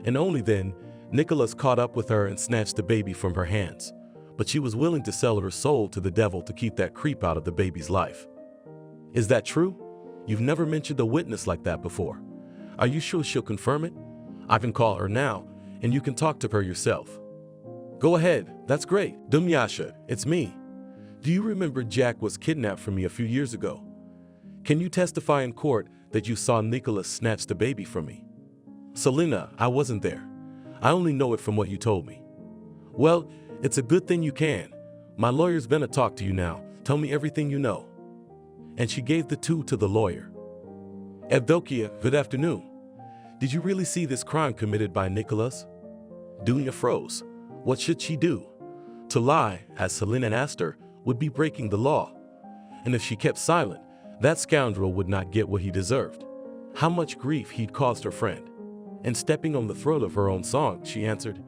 Speaker 2: and only then, Nicholas caught up with her and snatched the baby from her hands. But she was willing to sell her soul to the devil to keep that creep out of the baby's life. Is that true? You've never mentioned a witness like that before. Are you sure she'll confirm it? I can call her now, and you can talk to her yourself. Go ahead, that's great. Dumyasha, it's me. Do you remember Jack was kidnapped from me a few years ago? Can you testify in court that you saw Nicholas snatch the baby from me? Selena, I wasn't there. I only know it from what you told me. Well, it's a good thing you can. My lawyer's gonna talk to you now. Tell me everything you know. And she gave the two to the lawyer. Evdokia, good afternoon. Did you really see this crime committed by Nicholas? Dunya froze. What should she do? To lie, as Selena asked her, would be breaking the law. And if she kept silent, that scoundrel would not get what he deserved. How much grief he'd caused her friend. And stepping on the throat of her own song, she answered,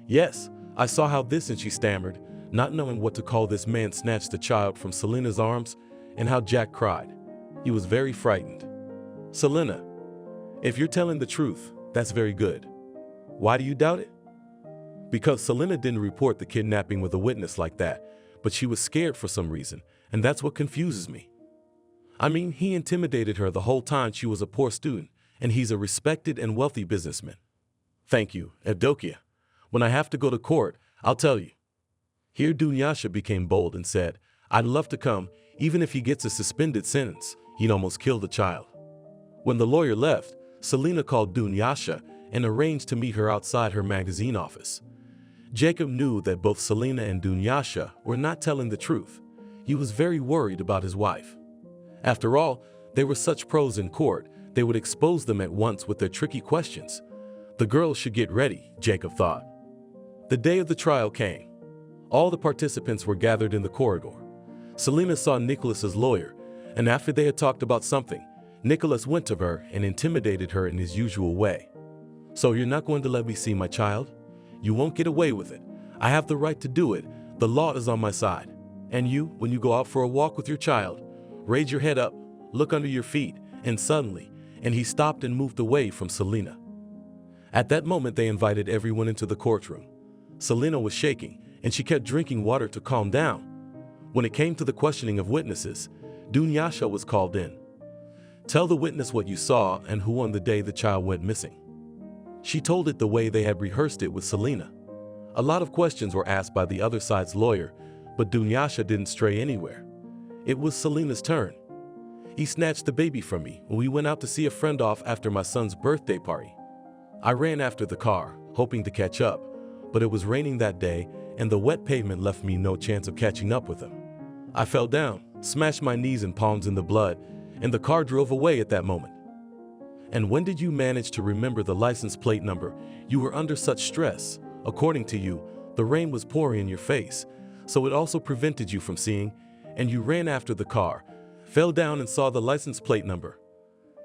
Speaker 2: "Yes, I saw how this," and she stammered, not knowing what to call this man snatched the child from Selena's arms, and how Jack cried. He was very frightened. Selena, if you're telling the truth, that's very good. Why do you doubt it? Because Selena didn't report the kidnapping with a witness like that, but she was scared for some reason, and that's what confuses me. I mean, he intimidated her the whole time she was a poor student, and he's a respected and wealthy businessman. Thank you, Evdokia. When I have to go to court, I'll tell you. Here Dunyasha became bold and said, I'd love to come, even if he gets a suspended sentence. He'd almost kill the child. When the lawyer left, Selena called Dunyasha and arranged to meet her outside her magazine office. Jacob knew that both Selena and Dunyasha were not telling the truth. He was very worried about his wife. After all, they were such pros in court, they would expose them at once with their tricky questions. The girls should get ready, Jacob thought. The day of the trial came. All the participants were gathered in the corridor. Selena saw Nicholas's lawyer, and after they had talked about something, Nicholas went to her and intimidated her in his usual way. So you're not going to let me see my child? You won't get away with it. I have the right to do it. The law is on my side. And you, when you go out for a walk with your child, raise your head up, look under your feet, and suddenly, and he stopped and moved away from Selena. At that moment, they invited everyone into the courtroom. Selena was shaking, and she kept drinking water to calm down. When it came to the questioning of witnesses, Dunyasha was called in. Tell the witness what you saw and who on the day the child went missing. She told it the way they had rehearsed it with Selena. A lot of questions were asked by the other side's lawyer, but Dunyasha didn't stray anywhere. It was Selena's turn. He snatched the baby from me when we went out to see a friend off after my son's birthday party. I ran after the car, hoping to catch up, but it was raining that day and the wet pavement left me no chance of catching up with him. I fell down, smashed my knees and palms in the blood, and the car drove away at that moment. And when did you manage to remember the license plate number? You were under such stress. According to you, the rain was pouring in your face, so it also prevented you from seeing, and you ran after the car, fell down and saw the license plate number.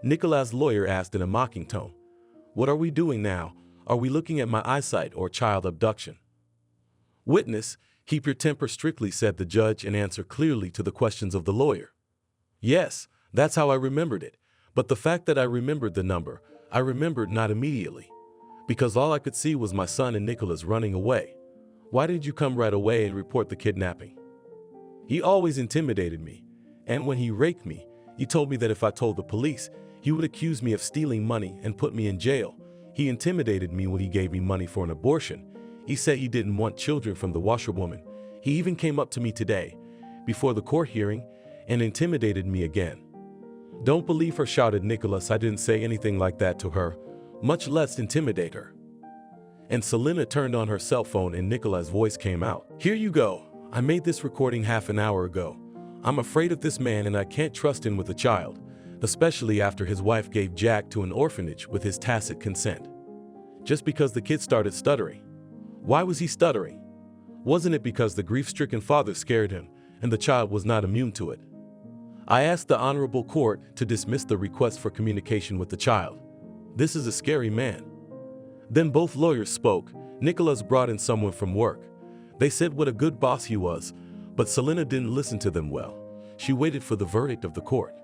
Speaker 2: Nicholas' lawyer asked in a mocking tone, "What are we doing now? Are we looking at my eyesight or child abduction?" Witness, Keep your temper strictly, said the judge, and answer clearly to the questions of the lawyer. Yes, that's how I remembered it. But the fact that I remembered the number, I remembered not immediately. Because all I could see was my son and Nicholas running away. Why didn't you come right away and report the kidnapping? He always intimidated me. And when he raped me, he told me that if I told the police, he would accuse me of stealing money and put me in jail. He intimidated me when he gave me money for an abortion. He said he didn't want children from the washerwoman. He even came up to me today, before the court hearing, and intimidated me again. Don't believe her, shouted Nicholas. I didn't say anything like that to her, much less intimidate her. And Selena turned on her cell phone and Nicholas' voice came out. Here you go. I made this recording half an hour ago. I'm afraid of this man and I can't trust him with a child, especially after his wife gave Jack to an orphanage with his tacit consent. Just because the kid started stuttering. Why was he stuttering? Wasn't it because the grief-stricken father scared him and the child was not immune to it? I asked the honorable court to dismiss the request for communication with the child. This is a scary man. Then both lawyers spoke. Nicholas brought in someone from work. They said what a good boss he was, but Selena didn't listen to them well. She waited for the verdict of the court.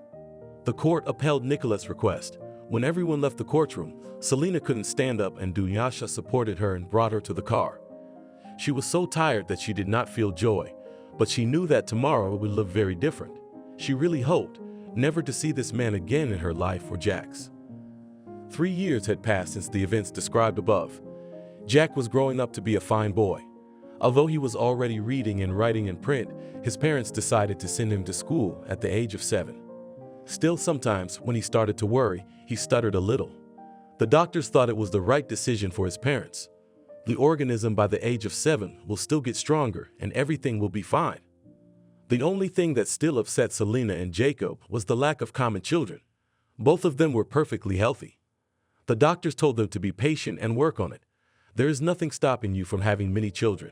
Speaker 2: The court upheld Nicholas' request. When everyone left the courtroom, Selena couldn't stand up and Dunyasha supported her and brought her to the car. She was so tired that she did not feel joy, but she knew that tomorrow it would look very different. She really hoped never to see this man again in her life or Jack's. 3 years had passed since the events described above. Jack was growing up to be a fine boy. Although he was already reading and writing in print, his parents decided to send him to school at the age of 7. Still, sometimes when he started to worry, he stuttered a little. The doctors thought it was the right decision for his parents. The organism by the age of 7 will still get stronger and everything will be fine. The only thing that still upset Selena and Jacob was the lack of common children. Both of them were perfectly healthy. The doctors told them to be patient and work on it. There is nothing stopping you from having many children.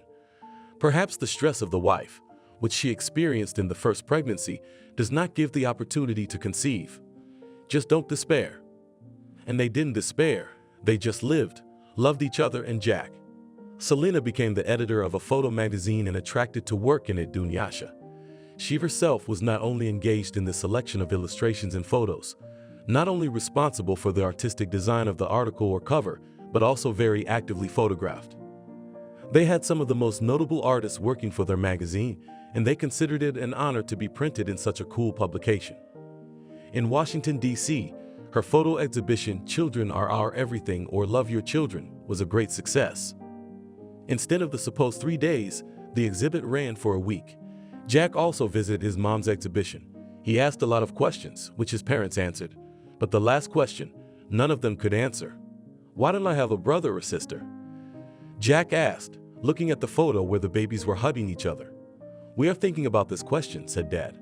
Speaker 2: Perhaps the stress of the wife, which she experienced in the first pregnancy, does not give the opportunity to conceive. Just don't despair. And they didn't despair. They just lived, loved each other and Jack. Selena became the editor of a photo magazine and attracted to work in it Dunyasha. She herself was not only engaged in the selection of illustrations and photos, not only responsible for the artistic design of the article or cover, but also very actively photographed. They had some of the most notable artists working for their magazine, and they considered it an honor to be printed in such a cool publication. In Washington, D.C., her photo exhibition, Children Are Our Everything or Love Your Children, was a great success. Instead of the supposed 3 days, the exhibit ran for a week. Jack also visited his mom's exhibition. He asked a lot of questions, which his parents answered. But the last question, none of them could answer. Why don't I have a brother or sister? Jack asked, looking at the photo where the babies were hugging each other. We are thinking about this question, said Dad.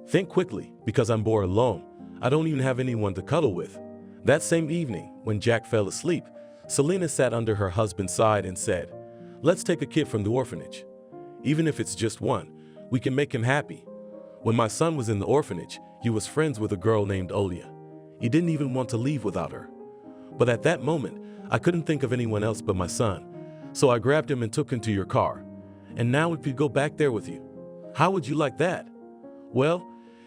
Speaker 2: Think quickly, because I'm bored alone. I don't even have anyone to cuddle with. That same evening, when Jack fell asleep, Selena sat under her husband's side and said, let's take a kid from the orphanage. Even if it's just one, we can make him happy. When my son was in the orphanage, he was friends with a girl named Olia. He didn't even want to leave without her. But at that moment, I couldn't think of anyone else but my son. So I grabbed him and took him to your car. And now we could go back there with you. How would you like that? Well,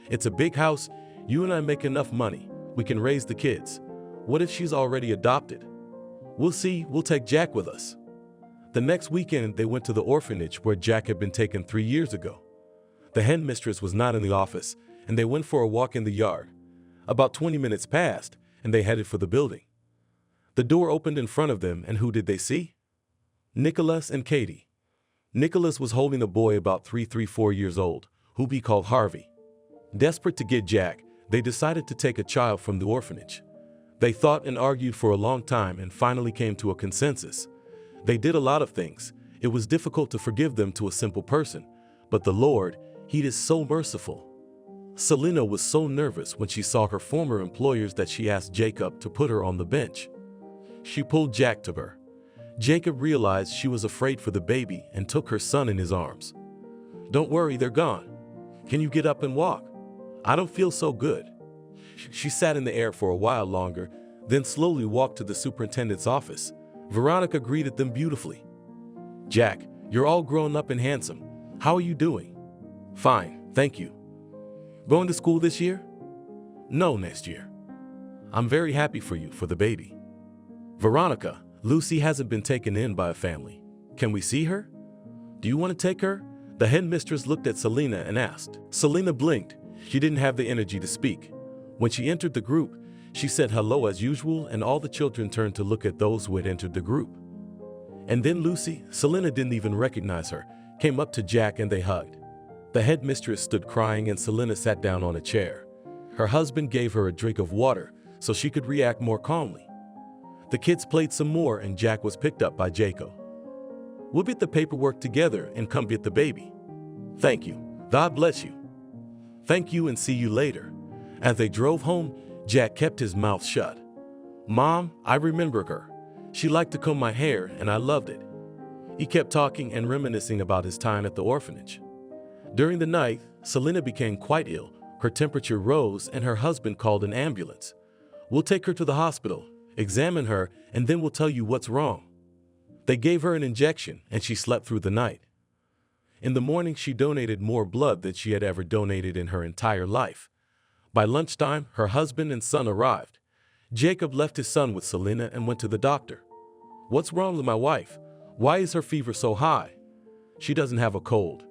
Speaker 2: it's a big house. You and I make enough money. We can raise the kids. What if she's already adopted? We'll see. We'll take Jack with us. The next weekend, they went to the orphanage where Jack had been taken 3 years ago. The headmistress was not in the office, and they went for a walk in the yard. About 20 minutes passed, and they headed for the building. The door opened in front of them, and who did they see? Nicholas and Katie. Nicholas was holding a boy about 4 years old, who he called Harvey. Desperate to get Jack, they decided to take a child from the orphanage. They thought and argued for a long time and finally came to a consensus. They did a lot of things. It was difficult to forgive them to a simple person, but the Lord, He is so merciful. Selena was so nervous when she saw her former employers that she asked Jacob to put her on the bench. She pulled Jack to her. Jacob realized she was afraid for the baby and took her son in his arms. Don't worry, they're gone. Can you get up and walk? I don't feel so good. She sat in the air for a while longer, then slowly walked to the superintendent's office. Veronica greeted them beautifully. Jack, You're all grown up and handsome. How are you doing? Fine, thank you. Going to school this year? No, next year. I'm very happy for you, for the baby. Veronica, Lucy hasn't been taken in by a family. Can we see her? Do you want to take her? The headmistress looked at Selena and asked. Selena blinked. She didn't have the energy to speak. When she entered the group, she said hello as usual, and all the children turned to look at those who had entered the group. And then Lucy, Selena didn't even recognize her, came up to Jack and they hugged. The headmistress stood crying and Selena sat down on a chair. Her husband gave her a drink of water so she could react more calmly. The kids played some more and Jack was picked up by Jacob. We'll get the paperwork together and come get the baby. Thank you. God bless you. Thank you and see you later. As they drove home, Jack kept his mouth shut. Mom, I remember her. She liked to comb my hair and I loved it. He kept talking and reminiscing about his time at the orphanage. During the night, Selena became quite ill. Her temperature rose and her husband called an ambulance. We'll take her to the hospital, examine her, and then we'll tell you what's wrong. They gave her an injection and she slept through the night. In the morning, she donated more blood than she had ever donated in her entire life. By lunchtime, her husband and son arrived. Jacob left his son with Selena and went to the doctor. What's wrong with my wife? Why is her fever so high? She doesn't have a cold.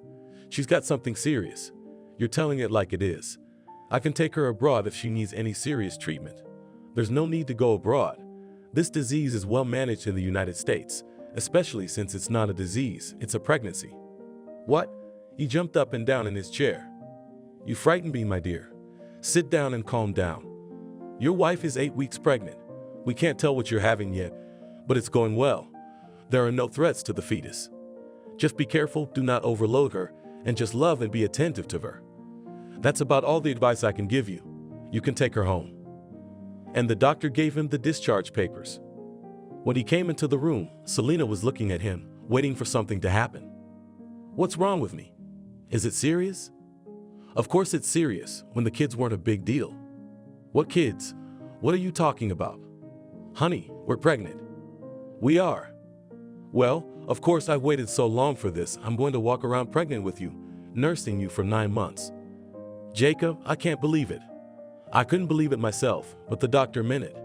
Speaker 2: She's got something serious. You're telling it like it is. I can take her abroad if she needs any serious treatment. There's no need to go abroad. This disease is well managed in the United States, especially since it's not a disease, it's a pregnancy. What? He jumped up and down in his chair. You frightened me, my dear. Sit down and calm down. Your wife is 8 weeks pregnant. We can't tell what you're having yet, but it's going well. There are no threats to the fetus. Just be careful, do not overload her, and just love and be attentive to her. That's about all the advice I can give you. You can take her home. And the doctor gave him the discharge papers. When he came into the room, Selena was looking at him, waiting for something to happen. What's wrong with me? Is it serious? Of course it's serious, when the kids weren't a big deal. What kids? What are you talking about? Honey, we're pregnant. We are. Well, of course I've waited so long for this, I'm going to walk around pregnant with you, nursing you for 9 months. Jacob, I can't believe it. I couldn't believe it myself, but the doctor meant it.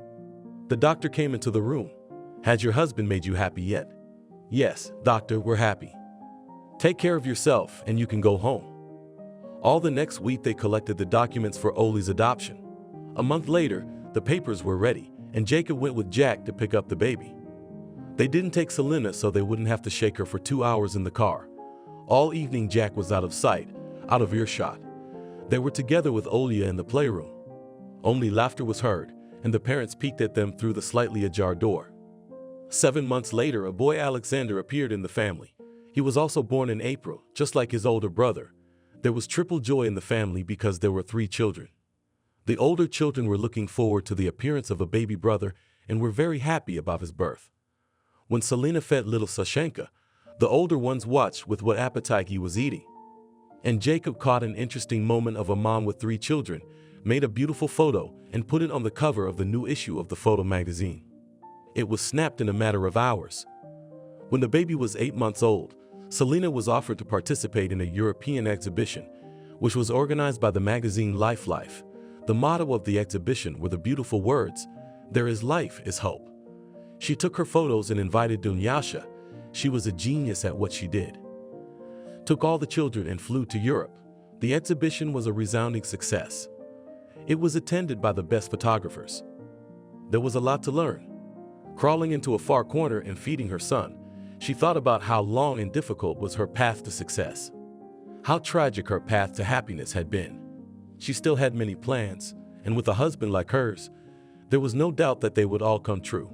Speaker 2: The doctor came into the room. Has your husband made you happy yet? Yes, doctor, we're happy. Take care of yourself and you can go home. All the next week they collected the documents for Oli's adoption. A month later, the papers were ready and Jacob went with Jack to pick up the baby. They didn't take Selena so they wouldn't have to shake her for 2 hours in the car. All evening Jack was out of sight, out of earshot. They were together with Olia in the playroom. Only laughter was heard, and the parents peeked at them through the slightly ajar door. 7 months later, a boy Alexander appeared in the family. He was also born in April, just like his older brother. There was triple joy in the family because there were 3 children. The older children were looking forward to the appearance of a baby brother and were very happy about his birth. When Selena fed little Sashenka, the older ones watched with what appetite he was eating. And Jacob caught an interesting moment of a mom with 3 children, made a beautiful photo, and put it on the cover of the new issue of the photo magazine. It was snapped in a matter of hours. When the baby was 8 months old, Selena was offered to participate in a European exhibition, which was organized by the magazine Life. The motto of the exhibition were the beautiful words, "There is life is hope." She took her photos and invited Dunyasha. She was a genius at what she did. Took all the children and flew to Europe. The exhibition was a resounding success. It was attended by the best photographers. There was a lot to learn. Crawling into a far corner and feeding her son, she thought about how long and difficult was her path to success. How tragic her path to happiness had been. She still had many plans, and with a husband like hers, there was no doubt that they would all come true.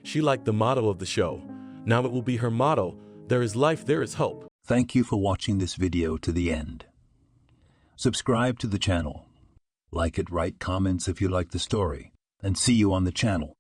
Speaker 2: She liked the motto of the show. Now it will be her motto, "There is life, there is hope."
Speaker 1: Thank you for watching this video to the end. Subscribe to the channel. Like it, write comments if you like the story, and see you on the channel.